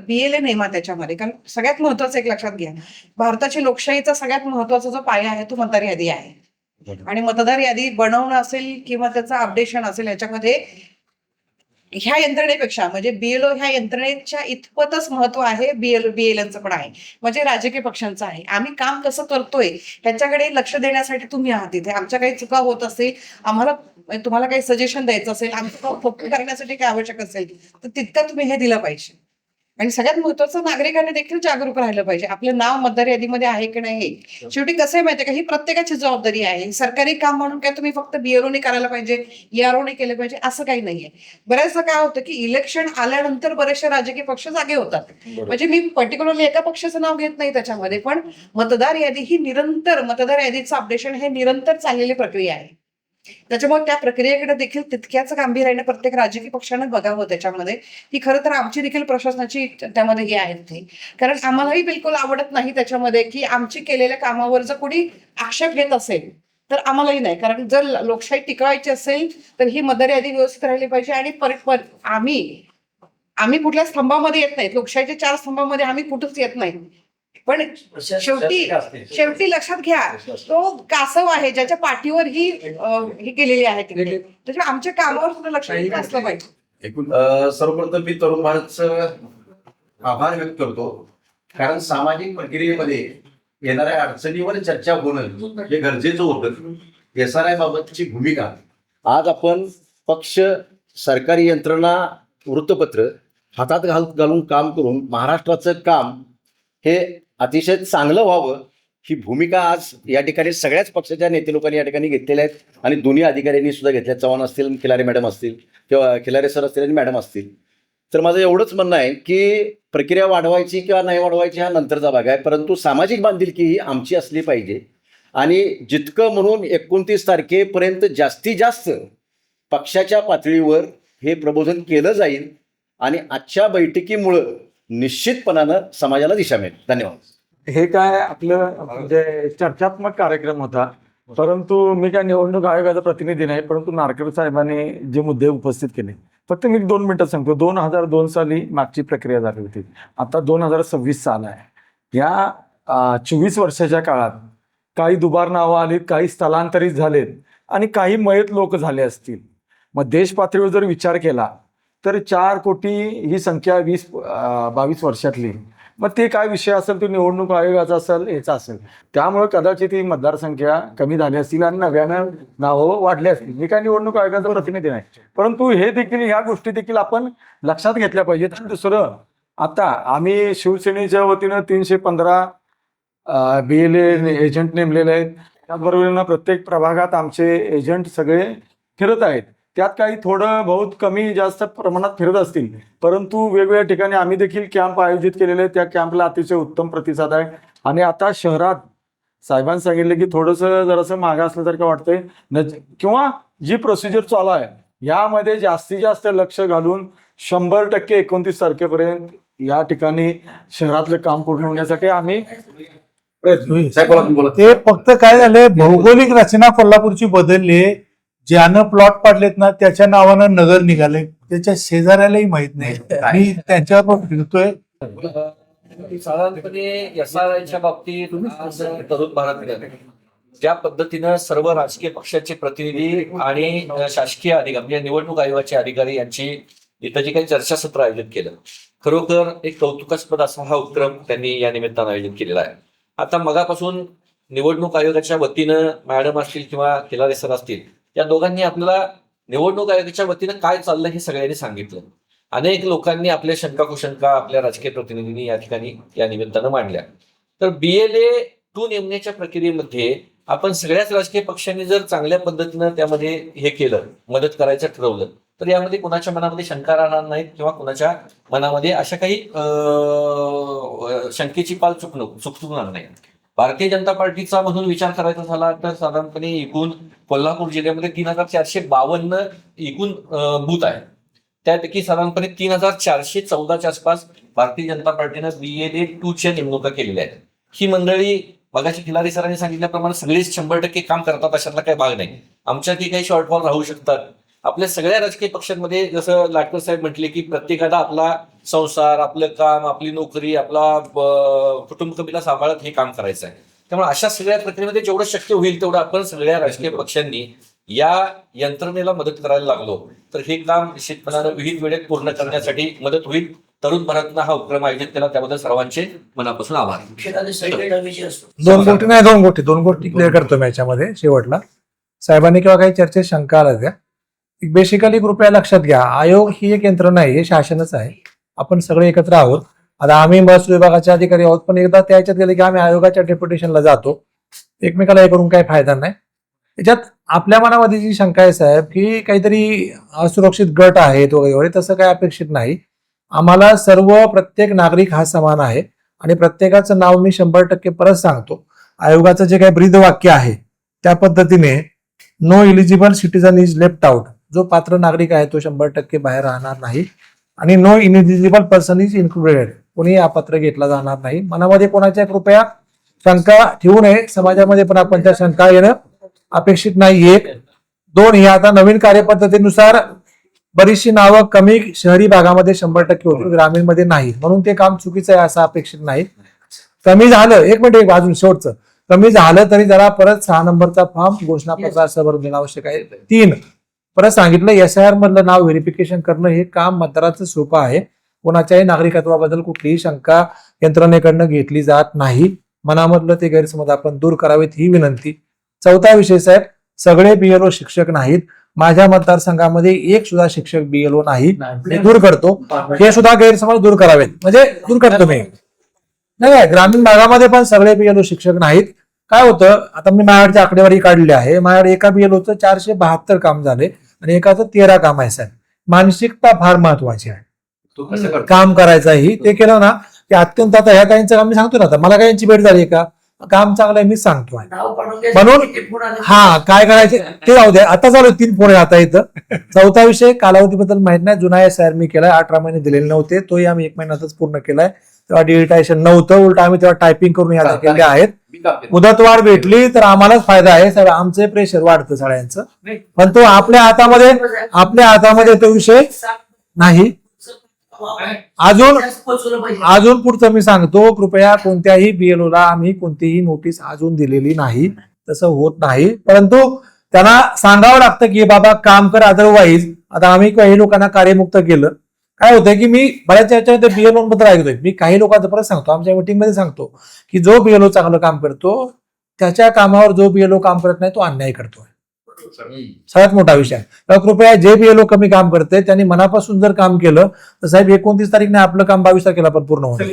BLA नेमा त्याच्यामध्ये. कारण सगळ्यात महत्वाचं एक लक्षात घ्या भारताची लोकशाहीचा सगळ्यात महत्वाचा जो पाया आहे तो मतदार यादी आहे. आणि मतदार यादी बनवणं असेल किंवा त्याचं अपडेशन असेल याच्यामध्ये ह्या यंत्रणेपेक्षा म्हणजे BLO ह्या यंत्रणेच्या इतपतच महत्व आहे BLNचं पण आहे म्हणजे राजकीय पक्षांचं आहे. आम्ही काम कसं करतोय ह्याच्याकडे लक्ष देण्यासाठी तुम्ही आहात तिथे. आमच्या काही चुका होत असेल तुम्हाला काही सजेशन द्यायचं असेल आमचं करण्यासाठी काय आवश्यक असेल तर तितकं तुम्ही हे दिलं पाहिजे. आणि सगळ्यात महत्वाचं नागरिकांनी देखील जागरूक राहिलं पाहिजे. आपलं नाव मतदार यादीमध्ये आहे की नाही हे. शेवटी कसं आहे माहितीये का, ही प्रत्येकाची जबाबदारी आहे. सरकारी काम म्हणून काय तुम्ही फक्त बीएलओने करायला पाहिजे, ERO ने केलं पाहिजे असं काही नाहीये. बऱ्याचदा काय होतं की इलेक्शन आल्यानंतर बरेचसे राजकीय पक्ष जागे होतात. म्हणजे मी पर्टिक्युलरली एका पक्षाचं नाव घेत नाही त्याच्यामध्ये, पण मतदार यादी ही निरंतर, मतदार यादीचं अपडेशन हे निरंतर चाललेली प्रक्रिया आहे. त्याच्यामुळे त्या प्रक्रियेकडे देखील तितक्याच गांभीर्याने प्रत्येक राजकीय पक्षानं बघावं त्याच्यामध्ये. ही खरं तर आमची देखील प्रशासनाची त्यामध्ये हे आहेत ते, कारण आम्हालाही बिलकुल आवडत नाही त्याच्यामध्ये की आमची केलेल्या कामावर जर कोणी आक्षेप घेत असेल तर आम्हालाही नाही. कारण जर लोकशाही टिकवायची असेल तर ही मतदार यादी व्यवस्थित राहिली पाहिजे. आणि आम्ही कुठल्या स्तंभामध्ये येत नाहीत, लोकशाहीच्या 4 स्तंभामध्ये आम्ही कुठंच येत नाही. पण शेवटी लक्षात घ्या, तो कासव आहे ज्याच्या पाठीवर ही केलेली आहे. त्याच्यामुळे आमच्या कामावर सुद्धा लक्ष द्यायचं असलं पाहिजे. सर्वप्रथम मी तरुण भारतचं आभार व्यक्त करतो, कारण सामाजिक प्रक्रियेमध्ये येणाऱ्या अडचणीवर चर्चा होणं हे गरजेचं होतं. SRI बाबतची भूमिका आज आपण पक्ष, सरकारी यंत्रणा, वृत्तपत्र हातात घालून काम करून महाराष्ट्राचं काम हे अतिशय चांगलं व्हावं ही भूमिका आज या ठिकाणी सगळ्याच पक्षाच्या नेते लोकांनी या ठिकाणी घेतलेल्या आहेत आणि दोन्ही अधिकाऱ्यांनी सुद्धा घेतल्या. चव्हाण असतील, खिलारे मॅडम असतील किंवा खिलारे सर असतील आणि मॅडम असतील. तर माझं एवढंच म्हणणं आहे की प्रक्रिया वाढवायची किंवा नाही वाढवायची हा नंतरचा भाग आहे, परंतु सामाजिक बांधिलकी ही आमची असली पाहिजे. आणि जितकं म्हणून 29 तारखेपर्यंत जास्तीत जास्त पक्षाच्या पातळीवर हे प्रबोधन केलं जाईल आणि आजच्या बैठकीमुळं निश्चितपणानं समाजाला दिशा मिळेल. धन्यवाद. हे काय आपलं म्हणजे चर्चात्मक कार्यक्रम होता, परंतु मी काय निवडणूक आयोगाचा प्रतिनिधी नाही, परंतु नारकर साहेबांनी जे मुद्दे उपस्थित केले फक्त मी 2 मिनिटात सांगतो. 2002 साली मागची प्रक्रिया झाली होती, आता 2026 साल आहे. या 24 वर्षाच्या काळात काही दुबार नावं आलीत, काही स्थलांतरित झालेत आणि काही मयत लोक झाले असतील. मग देश पातळीवर जर विचार केला तर 4 कोटी ही संख्या 22 वर्षातली. मग ते काय विषय असेल तो निवडणूक आयोगाचा असेल, याचा असेल. त्यामुळे कदाचित ही मतदारसंख्या कमी झाली असतील आणि नव्यानं नावं वाढली असतील. मी काय निवडणूक आयोगाचा प्रतिनिधी नाही, परंतु हे देखील, ह्या गोष्टी देखील आपण लक्षात घेतल्या पाहिजेत. आणि दुसरं, आता आम्ही शिवसेनेच्या वतीनं 315 BLA एजंट नेमलेले आहेत. त्याचबरोबर प्रत्येक प्रभागात आमचे एजंट सगळे फिरत आहेत. त्यात काही थोडं बहुत कमी जास्त प्रमाणात फिरत असतील, परंतु वेगवेगळ्या ठिकाणी आम्ही देखील कॅम्प आयोजित केलेले आहेत. त्या कॅम्पला अतिशय उत्तम प्रतिसाद आहे. आणि आता शहरात साहेबांनी सांगितलं की थोडंसं जरासं मागं असल्यासारखं वाटतंय, किंवा जी प्रोसिजर चालू आहे यामध्ये जास्तीत जास्त लक्ष घालून 100% 29 तारखेपर्यंत या ठिकाणी शहरातलं काम पूर्ण होण्यासाठी आम्ही ते फक्त काय झालंय, भौगोलिक रचना कोल्हापूरची बदलली. ज्यानं प्लॉट पाडलेत ना त्याच्या नावानं नगर निघाले, त्याच्या शेजाऱ्यालाही माहित नाही. मी त्यांच्यावर फिरतोय. साधारणपणे SRIच्या बाबतीत आज तरुण भारत ज्या पद्धतीनं सर्व राजकीय पक्षाचे प्रतिनिधी आणि शासकीय अधिकारी म्हणजे निवडणूक आयोगाचे अधिकारी यांची इथं जे काही चर्चासत्र आयोजित केलं, खरोखर एक कौतुकास्पद असा हा उपक्रम त्यांनी या निमित्तानं आयोजित केलेला आहे. आता मगापासून निवडणूक आयोगाच्या वतीनं मॅडम असतील किंवा खिलारे सर असतील, या दोघांनी आपल्याला निवडणूक आयोगाच्या वतीनं काय चाललं हे सगळ्यांनी सांगितलं. अनेक लोकांनी आपल्या शंका कुशंका आपल्या राजकीय प्रतिनिधींनी या ठिकाणी या निमित्तानं मांडल्या. तर BLA 2 नेमण्याच्या प्रक्रियेमध्ये आपण सगळ्याच राजकीय पक्षांनी जर चांगल्या पद्धतीनं त्यामध्ये हे केलं, मदत करायचं ठरवलं, तर यामध्ये कुणाच्या मनामध्ये शंका राहणार नाहीत किंवा कुणाच्या मनामध्ये अशा काही शंकेची पाल चुकणार नाही. भारतीय जनता पार्टीचा म्हणून विचार करायचा झाला तर साधारणपणे एकूण कोल्हापूर जिल्ह्यामध्ये 3452 एकूण बूथ आहे. त्यापैकी साधारणपणे 3414च्या आसपास भारतीय जनता पार्टीनं BLA 2च्या नेमणुका केलेल्या आहेत. ही मंडळी मगाशी खिलारी सरांनी सांगितल्याप्रमाणे सगळेच 100% काम करतात अशातला काही भाग नाही. आमच्यातही काही शॉर्टफॉल राहू शकतात. आपल्या सगळ्या राजकीय पक्षांमध्ये जसं लाटकर साहेब म्हटले की प्रत्येकाला आपला संसार, आपलं काम, आपली नोकरी, आपला कुटुंब कबिला सांभाळत हे काम करायचं आहे. त्यामुळे अशा सगळ्या प्रक्रियेमध्ये जेवढं शक्य होईल तेवढं आपण सगळ्या राजकीय पक्षांनी या यंत्रणेला मदत करायला लागलो तर हे काम निश्चितपणानं विहित वेळेत पूर्ण करण्यासाठी मदत होईल. तरुण भारतनं हा उपक्रम आयोजित केला त्याबद्दल सर्वांचे मनापासून आभार. 2 गोष्टी क्लिअर करतो मी याच्यामध्ये. शेवटला साहेबांनी किंवा काही चर्चेत शंका आल्या त्या बेसिकली कृपया लक्षात घ्या, आयोग ही एक यंत्रणा आहे, हे शासनच आहे. आपण सगळे एकत्र आहोत. आता आम्ही महसूल विभागाचे अधिकारी आहोत, पण एकदा त्याच्यात गेले की आम्ही आयोगाच्या डेप्युटेशनला जातो. एकमेकाला हे करून काही फायदा नाही. त्याच्यात आपल्या मनामध्ये जी शंका आहे साहेब, की काहीतरी असुरक्षित गट आहेत वगैरे, तसं काही अपेक्षित नाही. आम्हाला प्रत्येक नागरिक हा समान आहे आणि प्रत्येकाचं नाव मी 100% परत सांगतो. आयोगाचं जे काही ब्रीद वाक्य आहे त्या पद्धतीने no eligible citizen is left out. जो पात्र नागरिक आहे तो 100% बाहेर राहणार नाही आणि no ineligible person is included. कोणी अपात्र घेतला जाणार नाही. मनामध्ये कोणाच्या कृपया शंका ठेवू नये. समाजामध्ये पण आपण त्या शंका येणं अपेक्षित नाही. 1, 2, ही आता नवीन कार्यपद्धतीनुसार बरीचशी नावं कमी शहरी भागामध्ये 100% होतील, ग्रामीणमध्ये नाही. म्हणून ते काम चुकीचं आहे असं अपेक्षित नाही. कमी झालं, एक मिनिट अजून शेवटचं, कमी झालं तरी जरा परत 6 नंबरचा फॉर्म घोषणापत्रासह भरून देणं आवश्यक आहे. 3, परत सांगितलं, SIR मधलं नाव व्हेरिफिकेशन करणं हे काम मतदाराचं सोपं आहे. कोणाच्याही नागरिकत्वाबद्दल कुठलीही शंका यंत्रणेकडनं घेतली जात नाही. मनामधलं ते गैरसमज आपण दूर करावेत ही विनंती. 4था विषय साहेब, सगळे BLO शिक्षक नाहीत. माझ्या मतदारसंघामध्ये एक सुद्धा शिक्षक BLO नाही. मी दूर करतो. हे सुद्धा गैरसमज दूर करावेत, म्हणजे दूर करतो मी. नाही, ग्रामीण भागामध्ये पण सगळे BLO शिक्षक नाहीत. काय होतं, आता मी माझ्याकडची आकडेवारी काढली आहे. माझ्याकडे एका BLOचं 472 काम झाले आणि एकाचं 13 काम आहे साहेब. मानसिकता फार महत्वाची आहे. तो कसं करतो? काम करायचं ही ते केलं ना ते अत्यंत. आता ह्या ताईंचं काम मी सांगतो ना, आता मला काय यांची भेट झाली का, काम चांगलं आहे मी सांगतोय. म्हणून हा काय करायचे ते जाऊ द्या. आता चालू 3 फोन आता इथं. 4था विषय, कालावधीबद्दल माहित नाही. जुना SIR मी केलाय, 18 महिने दिलेले नव्हते, तोही आम्ही 1 महिन्यातच पूर्ण केलाय. तेव्हा डिजिटायझेशन नव्हतं, उलट आम्ही तेव्हा टायपिंग करून यादा केले आहेत. मुदतवाढ भेटली तर आम्हालाच फायदा आहे साहेब. आमचे प्रेशर वाढतं सगळ्यांचं, पण तो आपल्या हातामध्ये तो विषय नाही. अजून पुढचं मी सांगतो, कृपया कोणत्याही BLO ला आम्ही कोणतीही नोटीस अजून दिलेली नाही. तसं होत नाही, परंतु त्यांना सांगावं लागतं की बाबा काम कर. अदरवाईज आता आम्ही काही लोकांना कार्यमुक्त केलं. काय होतंय की मी बऱ्याच याच्यामध्ये BLO बद्दल ऐकतोय. मी काही लोकांचं परत सांगतो, आमच्या मीटिंगमध्ये सांगतो की जो BLO चांगलं काम करतो त्याच्या कामावर जो BLO काम करत नाही तो अन्याय करतोय. सगळ्यात मोठा विषय. तर कृपया जे BLO कमी काम करते त्यांनी मनापासून जर काम केलं तर साहेब 29 तारीखने आपलं काम 22 तारखेला पण पूर्ण होतं,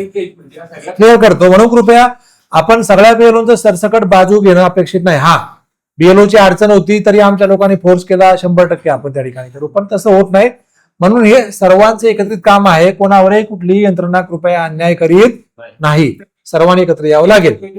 क्लिअर करतो. म्हणून कृपया आपण सगळ्या BLOचं सरसकट बाजू घेणं अपेक्षित नाही. हा, BLOची अडचण होती तरी आमच्या लोकांनी फोर्स केला, 100% आपण त्या ठिकाणी करू, पण तसं होत नाही. म्हणून हे सर्वांचं एकत्रित काम आहे. कोणावरही कुठलीही यंत्रणा कृपया अन्याय करीत नाही. सर्वांनी एकत्र यावं लागेल.